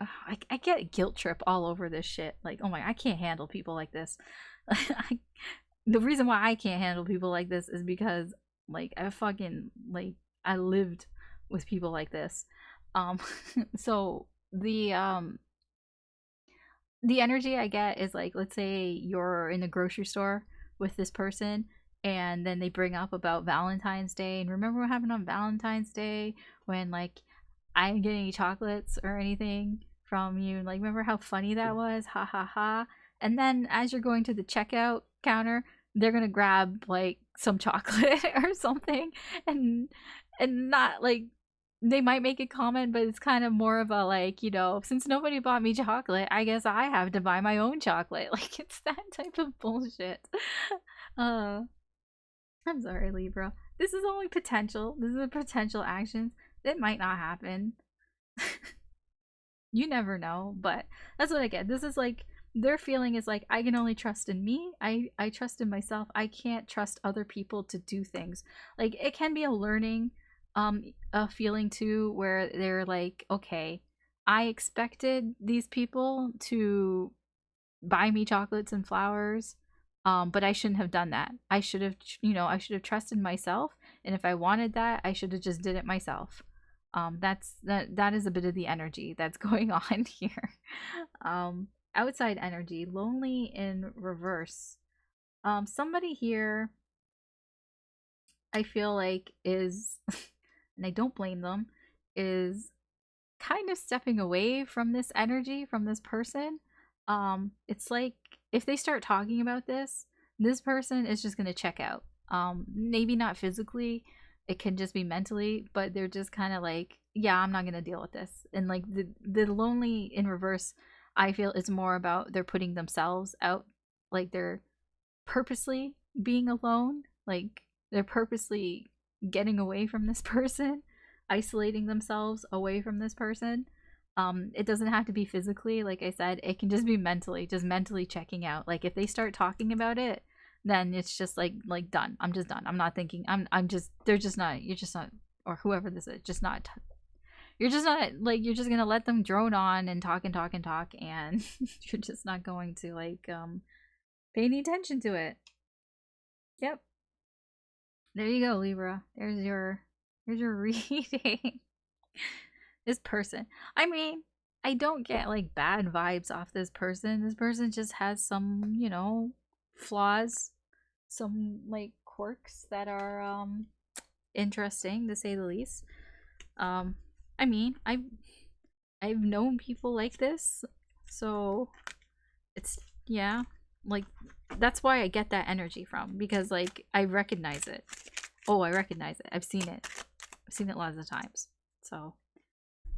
I get a guilt trip all over this shit. Like, oh my, I can't handle people like this. The reason why I can't handle people like this is because like I fucking like I lived with people like this. Um so the energy I get is like, let's say you're in the grocery store with this person and then they bring up about Valentine's Day, and remember what happened on Valentine's Day when like I didn't get any chocolates or anything from you. Like, remember how funny that was? Ha ha ha. And then as you're going to the checkout counter, they're gonna grab like some chocolate or something, and not like they might make a comment, but it's kind of more of a like, since nobody bought me chocolate, I guess I have to buy my own chocolate. Like it's that type of bullshit. Uh, I'm sorry, Libra. This is only potential. This is a potential action. It might not happen. You never know, but that's what I get. This is like their feeling is like, I can only trust in me. I trust in myself. I can't trust other people to do things. Like it can be a learning a feeling too, where they're like, okay, I expected these people to buy me chocolates and flowers, but I shouldn't have done that. I should have trusted myself, and if I wanted that, I should have just did it myself. That is a bit of the energy that's going on here. Outside energy, lonely in reverse. Somebody here I feel like is and I don't blame them, is kind of stepping away from this energy, from this person. It's like if they start talking about this person is just gonna check out. Maybe not physically, it can just be mentally, but they're just kind of like, yeah, I'm not gonna deal with this. And like the lonely in reverse, I feel is more about they're putting themselves out, like they're purposely being alone, like they're purposely getting away from this person, isolating themselves away from this person. It doesn't have to be physically, like I said, it can just be mentally, just mentally checking out. Like if they start talking about it, then it's just like done. I'm just done. I'm not thinking. I'm just they're just not, you're just not, or whoever this is, just not, you're just not, like you're just gonna let them drone on and talk and talk and talk, and you're just not going to like pay any attention to it. Yep. There you go, Libra. There's your reading. This person. I mean, I don't get like bad vibes off this person. This person just has some, you know, flaws, some like quirks that are interesting to say the least. I mean, I've known people like this, so it's, yeah, like that's why I get that energy from, because like I recognize it. Oh, I recognize it. I've seen it. I've seen it lots of times. So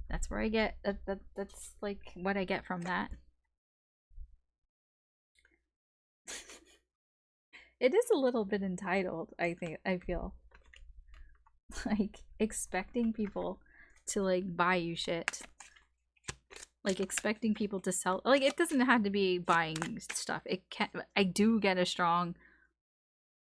that's where I get that's like what I get from that. It is a little bit entitled, I think. I feel like expecting people to like buy you shit, like expecting people to sell, like it doesn't have to be buying stuff. It can, I do get a strong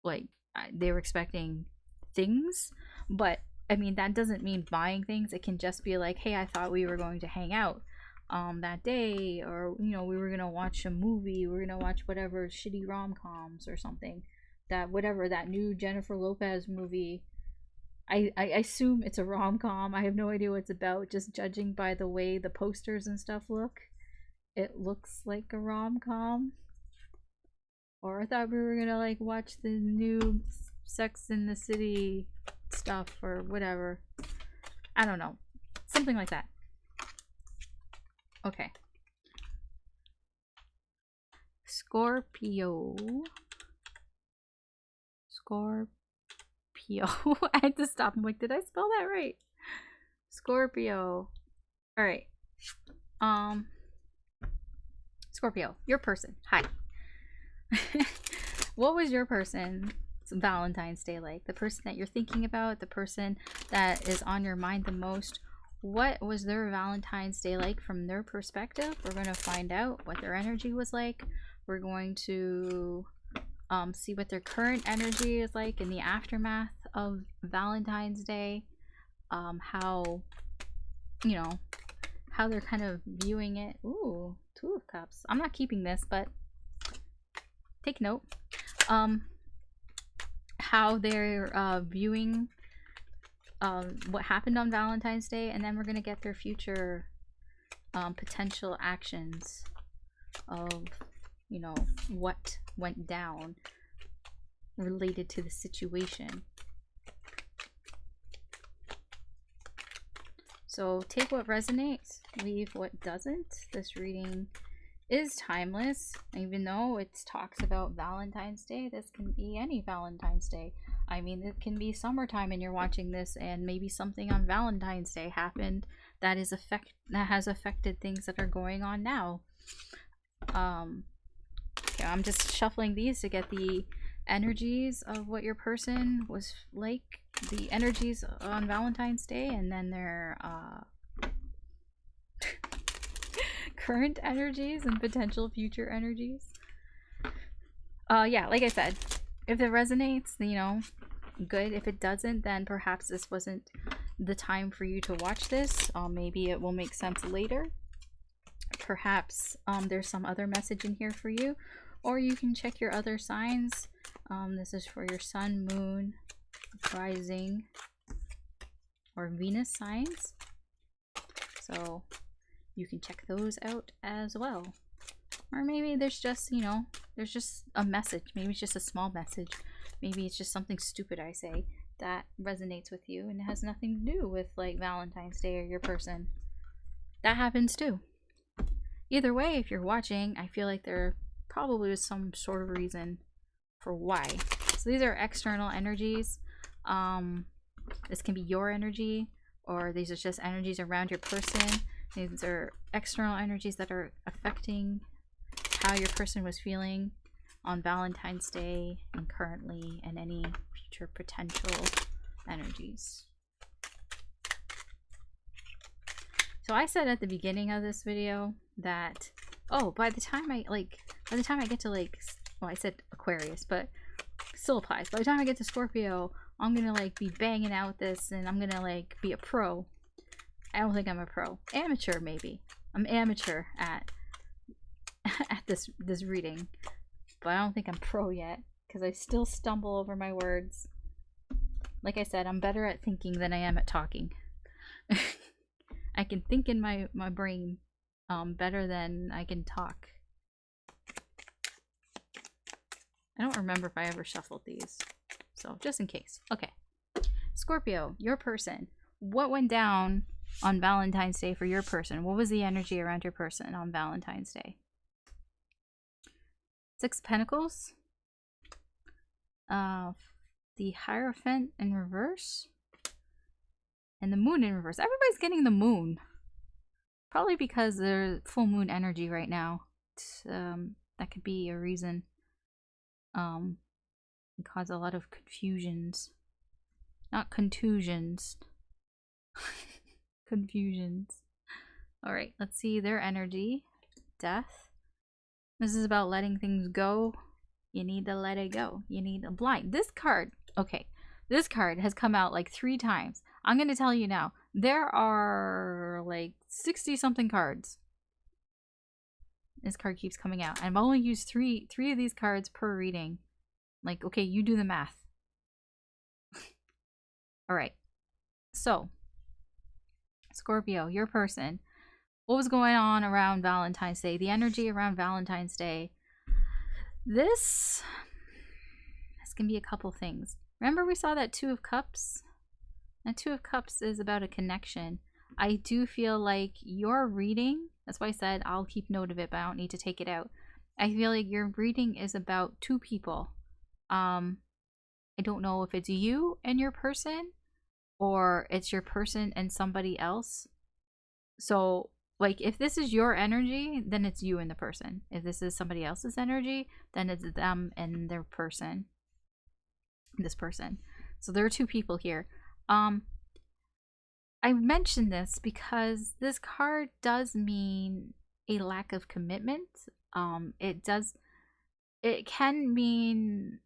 like they were expecting things, but I mean that doesn't mean buying things. It can just be like, hey, I thought we were going to hang out that day, or you know, we were gonna watch a movie, we are gonna watch whatever shitty rom-coms or something, that whatever that new Jennifer Lopez movie. I assume it's a rom-com. I have no idea what it's about, just judging by the way the posters and stuff look. It looks like a rom-com. Or I thought we were gonna like watch the new Sex in the City stuff or whatever. I don't know. Something like that. Okay. Scorpio. I had to stop. I'm like, did I spell that right? Scorpio. Alright. Scorpio, your person. Hi. What was your person's Valentine's Day like? The person that you're thinking about, the person that is on your mind the most. What was their Valentine's Day like from their perspective? We're going to find out what their energy was like. We're going to see what their current energy is like in the aftermath of Valentine's Day. How, you know, how they're kind of viewing it. Ooh, Two of Cups. I'm not keeping this, but take note. How they're viewing what happened on Valentine's Day, and then we're gonna get their future potential actions of, you know, what went down related to the situation. So take what resonates, leave what doesn't. This reading is timeless. Even though it talks about Valentine's Day, this can be any Valentine's Day. I mean, it can be summertime and you're watching this, and maybe something on Valentine's Day happened that has affected things that are going on now. Okay, I'm just shuffling these to get the energies of what your person was like, the energies on Valentine's Day, and then their current energies and potential future energies. Yeah, like I said, if it resonates, you know, good. If it doesn't, then perhaps this wasn't the time for you to watch this. Maybe it will make sense later. Perhaps there's some other message in here for you, or you can check your other signs. This is for your sun, moon, rising, or Venus signs. So you can check those out as well. Or maybe there's just, you know, there's just a message. Maybe it's just a small message. Maybe it's just something stupid I say that resonates with you and it has nothing to do with like Valentine's Day or your person. that happens too. Either way, if you're watching, I feel like there probably was some sort of reason for why. So these are external energies. This can be your energy, or these are just energies around your person. These are external energies that are affecting how your person was feeling on Valentine's Day and currently, and any future potential energies. So I said at the beginning of this video that, oh, by the time I get to, like, well, I said Aquarius, but still applies. By the time I get to Scorpio, I'm gonna, like, be banging out this, and I'm gonna, like, be a pro. I don't think I'm a pro. Amateur, maybe. I'm amateur at this reading, but I don't think I'm pro yet, because I still stumble over my words. Like I said, I'm better at thinking than I am at talking. I can think in my brain better than I can talk. I don't remember if I ever shuffled these, so just in case. Okay, Scorpio, your person. What went down on Valentine's Day for your person? What was the energy around your person on Valentine's Day? Six of Pentacles. The Hierophant in reverse. And the Moon in reverse. Everybody's getting the Moon. Probably because there's full moon energy right now. That could be a reason. Can cause a lot of confusions. Not contusions. Confusions. Alright, let's see their energy. Death. This is about letting things go. You need to let it go. You need a blind. This card, okay. This card has come out like 3 times. I'm going to tell you now. There are like 60 something cards. This card keeps coming out. I've only used three of these cards per reading. Like, okay, you do the math. Alright. So, Scorpio, your person. What was going on around Valentine's Day? The energy around Valentine's Day. This can be a couple things. Remember we saw that Two of Cups? That Two of Cups is about a connection. I do feel like your reading, that's why I said I'll keep note of it, but I don't need to take it out. I feel like your reading is about 2 people. I don't know if it's you and your person, or it's your person and somebody else. So, like, if this is your energy, then it's you and the person. If this is somebody else's energy, then it's them and their person. This person. So there are 2 people here. I mentioned this because this card does mean a lack of commitment. It can mean,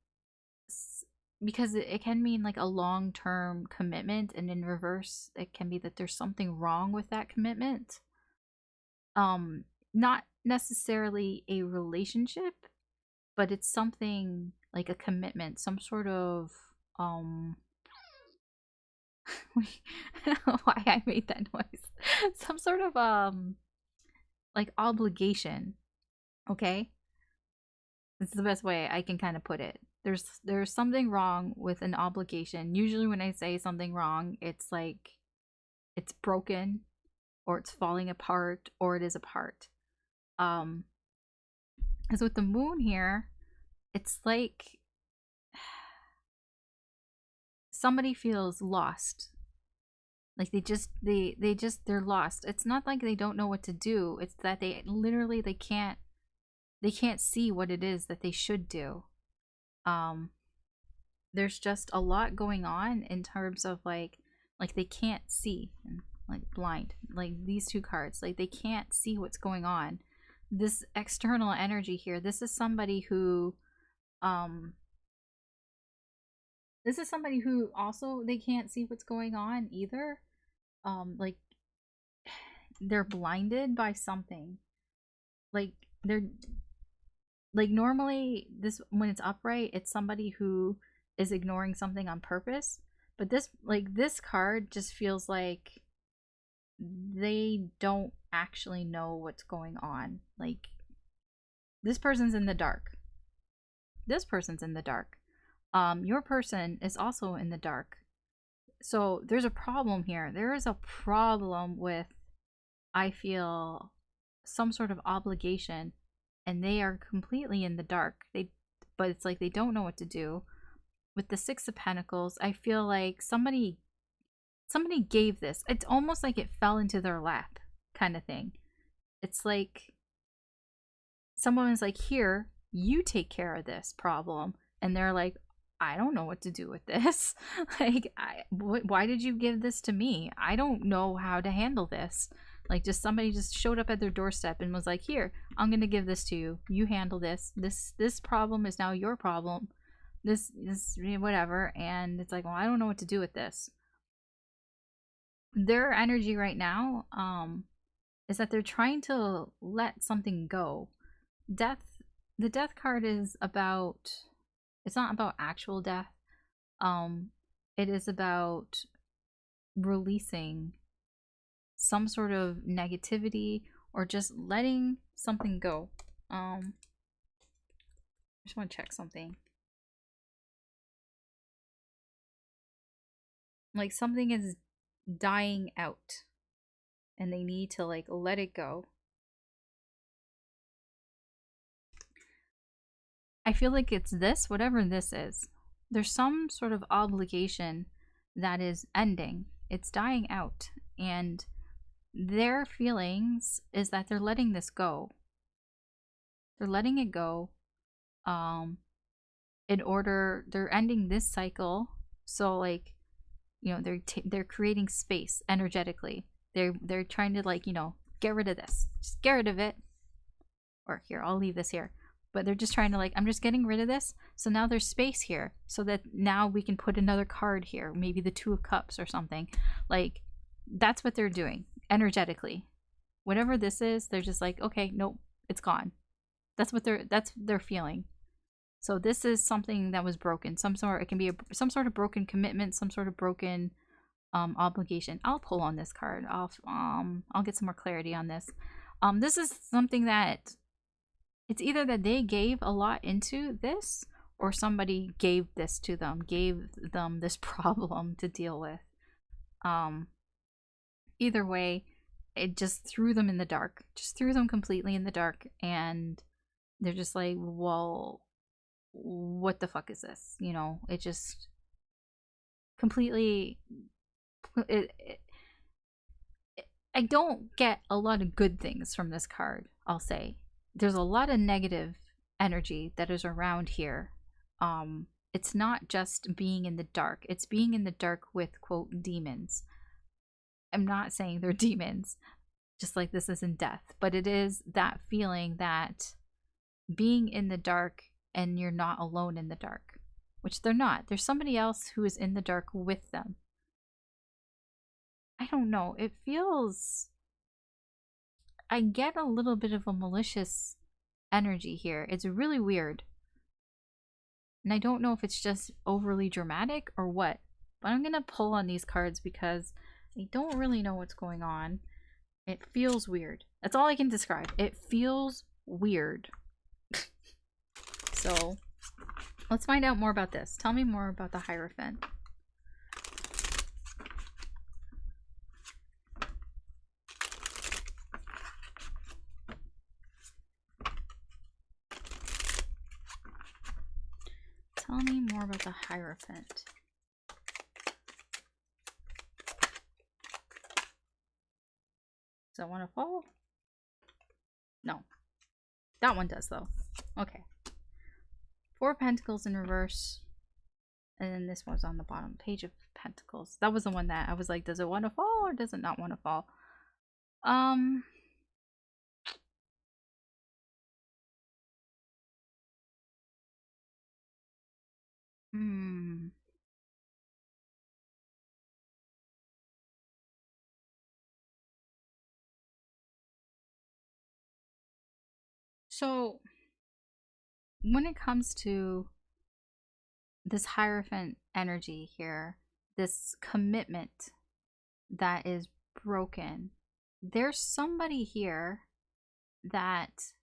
because it can mean like a long-term commitment, and in reverse it can be that there's something wrong with that commitment. Not necessarily a relationship, but it's something like a commitment, some sort of why I made that noise. Some sort of like obligation. Okay? This is the best way I can kind of put it. There's something wrong with an obligation. Usually when I say something wrong, it's like it's broken, or it's falling apart, or it is apart. Because with the Moon here, it's like somebody feels lost. Like they're lost. It's not like they don't know what to do. It's that they literally they can't see what it is that they should do. There's just a lot going on in terms of like they can't see, and like blind. Like these 2 cards, like they can't see what's going on. This external energy here, this is somebody who also they can't see what's going on either. Like they're blinded by something. Like they're like, normally this, when it's upright, it's somebody who is ignoring something on purpose, but this card just feels like they don't actually know what's going on. Like, this person's in the dark. This person's in the dark. Your person is also in the dark. So there's a problem here. There is a problem with I feel some sort of obligation, and they are completely in the dark. But it's like they don't know what to do. With the Six of Pentacles, I feel like somebody gave this. It's almost like it fell into their lap, kind of thing. It's like someone is like, here, you take care of this problem, and they're like, I don't know what to do with this. Like, why did you give this to me? I don't know how to handle this. Like, just somebody just showed up at their doorstep and was like, here, I'm gonna give this to you. You handle this. This problem is now your problem. This whatever. And it's like, well, I don't know what to do with this. Their energy right now is that they're trying to let something go. The death card is about, it's not about actual death. It is about releasing some sort of negativity or just letting something go. I just want to check something. Like something is dying out and they need to like let it go. I feel like it's this, whatever this is. There's some sort of obligation that is ending. It's dying out. And their feelings is that they're letting this go. They're letting it go. In order, they're ending this cycle. So like, you know, they're creating space energetically. They're trying to like, you know, get rid of this. Just get rid of it. Or here, I'll leave this here. But they're just trying to like, I'm just getting rid of this. So now there's space here. So that now we can put another card here. Maybe the Two of Cups or something. Like, that's what they're doing energetically. Whatever this is, they're just like, okay, nope, it's gone. That's what they're feeling. So this is something that was broken. It can be some sort of broken commitment, some sort of broken obligation. I'll pull on this card. I'll get some more clarity on this. This is something that it's either that they gave a lot into this or somebody gave this to them, gave them this problem to deal with. Either way, it just threw them in the dark. Just threw them completely in the dark, and they're just like, well, what the fuck is this? You know, it just completely I don't get a lot of good things from this card, I'll say. There's a lot of negative energy that is around here. It's not just being in the dark. It's being in the dark with, quote, demons. I'm not saying they're demons, just like this isn't death, but it is that feeling that being in the dark and you're not alone in the dark, which they're not. There's somebody else who is in the dark with them. I don't know. It feels... I get a little bit of a malicious energy here. It's really weird. And I don't know if it's just overly dramatic or what. But I'm going to pull on these cards because I don't really know what's going on. It feels weird. That's all I can describe. It feels weird. So, let's find out more about this. Tell me more about the Hierophant. Tell me more about the Hierophant. Does that want to fall? No. That one does, though. Okay. Four of Pentacles in reverse. And then this one's on the bottom. Page of Pentacles. That was the one that I was like, does it want to fall or does it not want to fall? So, when it comes to this Hierophant energy here, this commitment that is broken, there's somebody here that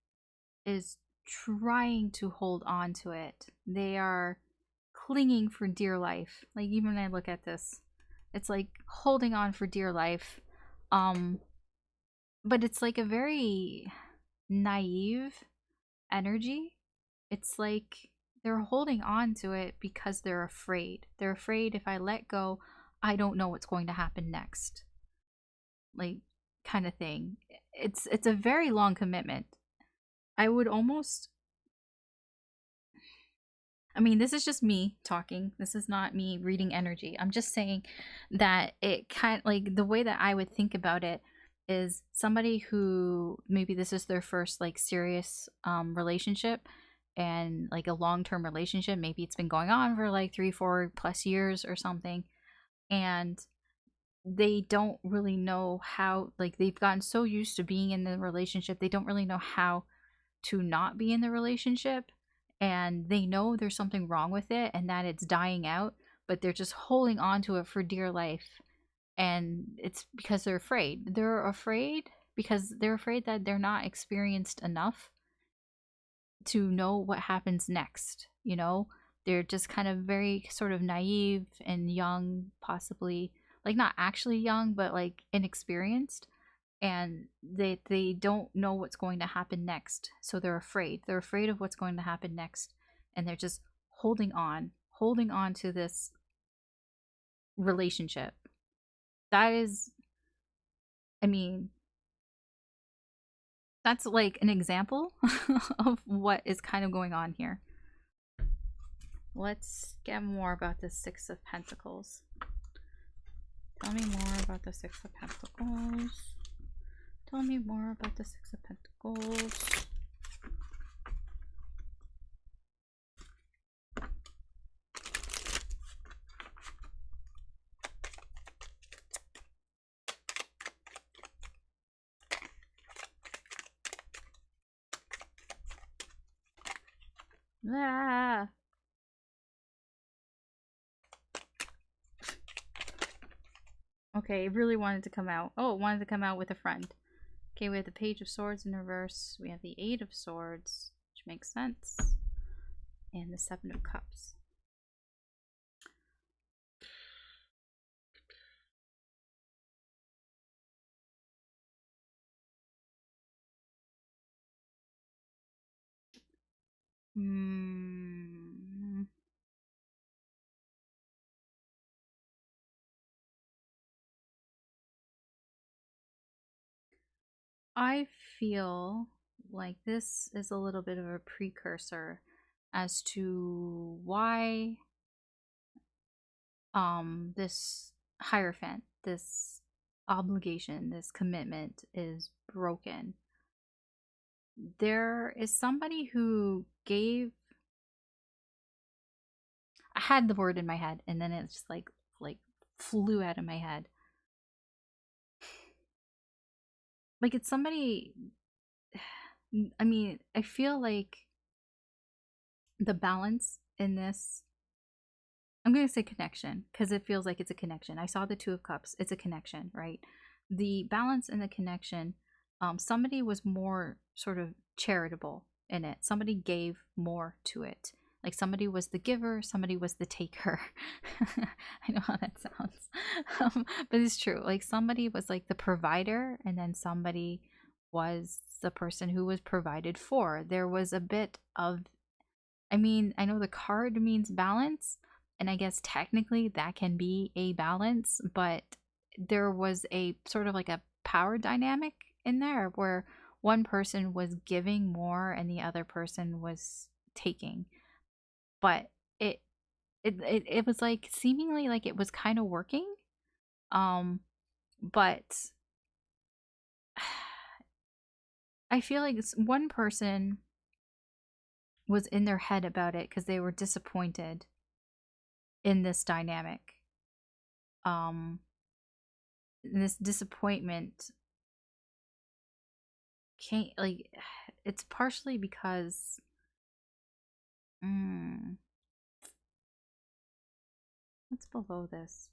is trying to hold on to it. They are clinging for dear life. Like, even when I look at this, it's like holding on for dear life. but it's like a very naive energy. It's like they're holding on to it because they're afraid. They're afraid if I let go, I don't know what's going to happen next. Like, kind of thing. It's a very long commitment. I would almost, I mean, this is just me talking. This is not me reading energy. I'm just saying that it kind, like, the way that I would think about it is somebody who maybe this is their first like serious relationship, and like a long-term relationship. Maybe it's been going on for like 3 4 plus years or something, and they don't really know how, like, they've gotten so used to being in the relationship, they don't really know how to not be in the relationship, and they know there's something wrong with it and that it's dying out, but they're just holding on to it for dear life. And it's because they're afraid. They're afraid because they're afraid that they're not experienced enough to know what happens next, you know? They're just kind of very sort of naive and young, possibly, like not actually young, but like inexperienced, and they don't know what's going to happen next, so they're afraid of what's going to happen next, and they're just holding on to this relationship. That is, I mean, that's like an example of what is kind of going on here. Let's get more about the Six of Pentacles. Tell me more about the Six of Pentacles. Tell me more about the Six of Pentacles. Ah. Okay, it really wanted to come out. Oh, it wanted to come out with a friend. Okay, we have the Page of Swords in reverse. We have the Eight of Swords, which makes sense. And the Seven of Cups. Hmm. I feel like this is a little bit of a precursor as to why this Hierophant, this obligation, this commitment is broken. There is somebody who gave, I had the word in my head and then it's just like flew out of my head. Like it's somebody, I mean, I feel like the balance in this, I'm going to say connection because it feels like it's a connection. I saw the Two of Cups. It's a connection, right? The balance in the connection, somebody was more sort of charitable in it. Somebody gave more to it. Like somebody was the giver, somebody was the taker. I know how that sounds. But it's true. Like somebody was like the provider, and then somebody was the person who was provided for. There was a bit of, I mean, I know the card means balance, and I guess technically that can be a balance, but there was a sort of like a power dynamic in there where one person was giving more and the other person was taking. But it it was like seemingly like it was kind of working. Um but I feel like one person was in their head about it because they were disappointed in this dynamic. Um this disappointment can't, like, it's partially because mm, what's below this?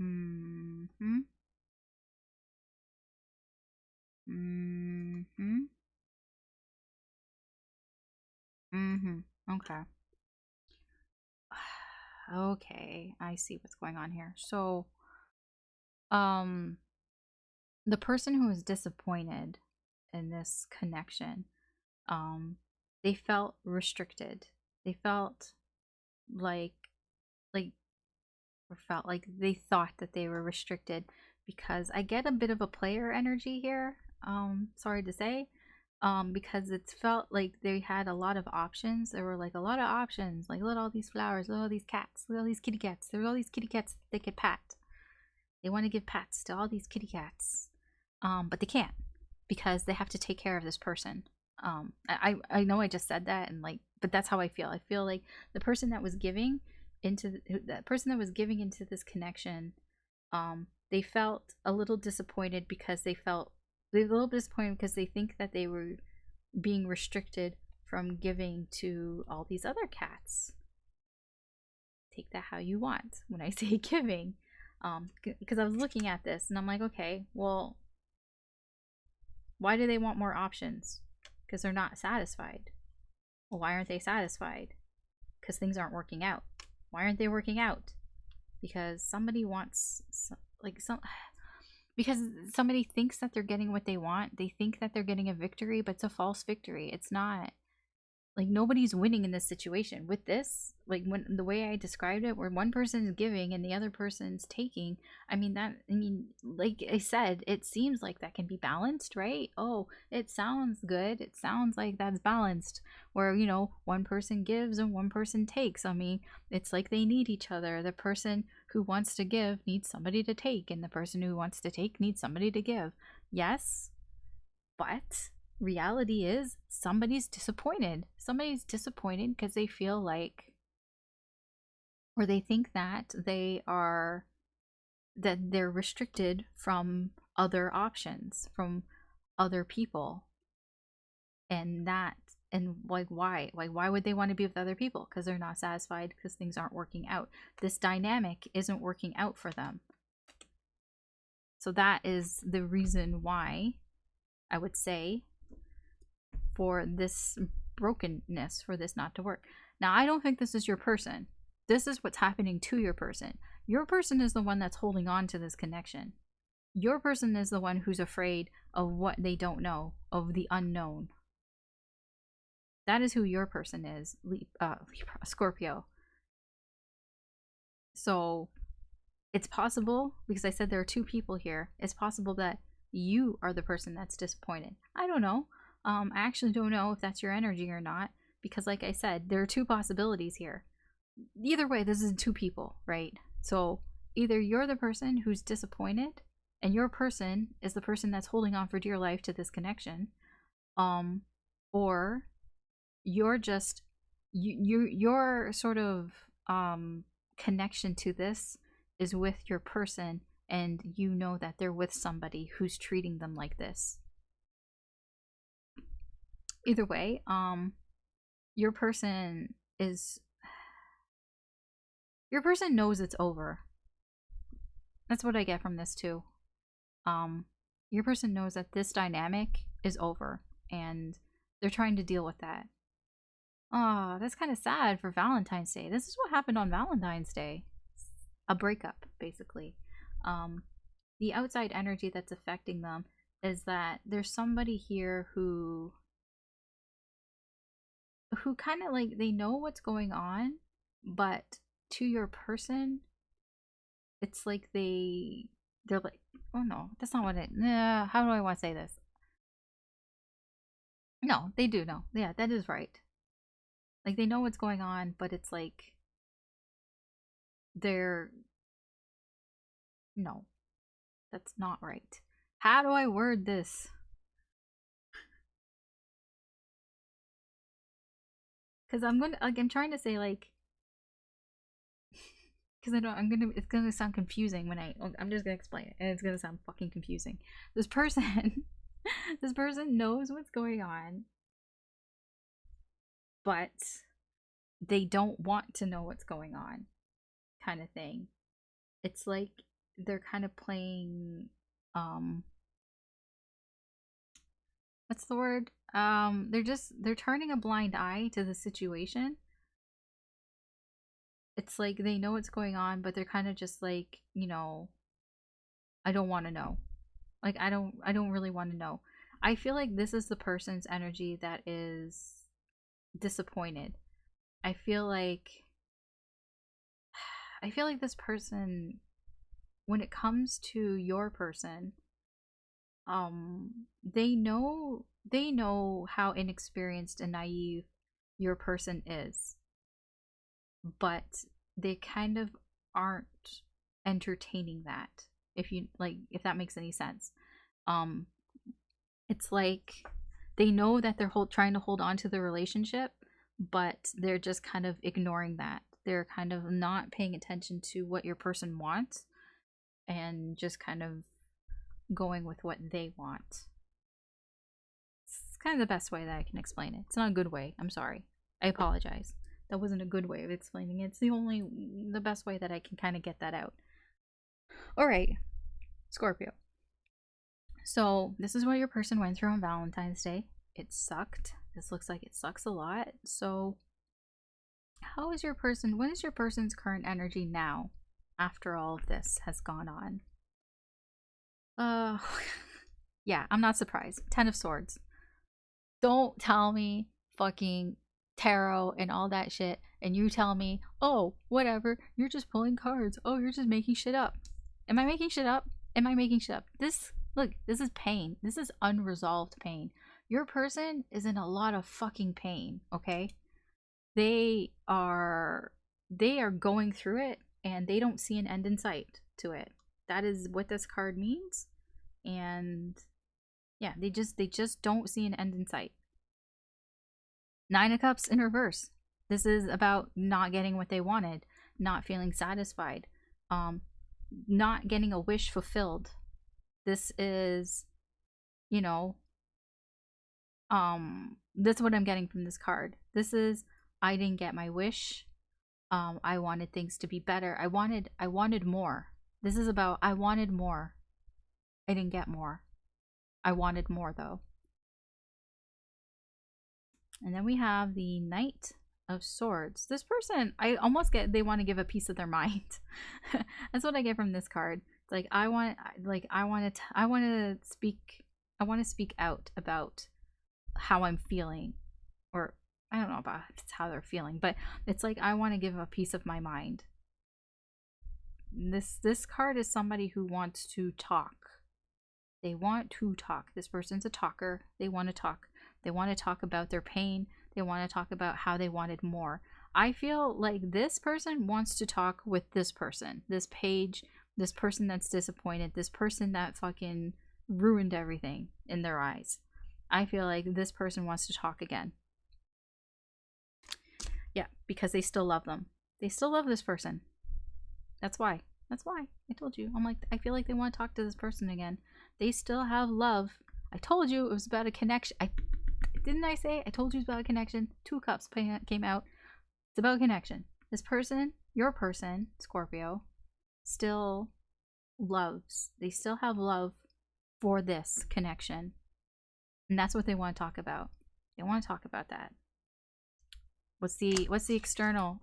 Mm-hmm. Mm-hmm. Mm-hmm. Okay. Okay, I see what's going on here. So, um the person who was disappointed in this connection, um, they felt restricted. They felt like like or felt like they thought that they were restricted, because I get a bit of a player energy here. Sorry to say. Because it's felt like they had a lot of options. There were like a lot of options. Like, look at all these flowers, look at all these cats, look at all these kitty cats. There were all these kitty cats they could pat. They want to give pats to all these kitty cats. But they can't, because they have to take care of this person. I know I just said that, and like, but that's how I feel. I feel like the person that was giving into this connection, they felt a little disappointed, because they think that they were being restricted from giving to all these other cats. Take that how you want when I say giving. Because I was looking at this and I'm like, okay, well, why do they want more options? Because they're not satisfied. Well, why aren't they satisfied? Because things aren't working out. Why aren't they working out? Because somebody wants because somebody thinks that they're getting what they want. They think that they're getting a victory, but it's a false victory. It's not. Like, nobody's winning in this situation. With this, like, when the way I described it, where one person is giving and the other person's taking, like I said, it seems like that can be balanced, right? Oh, it sounds good. It sounds like that's balanced, where, one person gives and one person takes. I mean, it's like they need each other. The person who wants to give needs somebody to take, and the person who wants to take needs somebody to give. Yes, but reality is somebody's disappointed. Somebody's disappointed because they feel like, or they think that they're restricted from other options, from other people. And like, why would they want to be with other people? Because they're not satisfied, because things aren't working out. This dynamic isn't working out for them. So that is the reason why I would say, for this brokenness, for this not to work. Now, I don't think this is your person. This is what's happening to your person. Your person is the one that's holding on to this connection. Your person is the one who's afraid of what they don't know, of the unknown. That is who your person is, Libra, Scorpio. So it's possible, because I said there are two people here, it's possible that you are the person that's disappointed. I don't know. I actually don't know if that's your energy or not, because like I said, there are two possibilities here. Either way, this is two people, right? So either you're the person who's disappointed, and your person is the person that's holding on for dear life to this connection, or you're just your sort of connection to this is with your person, and you know that they're with somebody who's treating them like this. Either way, your person knows it's over. That's what I get from this too. Your person knows that this dynamic is over, and they're trying to deal with that. Oh, that's kind of sad for Valentine's Day. This is what happened on Valentine's Day. A breakup, basically. The outside energy that's affecting them is that there's somebody here who kind of like, they know what's going on, but to your person, it's like they're like, oh no, that's not what it, how do I want to say this? No, they do know. Yeah, that is right. Like, they know what's going on, but it's like they're, no, that's not right. How do I word this? Because I'm trying to say, like, because it's gonna sound confusing when I'm just gonna explain it, and it's gonna sound fucking confusing. This person, this person knows what's going on, but they don't want to know what's going on, kind of thing. It's like they're kind of playing, what's the word? They're turning a blind eye to the situation. It's like they know what's going on, but they're kind of just like, I don't want to know. Like, I don't really want to know. I feel like this is the person's energy that is disappointed. I feel like this person, when it comes to your person, they know how inexperienced and naive your person is, but they kind of aren't entertaining that. If you like, if that makes any sense. um it's like they know that they're trying to hold on to the relationship, but they're just kind of ignoring that. They're kind of not paying attention to what your person wants and just kind of going with what they want. It's kind of the best way that I can explain it. It's not a good way. I'm sorry. I apologize. That wasn't a good way of explaining it. It's the best way that I can kind of get that out. All right, Scorpio. So this is what your person went through on Valentine's Day. It sucked. This looks like it sucks a lot. So how is your person, what is your person's current energy now after all of this has gone on? Yeah, I'm not surprised. 10 of Swords. Don't tell me fucking tarot and all that shit and you tell me, oh, whatever, you're just pulling cards. Oh, you're just making shit up. Am I making shit up? Am I making shit up? Look, this is pain. This is unresolved pain. Your person is in a lot of fucking pain, okay? They are going through it and they don't see an end in sight to it. That is what this card means. And yeah, they just don't see an end in sight. 9 of Cups in reverse. This is about not getting what they wanted, not feeling satisfied, not getting a wish fulfilled. This is, you know, that's what I'm getting from this card. This is, I didn't get my wish. I wanted things to be better. I wanted more. This is about, I wanted more. I didn't get more. I wanted more though. And then we have the Knight of Swords. This person, I almost get, they want to give a piece of their mind. That's what I get from this card. It's like, I want to speak out about how I'm feeling, or I don't know about it's how they're feeling, but it's like, I want to give a piece of my mind. This card is somebody who wants to talk. They want to talk. This person's a talker. They want to talk. They want to talk about their pain. They want to talk about how they wanted more. I feel like this person wants to talk with this person, this page, this person that's disappointed, this person that fucking ruined everything in their eyes. I feel like this person wants to talk again. Yeah, because they still love them. They still love this person. That's why. That's why. I told you. I'm like, I feel like they want to talk to this person again. They still have love. I told you it was about a connection. Didn't I say? I told you it's about a connection. 2 Cups came out. It's about connection. This person, your person, Scorpio, still loves. They still have love for this connection. And that's what they want to talk about. They want to talk about that. What's the external?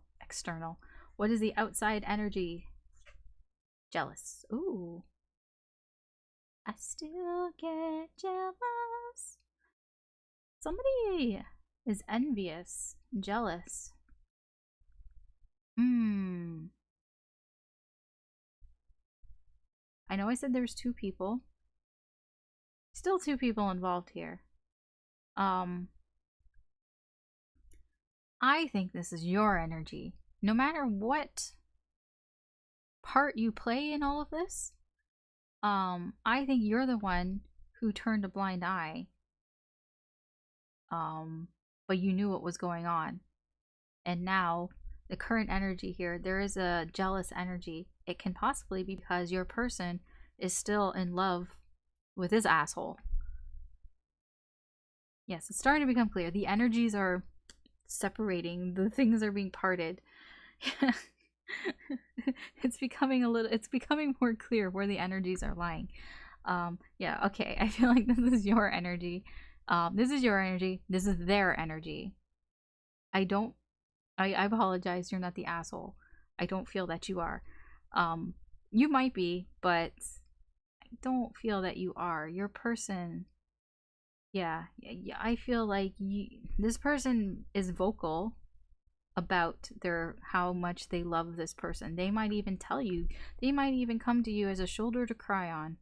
What is the outside energy? Jealous. Ooh. I still get jealous. Somebody is envious, jealous. I know I said there's 2 people. Still 2 people involved here. I think this is your energy. No matter what part you play in all of this, I think you're the one who turned a blind eye. But you knew what was going on. And now, the current energy here, there is a jealous energy. It can possibly be because your person is still in love with his asshole. Yes, it's starting to become clear. The energies are separating. The things are being parted. It's becoming more clear where the energies are lying. Yeah, okay. I feel like this is your energy. This is your energy. This is their energy. I apologize. You're not the asshole. I don't feel that you are. You might be, but don't feel that you are. Your person, yeah, I feel like this person is vocal about their how much they love this person. They might even tell you. They might even come to you as a shoulder to cry on,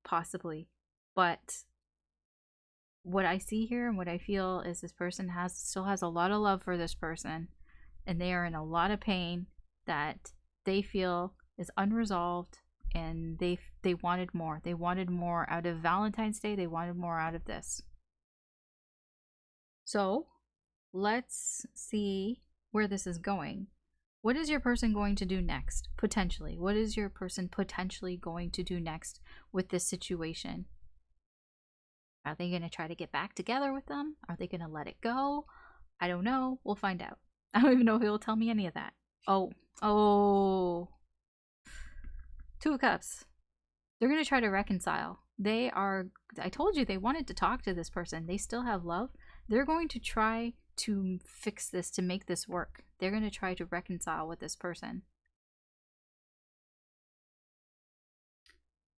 possibly. But what I see here and what I feel is this person still has a lot of love for this person, and they are in a lot of pain that they feel is unresolved, and they wanted more. They wanted more out of Valentine's Day. They wanted more out of this. So, let's see where this is going. What is your person going to do next? Potentially. What is your person potentially going to do next with this situation? Are they going to try to get back together with them? Are they going to let it go? I don't know. We'll find out. I don't even know if he'll tell me any of that. Oh. Two of Cups. They're going to try to reconcile. I told you they wanted to talk to this person. They still have love. They're going to try to fix this, to make this work. They're going to try to reconcile with this person.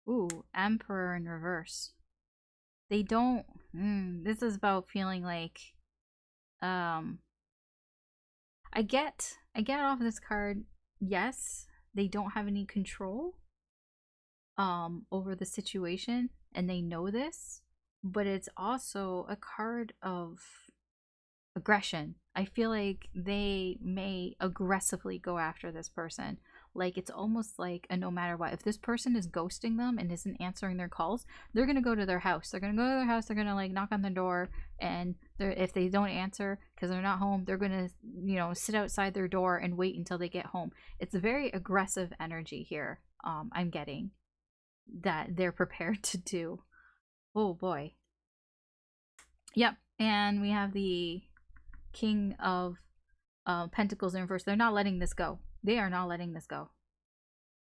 Ooh, Emperor in reverse. They don't. This is about feeling like, I get off this card. Yes, they don't have any control over the situation, and they know this, but it's also a card of aggression. I feel like they may aggressively go after this person. Like, it's almost like a no matter what. If this person is ghosting them and isn't answering their calls, they're gonna go to their house. They're gonna like knock on the door, and if they don't answer because they're not home, they're gonna sit outside their door and wait until they get home. It's a very aggressive energy here. I'm getting that they're prepared to do. Oh boy. Yep, and we have the King of Pentacles in reverse. They're not letting this go. They are not letting this go.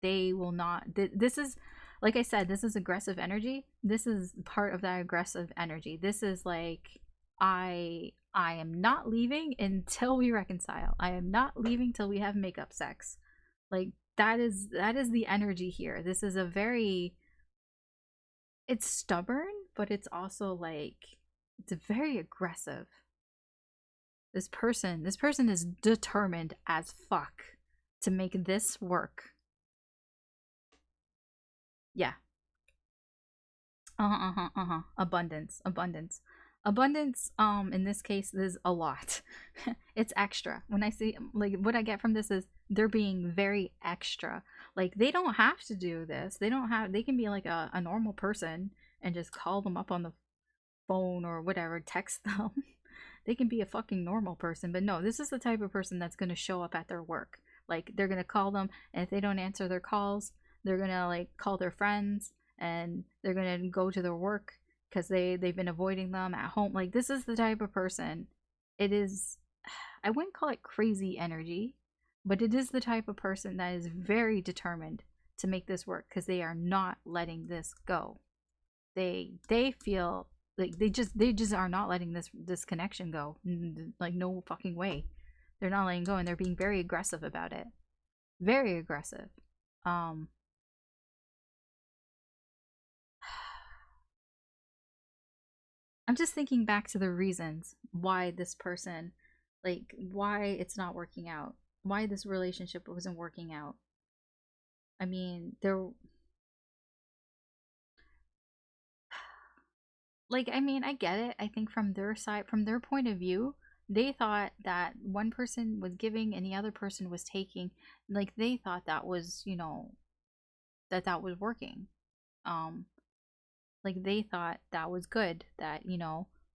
They will not. This is, like I said, this is aggressive energy. This is part of that aggressive energy. This is like, I am not leaving until we reconcile. I am not leaving till we have makeup sex. Like, that is the energy here. This is a very, it's stubborn, but it's also like, it's very aggressive. This person is determined as fuck to make this work. Yeah. Abundance. In this case is a lot. It's extra. When I see, like, what I get from this is they're being very extra. Like, they don't have to do this. They can be like a normal person and just call them up on the phone or whatever, text them. They can be a fucking normal person, but no, this is the type of person that's going to show up at their work. Like, they're going to call them, and if they don't answer their calls, they're going to like call their friends, and they're going to go to their work because they've been avoiding them at home. Like, this is the type of person. It is, I wouldn't call it crazy energy, but it is the type of person that is very determined to make this work because they are not letting this go. They feel like they just are not letting this connection go. Like, no fucking way. They're not letting go, and they're being very aggressive about it. Very aggressive. I'm just thinking back to the reasons why this person, like, why it's not working out. Why this relationship wasn't working out. I mean, I get it. I think from their side, from their point of view, they thought that one person was giving and the other person was taking. Like, they thought that was, that was working. Like, they thought that was good. That,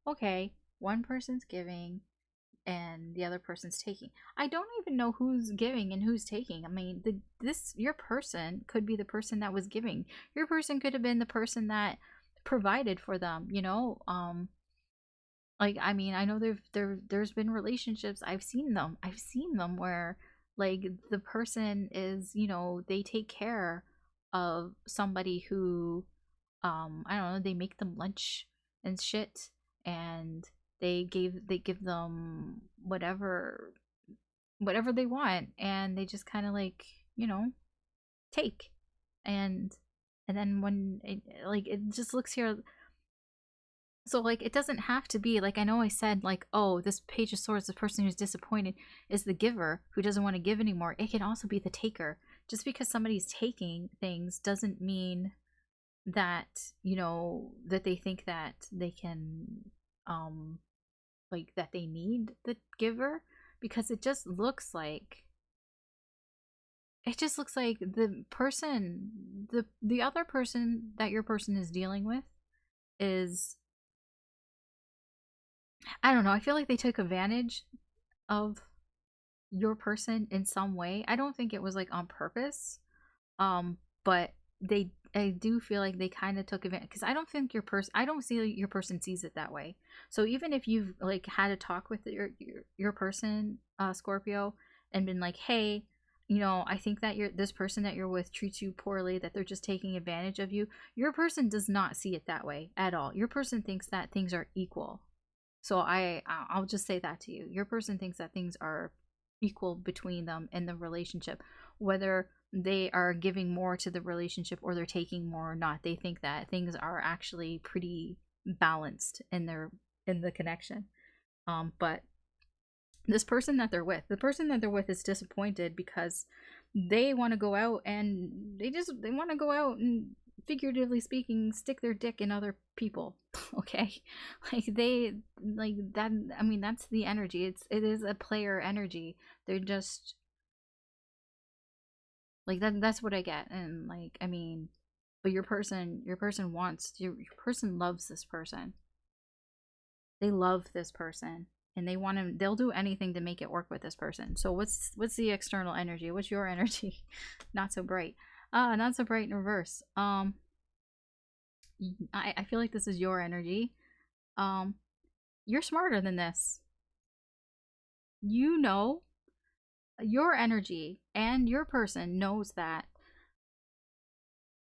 okay, one person's giving and the other person's taking. I don't even know who's giving and who's taking. I mean, your person could be the person that was giving. Your person could have been the person that provided for them, like, I mean, I know there's been relationships, I've seen them where, like, the person is, they take care of somebody who, I don't know, they make them lunch and shit, and they give them whatever they want, and they just kind of like, take. And And then when it just looks here, so like it doesn't have to be like, I know I said like, oh, this Page of Swords, the person who's disappointed is the giver who doesn't want to give anymore. It can also be the taker. Just because somebody's taking things doesn't mean that, you know, that they think that they can like that they need the giver, because it just looks like the person, the other person that your person is dealing with is, I don't know, I feel like they took advantage of your person in some way. I don't think it was like on purpose. But I do feel like they kind of took advantage, because I don't think I don't see your person sees it that way. So even if you've like had a talk with your person, Scorpio, and been like, hey, you know, I think that this person that you're with treats you poorly, that they're just taking advantage of you. Your person does not see it that way at all. Your person thinks that things are equal. So I'll just say that to you. Your person thinks that things are equal between them in the relationship, whether they are giving more to the relationship or they're taking more or not. They think that things are actually pretty balanced in the connection. But this person that they're with, the person that they're with is disappointed because they want to go out and they want to go out and, figuratively speaking, stick their dick in other people. Okay, like they like that. I mean, that's the energy. It is a player energy. They're just like that. That's what I get. And like, I mean, but your person wants your person loves this person. They love this person and they want to, they'll do anything to make it work with this person. So what's the external energy? What's your energy? Not so bright. Not so bright in reverse. I feel like this is your energy. You're smarter than this. You know, your energy and your person knows that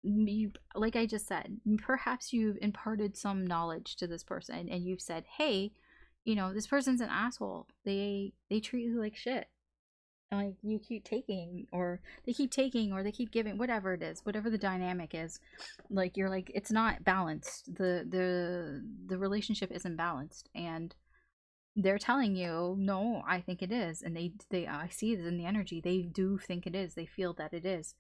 you, like I just said, perhaps you've imparted some knowledge to this person and you've said, hey, you know, this person's an asshole. They treat you like shit. Like you keep taking, or they keep taking, or they keep giving, whatever it is, whatever the dynamic is. Like you're like, it's not balanced. The relationship isn't balanced, and they're telling you, no, I think it is, and they I see it in the energy. They do think it is. They feel that it is.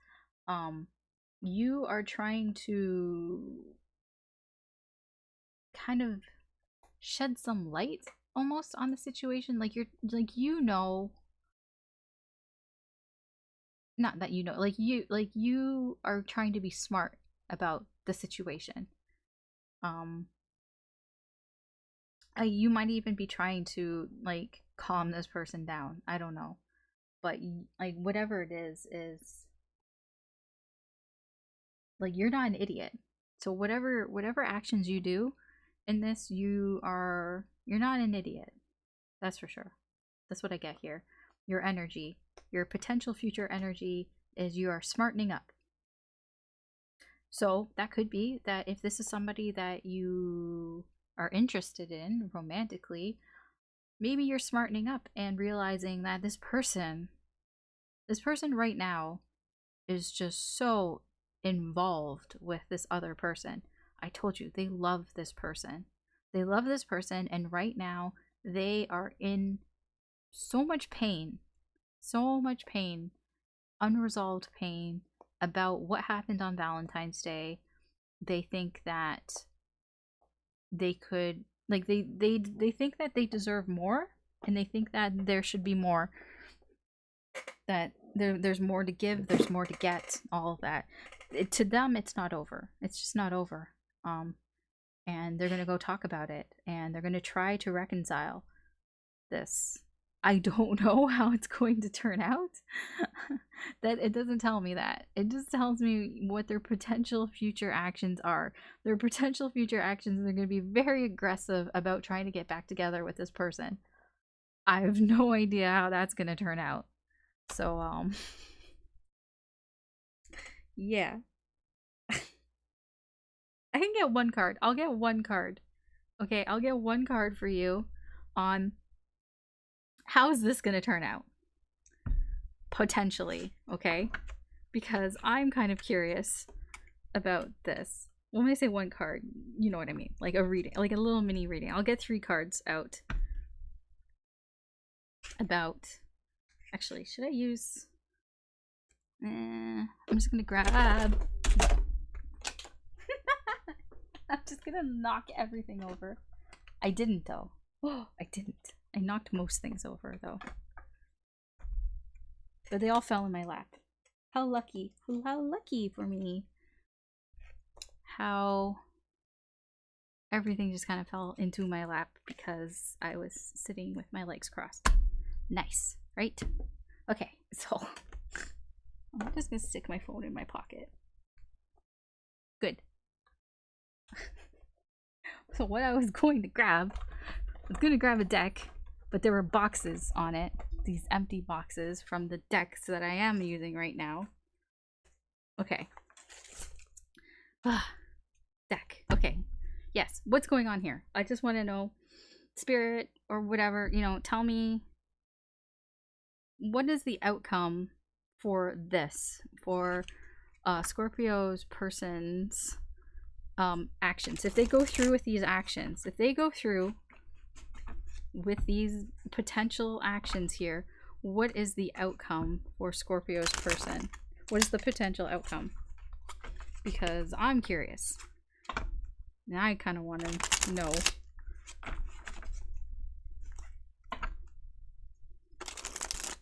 You are trying to kind of shed some light almost on the situation. Like you're like, you know, not that you know, like you are trying to be smart about the situation. Um you might even be trying to like calm this person down. I don't know. But like whatever it is like, you're not an idiot. So whatever actions you do in this, you're not an idiot. That's for sure. That's what I get here. Your energy, your potential future energy is you are smartening up. So that could be that if this is somebody that you are interested in romantically, maybe you're smartening up and realizing that this person right now is just so involved with this other person. I told you, they love this person. They love this person, and right now they are in so much pain, unresolved pain about what happened on Valentine's Day. They think that they could, like, they think that they deserve more, and they think that there should be more, that there's more to give, there's more to get, all of that. To them, it's not over. It's just not over. And they're gonna go talk about it, and they're gonna try to reconcile this. I don't know how it's going to turn out. That it doesn't tell me that. It just tells me what their potential future actions are. Their potential future actions are going to be very aggressive about trying to get back together with this person. I have no idea how that's going to turn out. So yeah. I can get one card. I'll get one card. Okay, I'll get one card for you on how is this going to turn out? Potentially, okay? Because I'm kind of curious about this. When I say one card, you know what I mean. Like a reading, like a little mini reading. I'll get 3 cards out about. Actually, should I use? I'm just gonna grab. I'm just gonna knock everything over. I didn't though. Oh, I didn't. I knocked most things over though. But they all fell in my lap. How lucky. How lucky for me. How everything just kind of fell into my lap because I was sitting with my legs crossed. Nice, right? Okay, so I'm just gonna stick my phone in my pocket. Good. So what I was going to grab, I was going to grab a deck, but there were boxes on it. These empty boxes from the decks that I am using right now. Okay. Deck. Okay. Yes. What's going on here? I just want to know, Spirit or whatever, you know, tell me what is the outcome for this, for Scorpio's person's actions. If they go through with these actions, if they go through with these potential actions here, what is the outcome for Scorpio's person? What is the potential outcome? Because I'm curious. Now I kind of want to know.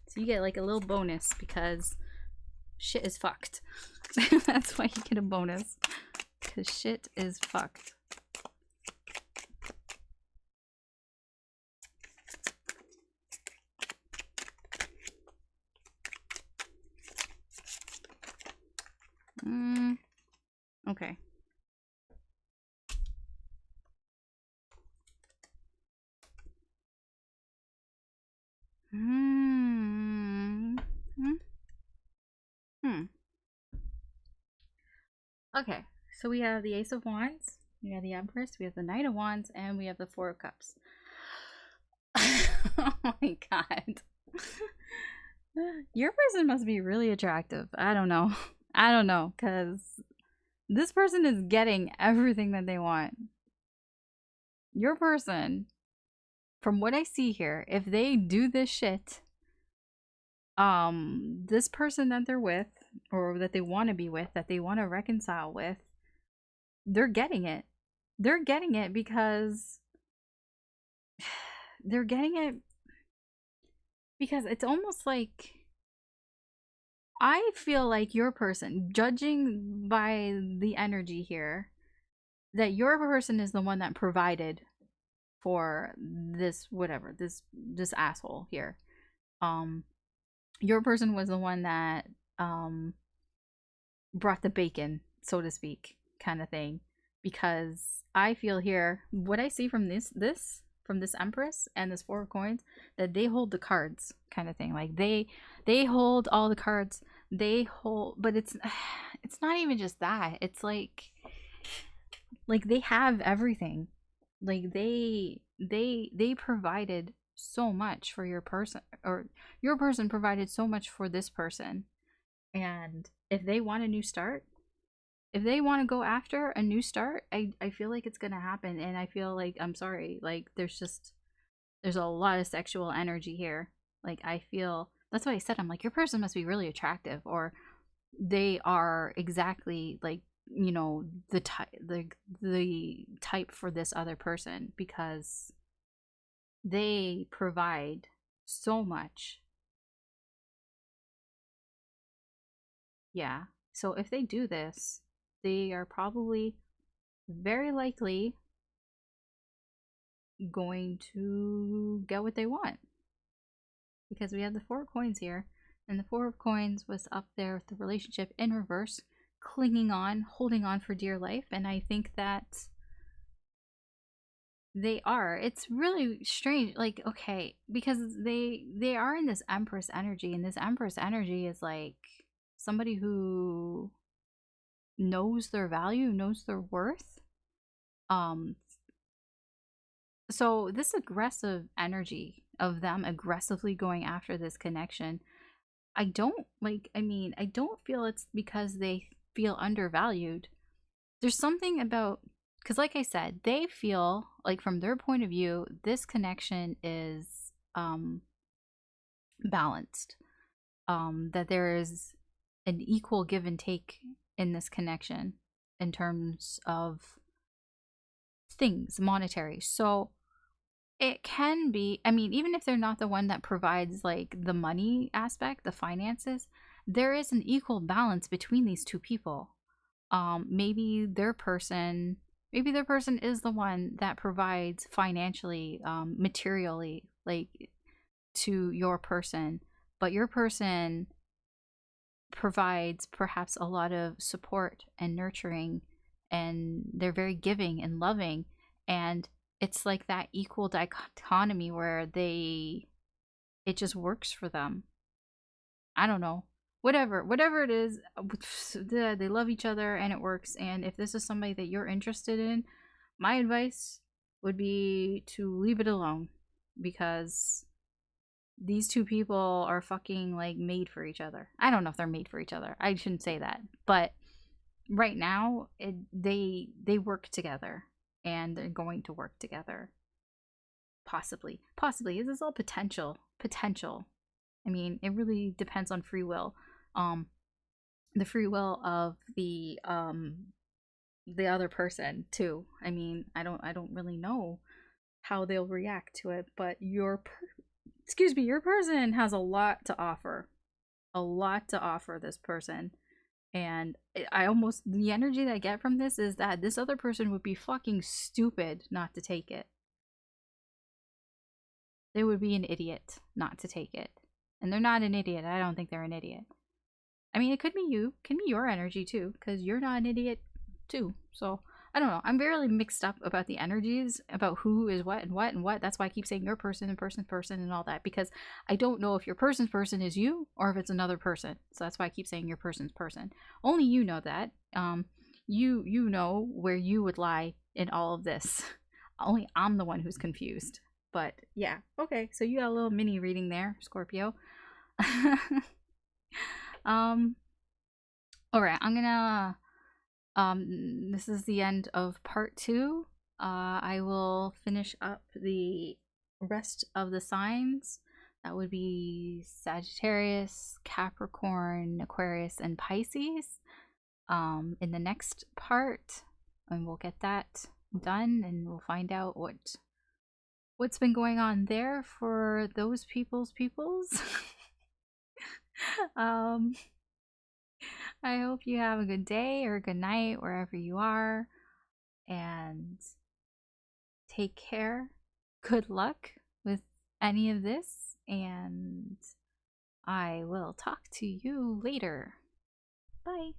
So you get like a little bonus because shit is fucked. That's why you get a bonus. Because shit is fucked. Okay. Okay, so we have the Ace of Wands, we have the Empress, we have the Knight of Wands, and we have the Four of Cups. Oh my god. Your person must be really attractive. I don't know. I don't know, because this person is getting everything that they want. Your person, from what I see here, if they do this shit, this person that they're with, or that they want to be with, that they want to reconcile with, they're getting it. They're getting it because they're getting it because it's almost like, I feel like your person, judging by the energy here, that your person is the one that provided for this whatever, this asshole here. Your person was the one that brought the bacon, so to speak, kind of thing. Because I feel here, what I see from this from this Empress and this Four of Coins, that they hold the cards, kind of thing. Like they hold all the cards. They hold, but it's not even just that. It's like they have everything. Like they provided so much for your person, or your person provided so much for this person. And if they want a new start, if they want to go after a new start, I feel like it's gonna happen. And I feel like, I'm sorry, like there's a lot of sexual energy here. Like I feel, that's why I said, I'm like, your person must be really attractive, or they are exactly like, you know, the type for this other person, because they provide so much. Yeah. So if they do this, they are probably very likely going to get what they want. Because we have the Four of Coins here, and the Four of Coins was up there with the relationship in reverse, clinging on, holding on for dear life. And I think that they are. It's really strange. Like, okay, because they are in this Empress energy, and this Empress energy is like somebody who knows their value, knows their worth. So this aggressive energy of them aggressively going after this connection, I don't feel it's because they feel undervalued. there's something about, because like I said, they feel like from their point of view, this connection is balanced. That there is an equal give and take in this connection in terms of things, monetary. So it can be, I mean, even if they're not the one that provides like the money aspect, the finances, there is an equal balance between these two people. Maybe their person is the one that provides financially, materially, like to your person, but your person provides perhaps a lot of support and nurturing, and they're very giving and loving, and it's like that equal dichotomy where it just works for them. I don't know. Whatever it is, they love each other and it works. And if this is somebody that you're interested in, my advice would be to leave it alone, because these two people are fucking like made for each other. I don't know if they're made for each other. I shouldn't say that. But right now, they work together and they're going to work together. Possibly. Possibly. This is all potential. Potential. I mean, it really depends on free will. Um the free will of the other person too. I mean, I don't really know how they'll react to it, but your person has a lot to offer. A lot to offer this person. And the energy that I get from this is that this other person would be fucking stupid not to take it. They would be an idiot not to take it. And they're not an idiot. I don't think they're an idiot. I mean, it could be you. It can be your energy too, because you're not an idiot too. So I don't know. I'm very mixed up about the energies, about who is what and what and what. That's why I keep saying your person and person and all that, because I don't know if your person's person is you or if it's another person. So that's why I keep saying your person's person. Only you know that. You know where you would lie in all of this. Only I'm the one who's confused. But yeah, okay. So you got a little mini reading there, Scorpio. um. All right. I'm gonna. This is the end of part 2. I will finish up the rest of the signs. That would be Sagittarius, Capricorn, Aquarius, and Pisces. In the next part, and we'll get that done, and we'll find out what's been going on there for those peoples. um I hope you have a good day or a good night wherever you are, and take care. Good luck with any of this, and I will talk to you later. Bye.